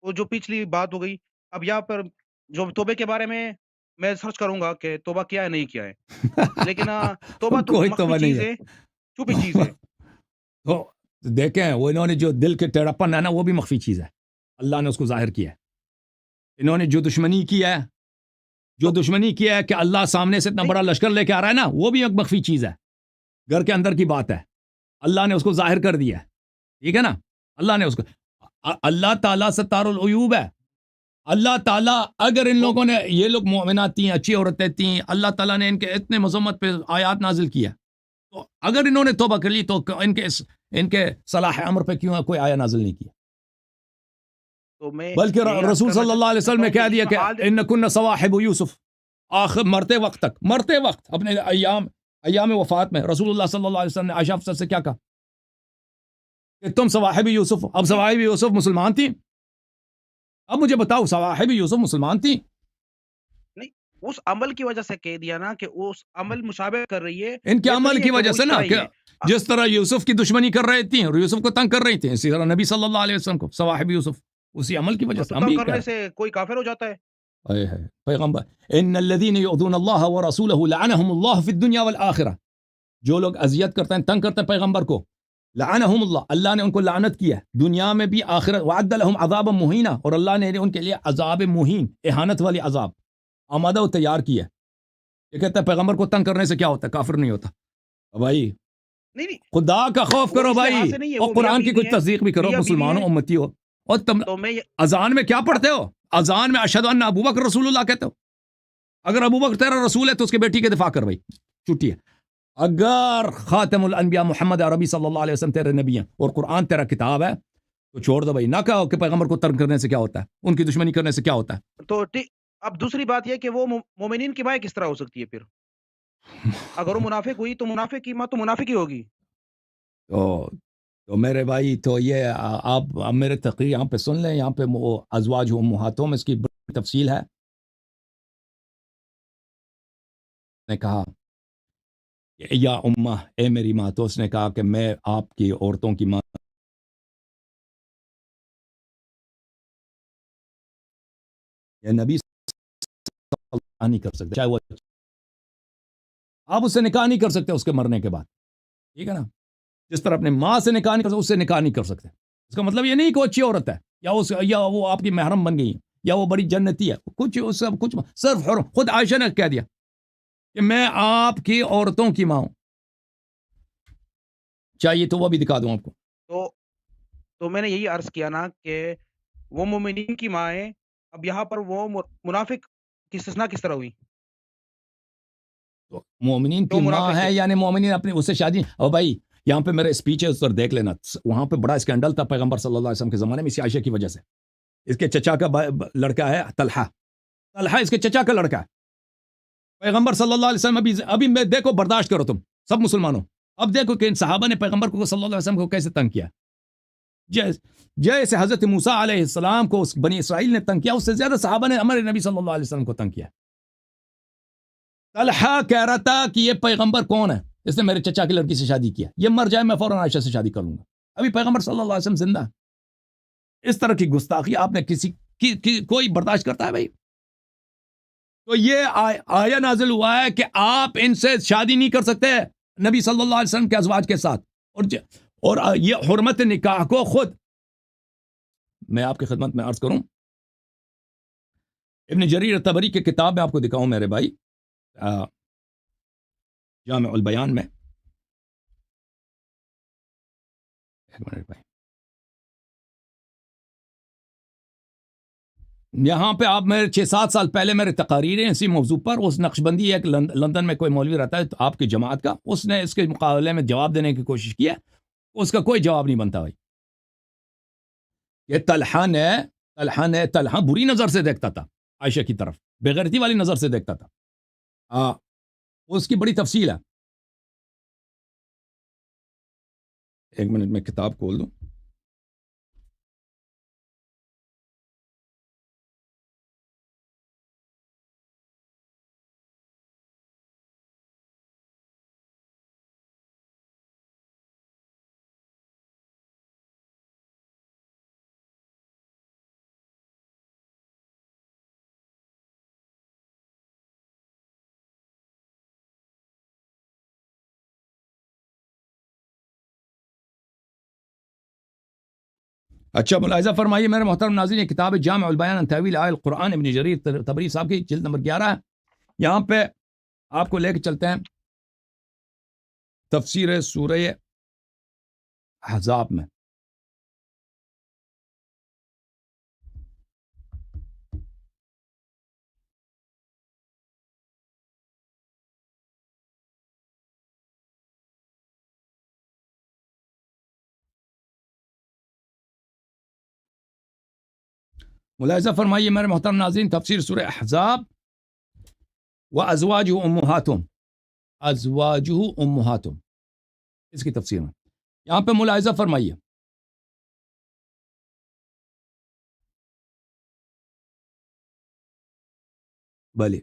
وہ جو پچھلی بات ہو گئی، اب یہاں پر جو توبے کے بارے میں میں سرچ کروں گا کہ توبہ کیا ہے نہیں کیا ہے، لیکن توبہ تو کوئی مخفی توبہ نہیں چیز ہے، چھپی چیز ہے۔ تو دیکھیں وہ انہوں نے جو دل کے ٹیڑھاپن ہے نا، وہ بھی مخفی چیز ہے، اللہ نے اس کو ظاہر کیا ہے۔ انہوں نے جو دشمنی کی ہے، جو تو دشمنی کیا ہے کہ اللہ سامنے سے اتنا نہیں بڑا لشکر لے کے آ رہا ہے نا، وہ بھی ایک مخفی چیز ہے، گھر کے اندر کی بات ہے، اللہ نے اس کو ظاہر کر دیا ہے، ٹھیک ہے نا؟ اللہ نے اس کو، اللہ تعالیٰ ستار العیوب ہے۔ اللہ تعالیٰ اگر ان وہ لوگوں نے، یہ لوگ مومنات تھیں، اچھی عورتیں تھیں، اللہ تعالیٰ نے ان کے اتنے مذمت پہ آیات نازل کیا، تو اگر انہوں نے توبہ کر لی تو ان کے صلاح امر پہ کیوں کوئی آیا نازل نہیں کیا؟ تو میں بلکہ یہی عرض رسول کرنا صلی اللہ علیہ وسلم چاہتا نے ہوں کہ کہہ اس دیا میں کہ آل ان کن صواحب یوسف، آخر مرتے وقت اپنے ایام وفات میں رسول اللہ صلی اللہ علیہ وسلم نے عائشہ افسر سے کیا کہا کہ تم صواحب یوسف۔ اب نہیں صواحب یوسف مسلمان تھیں؟ اب مجھے بتاؤ صواحب یوسف مسلمان تھیں؟ نہیں اس عمل کی وجہ سے کہہ دیا نا کہ اس عمل مشابہ کر رہی ہے، ان کے یہ تو عمل نہیں کی ہے کہ وجہ وہ سے اس نا، طرح کہ ہی ہے۔ جس طرح یوسف کی دشمنی کر رہی تھیں اور یوسف کو تنگ کر رہی تھیں، اسی طرح نبی صلی اللہ علیہ وسلم کو صواحب یوسف، اسی عمل کی وجہ ہاں، سے تو ہم تنگ بھی کہہ کرنے رہے سے کوئی کافر ہو جاتا ہے؟ ہیں۔ اے ہے پیغمبر، ان الذين يؤذون الله ورسوله لعنهم الله في الدنيا والآخرة، جو لوگ اذیت کرتے ہیں، تنگ کرتے ہیں پیغمبر کو، لعنهم اللہ، اللہ نے ان کو لعنت کیا ہے دنیا میں بھی آخرت، وعد لهم عذابا مہینا، اور اللہ نے ان کے لیے عذاب مہین، اہانت والی عذاب آمادہ و تیار کیا ہے۔ یہ کہتا ہے پیغمبر کو تنگ کرنے سے کیا ہوتا ہے؟ کافر نہیں ہوتا۔ بھائی نہیں نہیں خدا کا خوف وہ کرو اس بھائی، لحاظ سے نہیں ہے، اور وہ میاں قرآن کی بیوی کچھ ہے، تصدیق بھی کرو، میاں بیوی مسلمانوں ہے۔ امتی ہو، اور تم تو میں اذان میں کیا پڑھتے ہو؟ اذان میں اشہد ان ابو بکر رسول اللہ کہتے ہو؟ اگر ابو بکر تیرا رسول ہے تو اس کے بیٹی کے دفاع کر بھائی، چھٹی ہے۔ اگر خاتم الانبیاء محمد عربی صلی اللہ علیہ وسلم تیرے نبی ہیں اور قرآن تیرا کتاب ہے تو چھوڑ دو بھائی، نہ کہو کہ پیغمبر کو ترک کرنے سے کیا ہوتا ہے، ان کی دشمنی کرنے سے کیا ہوتا ہے۔ تو اب دوسری بات یہ کہ وہ مومنین کی ماں کس طرح ہو سکتی ہے پھر؟ اگر وہ منافق ہوئی تو منافق کی ماں تو منافق ہی ہوگی۔ تو میرے بھائی، تو یہ آپ میرے تقریر یہاں پہ سن لیں، یہاں پہ وہ ازواج امہاتوں میں اس کی بڑی تفصیل ہے۔ نے کہا کہ یا امہ، اے میری ماں، تو اس نے کہا کہ میں آپ کی عورتوں کی ماں، یہ نبی صلی اللہ علیہ وسلم نہیں کر سکتے، چاہے وہ آپ اس سے نکاح نہیں کر سکتے اس کے مرنے کے بعد، ٹھیک ہے نا؟ جس طرح اپنے ماں سے نکاح نہیں کر سکتے، اس سے نکاح نہیں کر سکتے۔ اس کا مطلب یہ نہیں کہ وہ اچھی عورت ہے، یا وہ آپ کی محرم بن گئی ہے، یا وہ بڑی جنتی ہے، کچھ صرف حرم۔ خود عائشہ نے کہہ دیا کہ میں آپ کی عورتوں کی ماں ہوں، چاہیے تو وہ بھی دکھا دوں آپ کو۔ تو میں نے یہی عرض کیا نا کہ وہ مومنین کی ماں ہے، اب یہاں پر وہ منافق کی استثناء کس طرح ہوئی؟ تو مومنین جو کی ماں منافق ہے، ہے یعنی مومنین اپنی اس سے شادی، اور بھائی یہاں پہ میرے اسپیچ ہے، اس پر دیکھ لینا، وہاں پہ بڑا اسکینڈل تھا پیغمبر صلی اللہ علیہ وسلم کے زمانے میں اسی عائشہ کی وجہ سے۔ اس کے چچا کا لڑکا ہے طلحہ اس کے چچا کا لڑکا ہے۔ پیغمبر صلی اللہ علیہ وسلم ابھی میں دیکھو، برداشت کرو تم سب مسلمانوں، اب دیکھو کہ ان صحابہ نے پیغمبر کو صلی اللہ علیہ وسلم کو کیسے تنگ کیا۔ جیسے حضرت موسیٰ علیہ السلام کو بنی اسرائیل نے تنگ کیا، اس سے زیادہ صحابہ نے ہمارے نبی صلی اللہ علیہ وسلم کو تنگ کیا۔ طلحہ کہہ رہا تھا کہ یہ پیغمبر کون ہے، اس نے میرے چچا کی لڑکی سے شادی کیا، یہ مر جائے میں فوراً عائشہ سے شادی کر لوں گا۔ ابھی پیغمبر صلی اللہ علیہ وسلم زندہ ہے۔ اس طرح کی گستاخی آپ نے کسی کوئی برداشت کرتا ہے بھائی؟ تو یہ آیا نازل ہوا ہے کہ آپ ان سے شادی نہیں کر سکتے نبی صلی اللہ علیہ وسلم کے ازواج کے ساتھ، اور یہ حرمت نکاح کو خود میں آپ کی خدمت میں عرض کروں ابن جریر طبری کی کتاب میں آپ کو دکھاؤں میرے بھائی، جامع البیان میں، ایک منٹ بھائی، یہاں پہ آپ میرے 6-7 سال پہلے میرے تقاریر ہیں اسی موضوع پر، اس نقشبندی ایک لندن میں کوئی مولوی رہتا ہے تو آپ کی جماعت کا، اس نے اس کے مقابلے میں جواب دینے کی کوشش کی ہے، اس کا کوئی جواب نہیں بنتا بھائی. یہ طلحہ بری نظر سے دیکھتا تھا عائشہ کی طرف، بےغیرتی والی نظر سے دیکھتا تھا. اس کی بڑی تفصیل ہے. ایک منٹ میں کتاب کھول دوں. اچھا ملاحظہ فرمائیے میرے محترم ناظرین، یہ کتاب جامع البیان عن تاویل آیات القرآن ابن جریر طبری صاحب کی جلد نمبر 11 ہے. یہاں پہ آپ کو لے کے چلتے ہیں تفسیر سورہ احزاب میں. ملاحظہ فرمائیے میرے محترم ناظرین، تفسیر سورہ احزاب. وازواجہ امہاتہم، ازواجہ امہاتہم، اس کی تفسیر میں یہاں پہ ملاحظہ فرمائیے. بھلے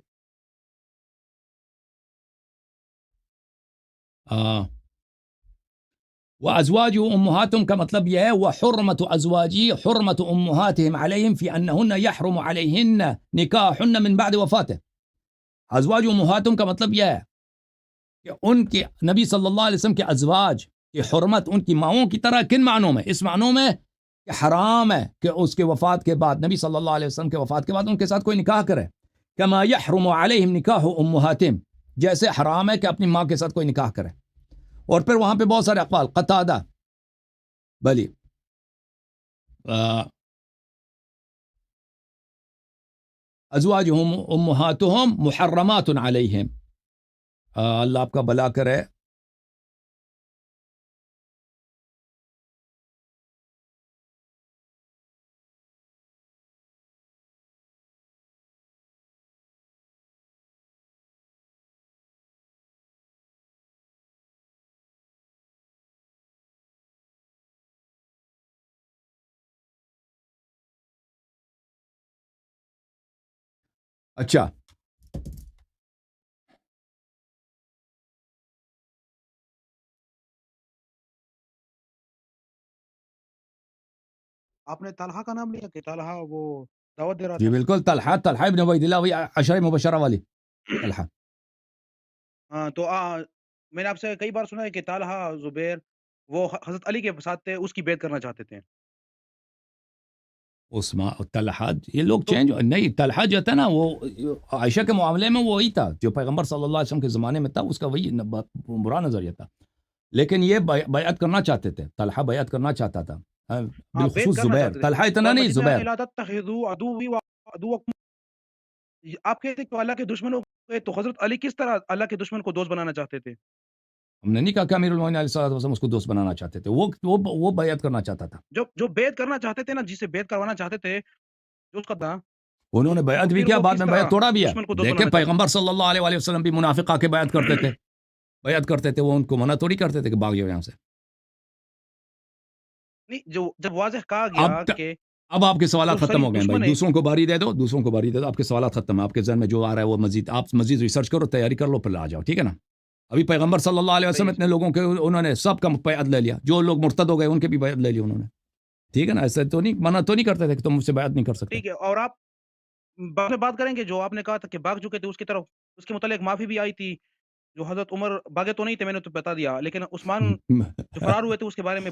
وازواجہ امہاتہم کا مطلب یہ ہے وحرمت ازواجی حرمت امہاتہم علیہم فی انہن یحرم علیہن نکاحن من بعد وفاتہ. ازواج امہاتہم کا مطلب یہ ہے کہ ان کے نبی صلی اللہ علیہ وسلم کے ازواج کی حرمت ان کی ماؤں کی طرح کن معنوں میں؟ اس معنوں میں کہ حرام ہے کہ اس کے وفات کے بعد، نبی صلی اللہ علیہ وسلم کے وفات کے بعد ان کے ساتھ کوئی نکاح کرے. کما یحرم علیہم نکاح امہاتہم، جیسے حرام ہے کہ اپنی ماں کے ساتھ کوئی نکاح کرے. اور پھر وہاں پہ بہت سارے اقوال، قتادہ، بلی ازواجہم امہاتہم محرمات علیہم. اللہ آپ کا بھلا کرے. اچھا آپ نے طلحہ کا نام لیا کہ طلحہ وہ دعوت دے رہا جی تھا؟ بالکل، طلحہ ابن عبید اللہ، وہی عشرہ مبشرہ والی طلحہ. ہاں تو میں نے آپ سے کئی بار سنا ہے کہ طلحہ، زبیر وہ حضرت علی کے ساتھ تھے، اس کی بیعت کرنا چاہتے تھے. عثمان، طلحہ، یہ لوگ تو چینج نہیں. طلحہ جو تھا نا وہ عائشہ کے معاملے میں وہی تھا جو پیغمبر صلی اللہ علیہ وسلم کے زمانے میں تھا، اس کا وہی برا نظریہ تھا. لیکن یہ بیعت کرنا چاہتے تھے، طلحہ بیعت کرنا چاہتا تھا، ہاں، بیعت بالخصوص کرنا زبیر. چاہتے تھے. طلحہ اتنا نہیں، وَالَّذِينَ زبیر. لَا تَتَّخِذُوا عَدُوِّي وَعَدُوَّكُمْ، آپ کہتے ہیں کہ اللہ کے دشمنوں کو، تو حضرت علی کس طرح اللہ کے دشمن کو دوست بنانا چاہتے تھے؟ ہم نے نہیں کہا کہ امیر المومنین علیہ الصلوۃ والسلام اس کو دوست بنانا چاہتے تھے، وہ بیعت کرنا چاہتا تھا. جو بیعت کرنا چاہتے تھے نا، جسے بیعت کروانا چاہتے تھے، جو اس کا تھا، انہوں نے تو بیعت بھی پھر کیا، وہ بعد کس میں طرح بیعت توڑا بھی ہے. دشمن کو دوست دیکھیں بنانا چاہتے پیغمبر صلی اللہ علیہ وآلہ وسلم بھی منافق آ کے بیعت کرتے تھے، بیعت کرتے تھے، وہ ان کو منع تھوڑی کرتے تھے کہ بھاگ جاؤ یہاں سے. نہیں، جب واضح کہا گیا کہ اب آپ کے سوالات جو ختم صحیح ہو گئے ہیں دشمن بھائی. ہے، دوسروں کو باری دے دو، دوسروں کو باری دے دو. آپ کے سوالات ختم ہیں، آپ کے ذہن میں جو آ رہا ہے وہ مزید آپ مزید ریسرچ کرو، تیاری کر لو، پھر آ جاؤ، ٹھیک ہے نا. ابھی پیغمبر صلی اللہ علیہ وسلم اتنے لوگوں کے انہوں نے سب کا بیعت لے لیا، جو لوگ مرتد ہو گئے ان کے بھی بیعت لے لی انہوں نے، ٹھیک ہے نا. ایسے تو نہیں، منع تو نہیں کرتے تھے کہ تم مجھ سے بیعت نہیں کر سکتے. ٹھیک ہے. اور آپ بعد میں بات کریں گے، جو آپ نے کہا تھا کہ بھاگ چکے تھے، اس کی طرف اس کے متعلق معافی بھی آئی تھی. جو حضرت عمر بھاگے تو نہیں تھے، میں نے تو بتا دیا، لیکن عثمان جو فرار ہوئے تھے اس کے بارے میں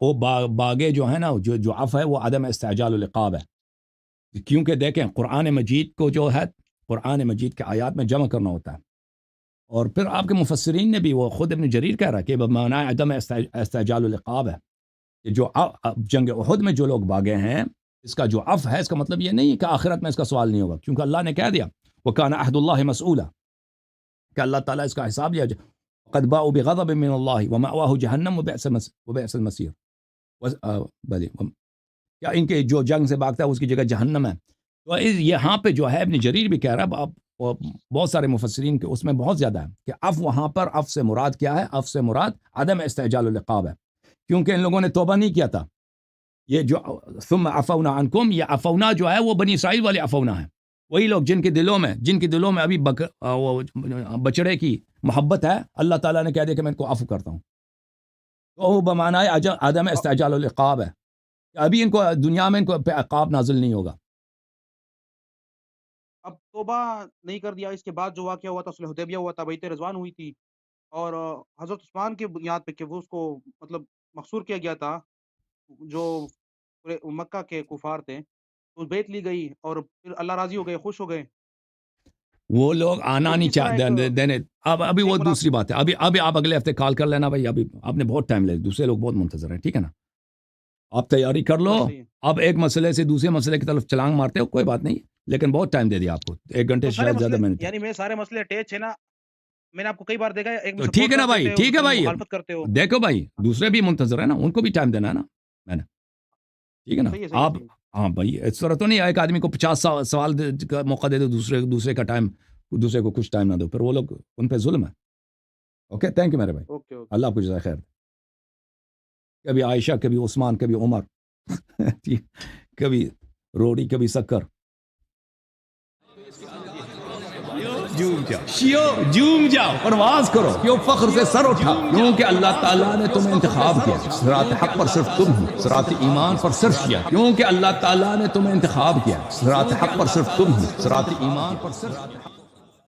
وہ باغے جو ہے نا جو عفو ہے وہ عدم استعجال العقاب ہے، کیونکہ دیکھیں قرآن مجید کو جو ہے قرآن مجید کے آیات میں جمع کرنا ہوتا ہے، اور پھر آپ کے مفسرین نے بھی، وہ خود ابن جریر کہہ رہا ہے کہ معنی عدم استعجال العقاب ہے کہ جو جنگ احد میں جو لوگ بھاگے ہیں اس کا جو عفو ہے اس کا مطلب یہ نہیں کہ آخرت میں اس کا سوال نہیں ہوگا، کیونکہ اللہ نے کہہ دیا وَكَانَ عَهْدُ اللَّهِ مَسْئُولًا کہ اللہ تعالیٰ اس کا حساب لیا جائے، قد باؤوا بغضب من اللہ ومأواہ جہنم وبئس المصیر بلی کیا ان کے جو جنگ سے بھاگتا ہے اس کی جگہ جہنم ہے۔ تو یہاں پہ جو ہے ابن جریر بھی کہہ رہا ہے، بہت سارے مفسرین کے اس میں بہت زیادہ ہے کہ عفو وہاں پر عفو سے مراد کیا ہے؟ عفو سے مراد عدم استعجال العقاب ہے، کیونکہ ان لوگوں نے توبہ نہیں کیا تھا۔ یہ جو ثم عفونا عنکم، یہ عفونا جو ہے وہ بنی اسرائیل والے عفونا ہے، وہی لوگ جن کے دلوں میں ابھی بچڑے کی محبت ہے، اللہ تعالیٰ نے کہہ دیا کہ میں ان کو عفو کرتا ہوں، تو وہ بمعنی عدم استعجال العقاب ہے، ابھی ان کو دنیا میں ان کو پہ عقاب نازل نہیں ہوگا۔ اب توبہ نہیں کر دیا، اس کے بعد جو واقعہ ہوا تھا صلح حدیبیہ ہوا تھا، بیعت رضوان ہوئی تھی، اور حضرت عثمان کی بنیاد پہ کہ وہ اس کو مطلب محصور کیا گیا تھا، جو پورے مکہ کے کفار تھے، تو بیعت لی گئی اور پھر اللہ راضی ہو گئے، خوش ہو گئے۔ وہ لوگ آنا تو نہیں اس طرح چاہتے دینے، ابھی وہ ایک دوسری بات ہے، ابھی آپ اگلے ہفتے کال کر لینا بھائی، ابھی آپ نے بہت ٹائم لے، دوسرے لوگ بہت منتظر ہیں، ٹھیک ہے نا؟ آپ تیاری کر لو، صحیح ہے۔ اب ایک مسئلے سے دوسرے مسئلے کی طرف چھلانگ مارتے ہو کوئی بات نہیں، لیکن بہت ٹائم دے دیا آپ کو، 1 گھنٹے تو سے سارے شاید زیادہ مسئلے میں نے۔ یعنی میں سارے مسئلے اٹیچ ہے نا، میں نے آپ کو کئی بار دیکھا ہے، ایک میں تو ٹھیک سپورٹ ہے نا کر بھائی، دیتے ہو، ٹھیک ہے کہیں بھائی، مخالفت کرتے ہو۔ دیکھو بھائی دوسرے بھی منتظر ہیں نا، ان کو بھی ٹائم دینا ہے نا میں نے، ٹھیک ہے نا؟ صحیح ہے، صحیح ہے، آپ صحیح ہے۔ ہاں بھائی اس طرح تو نہیں ایک آدمی کو 50 سوال کا موقع دے دو، دوسرے کا ٹائم، دوسرے کو کچھ ٹائم نہ دو، پھر وہ لوگ ان پہ ظلم ہے۔ اوکے تھینک یو میرے بھائی، اوکے اوکے۔ اللہ آپ کو جزائے خیر۔ کبھی عائشہ، کبھی عثمان، کبھی عمر کبھی روڑی، کبھی سکر، جوم جاؤ پرواز کرو، کیوں فخر سے سر اٹھا، کیونکہ اللہ تعالیٰ نے تمہیں انتخاب کیا، صراط حق پر صرف تم ہو، صراط ایمان پر صرف کیا، کیونکہ اللہ تعالیٰ نے تمہیں انتخاب کیا، صراط حق پر صرف تم ہو، صراط ایمان پر صرف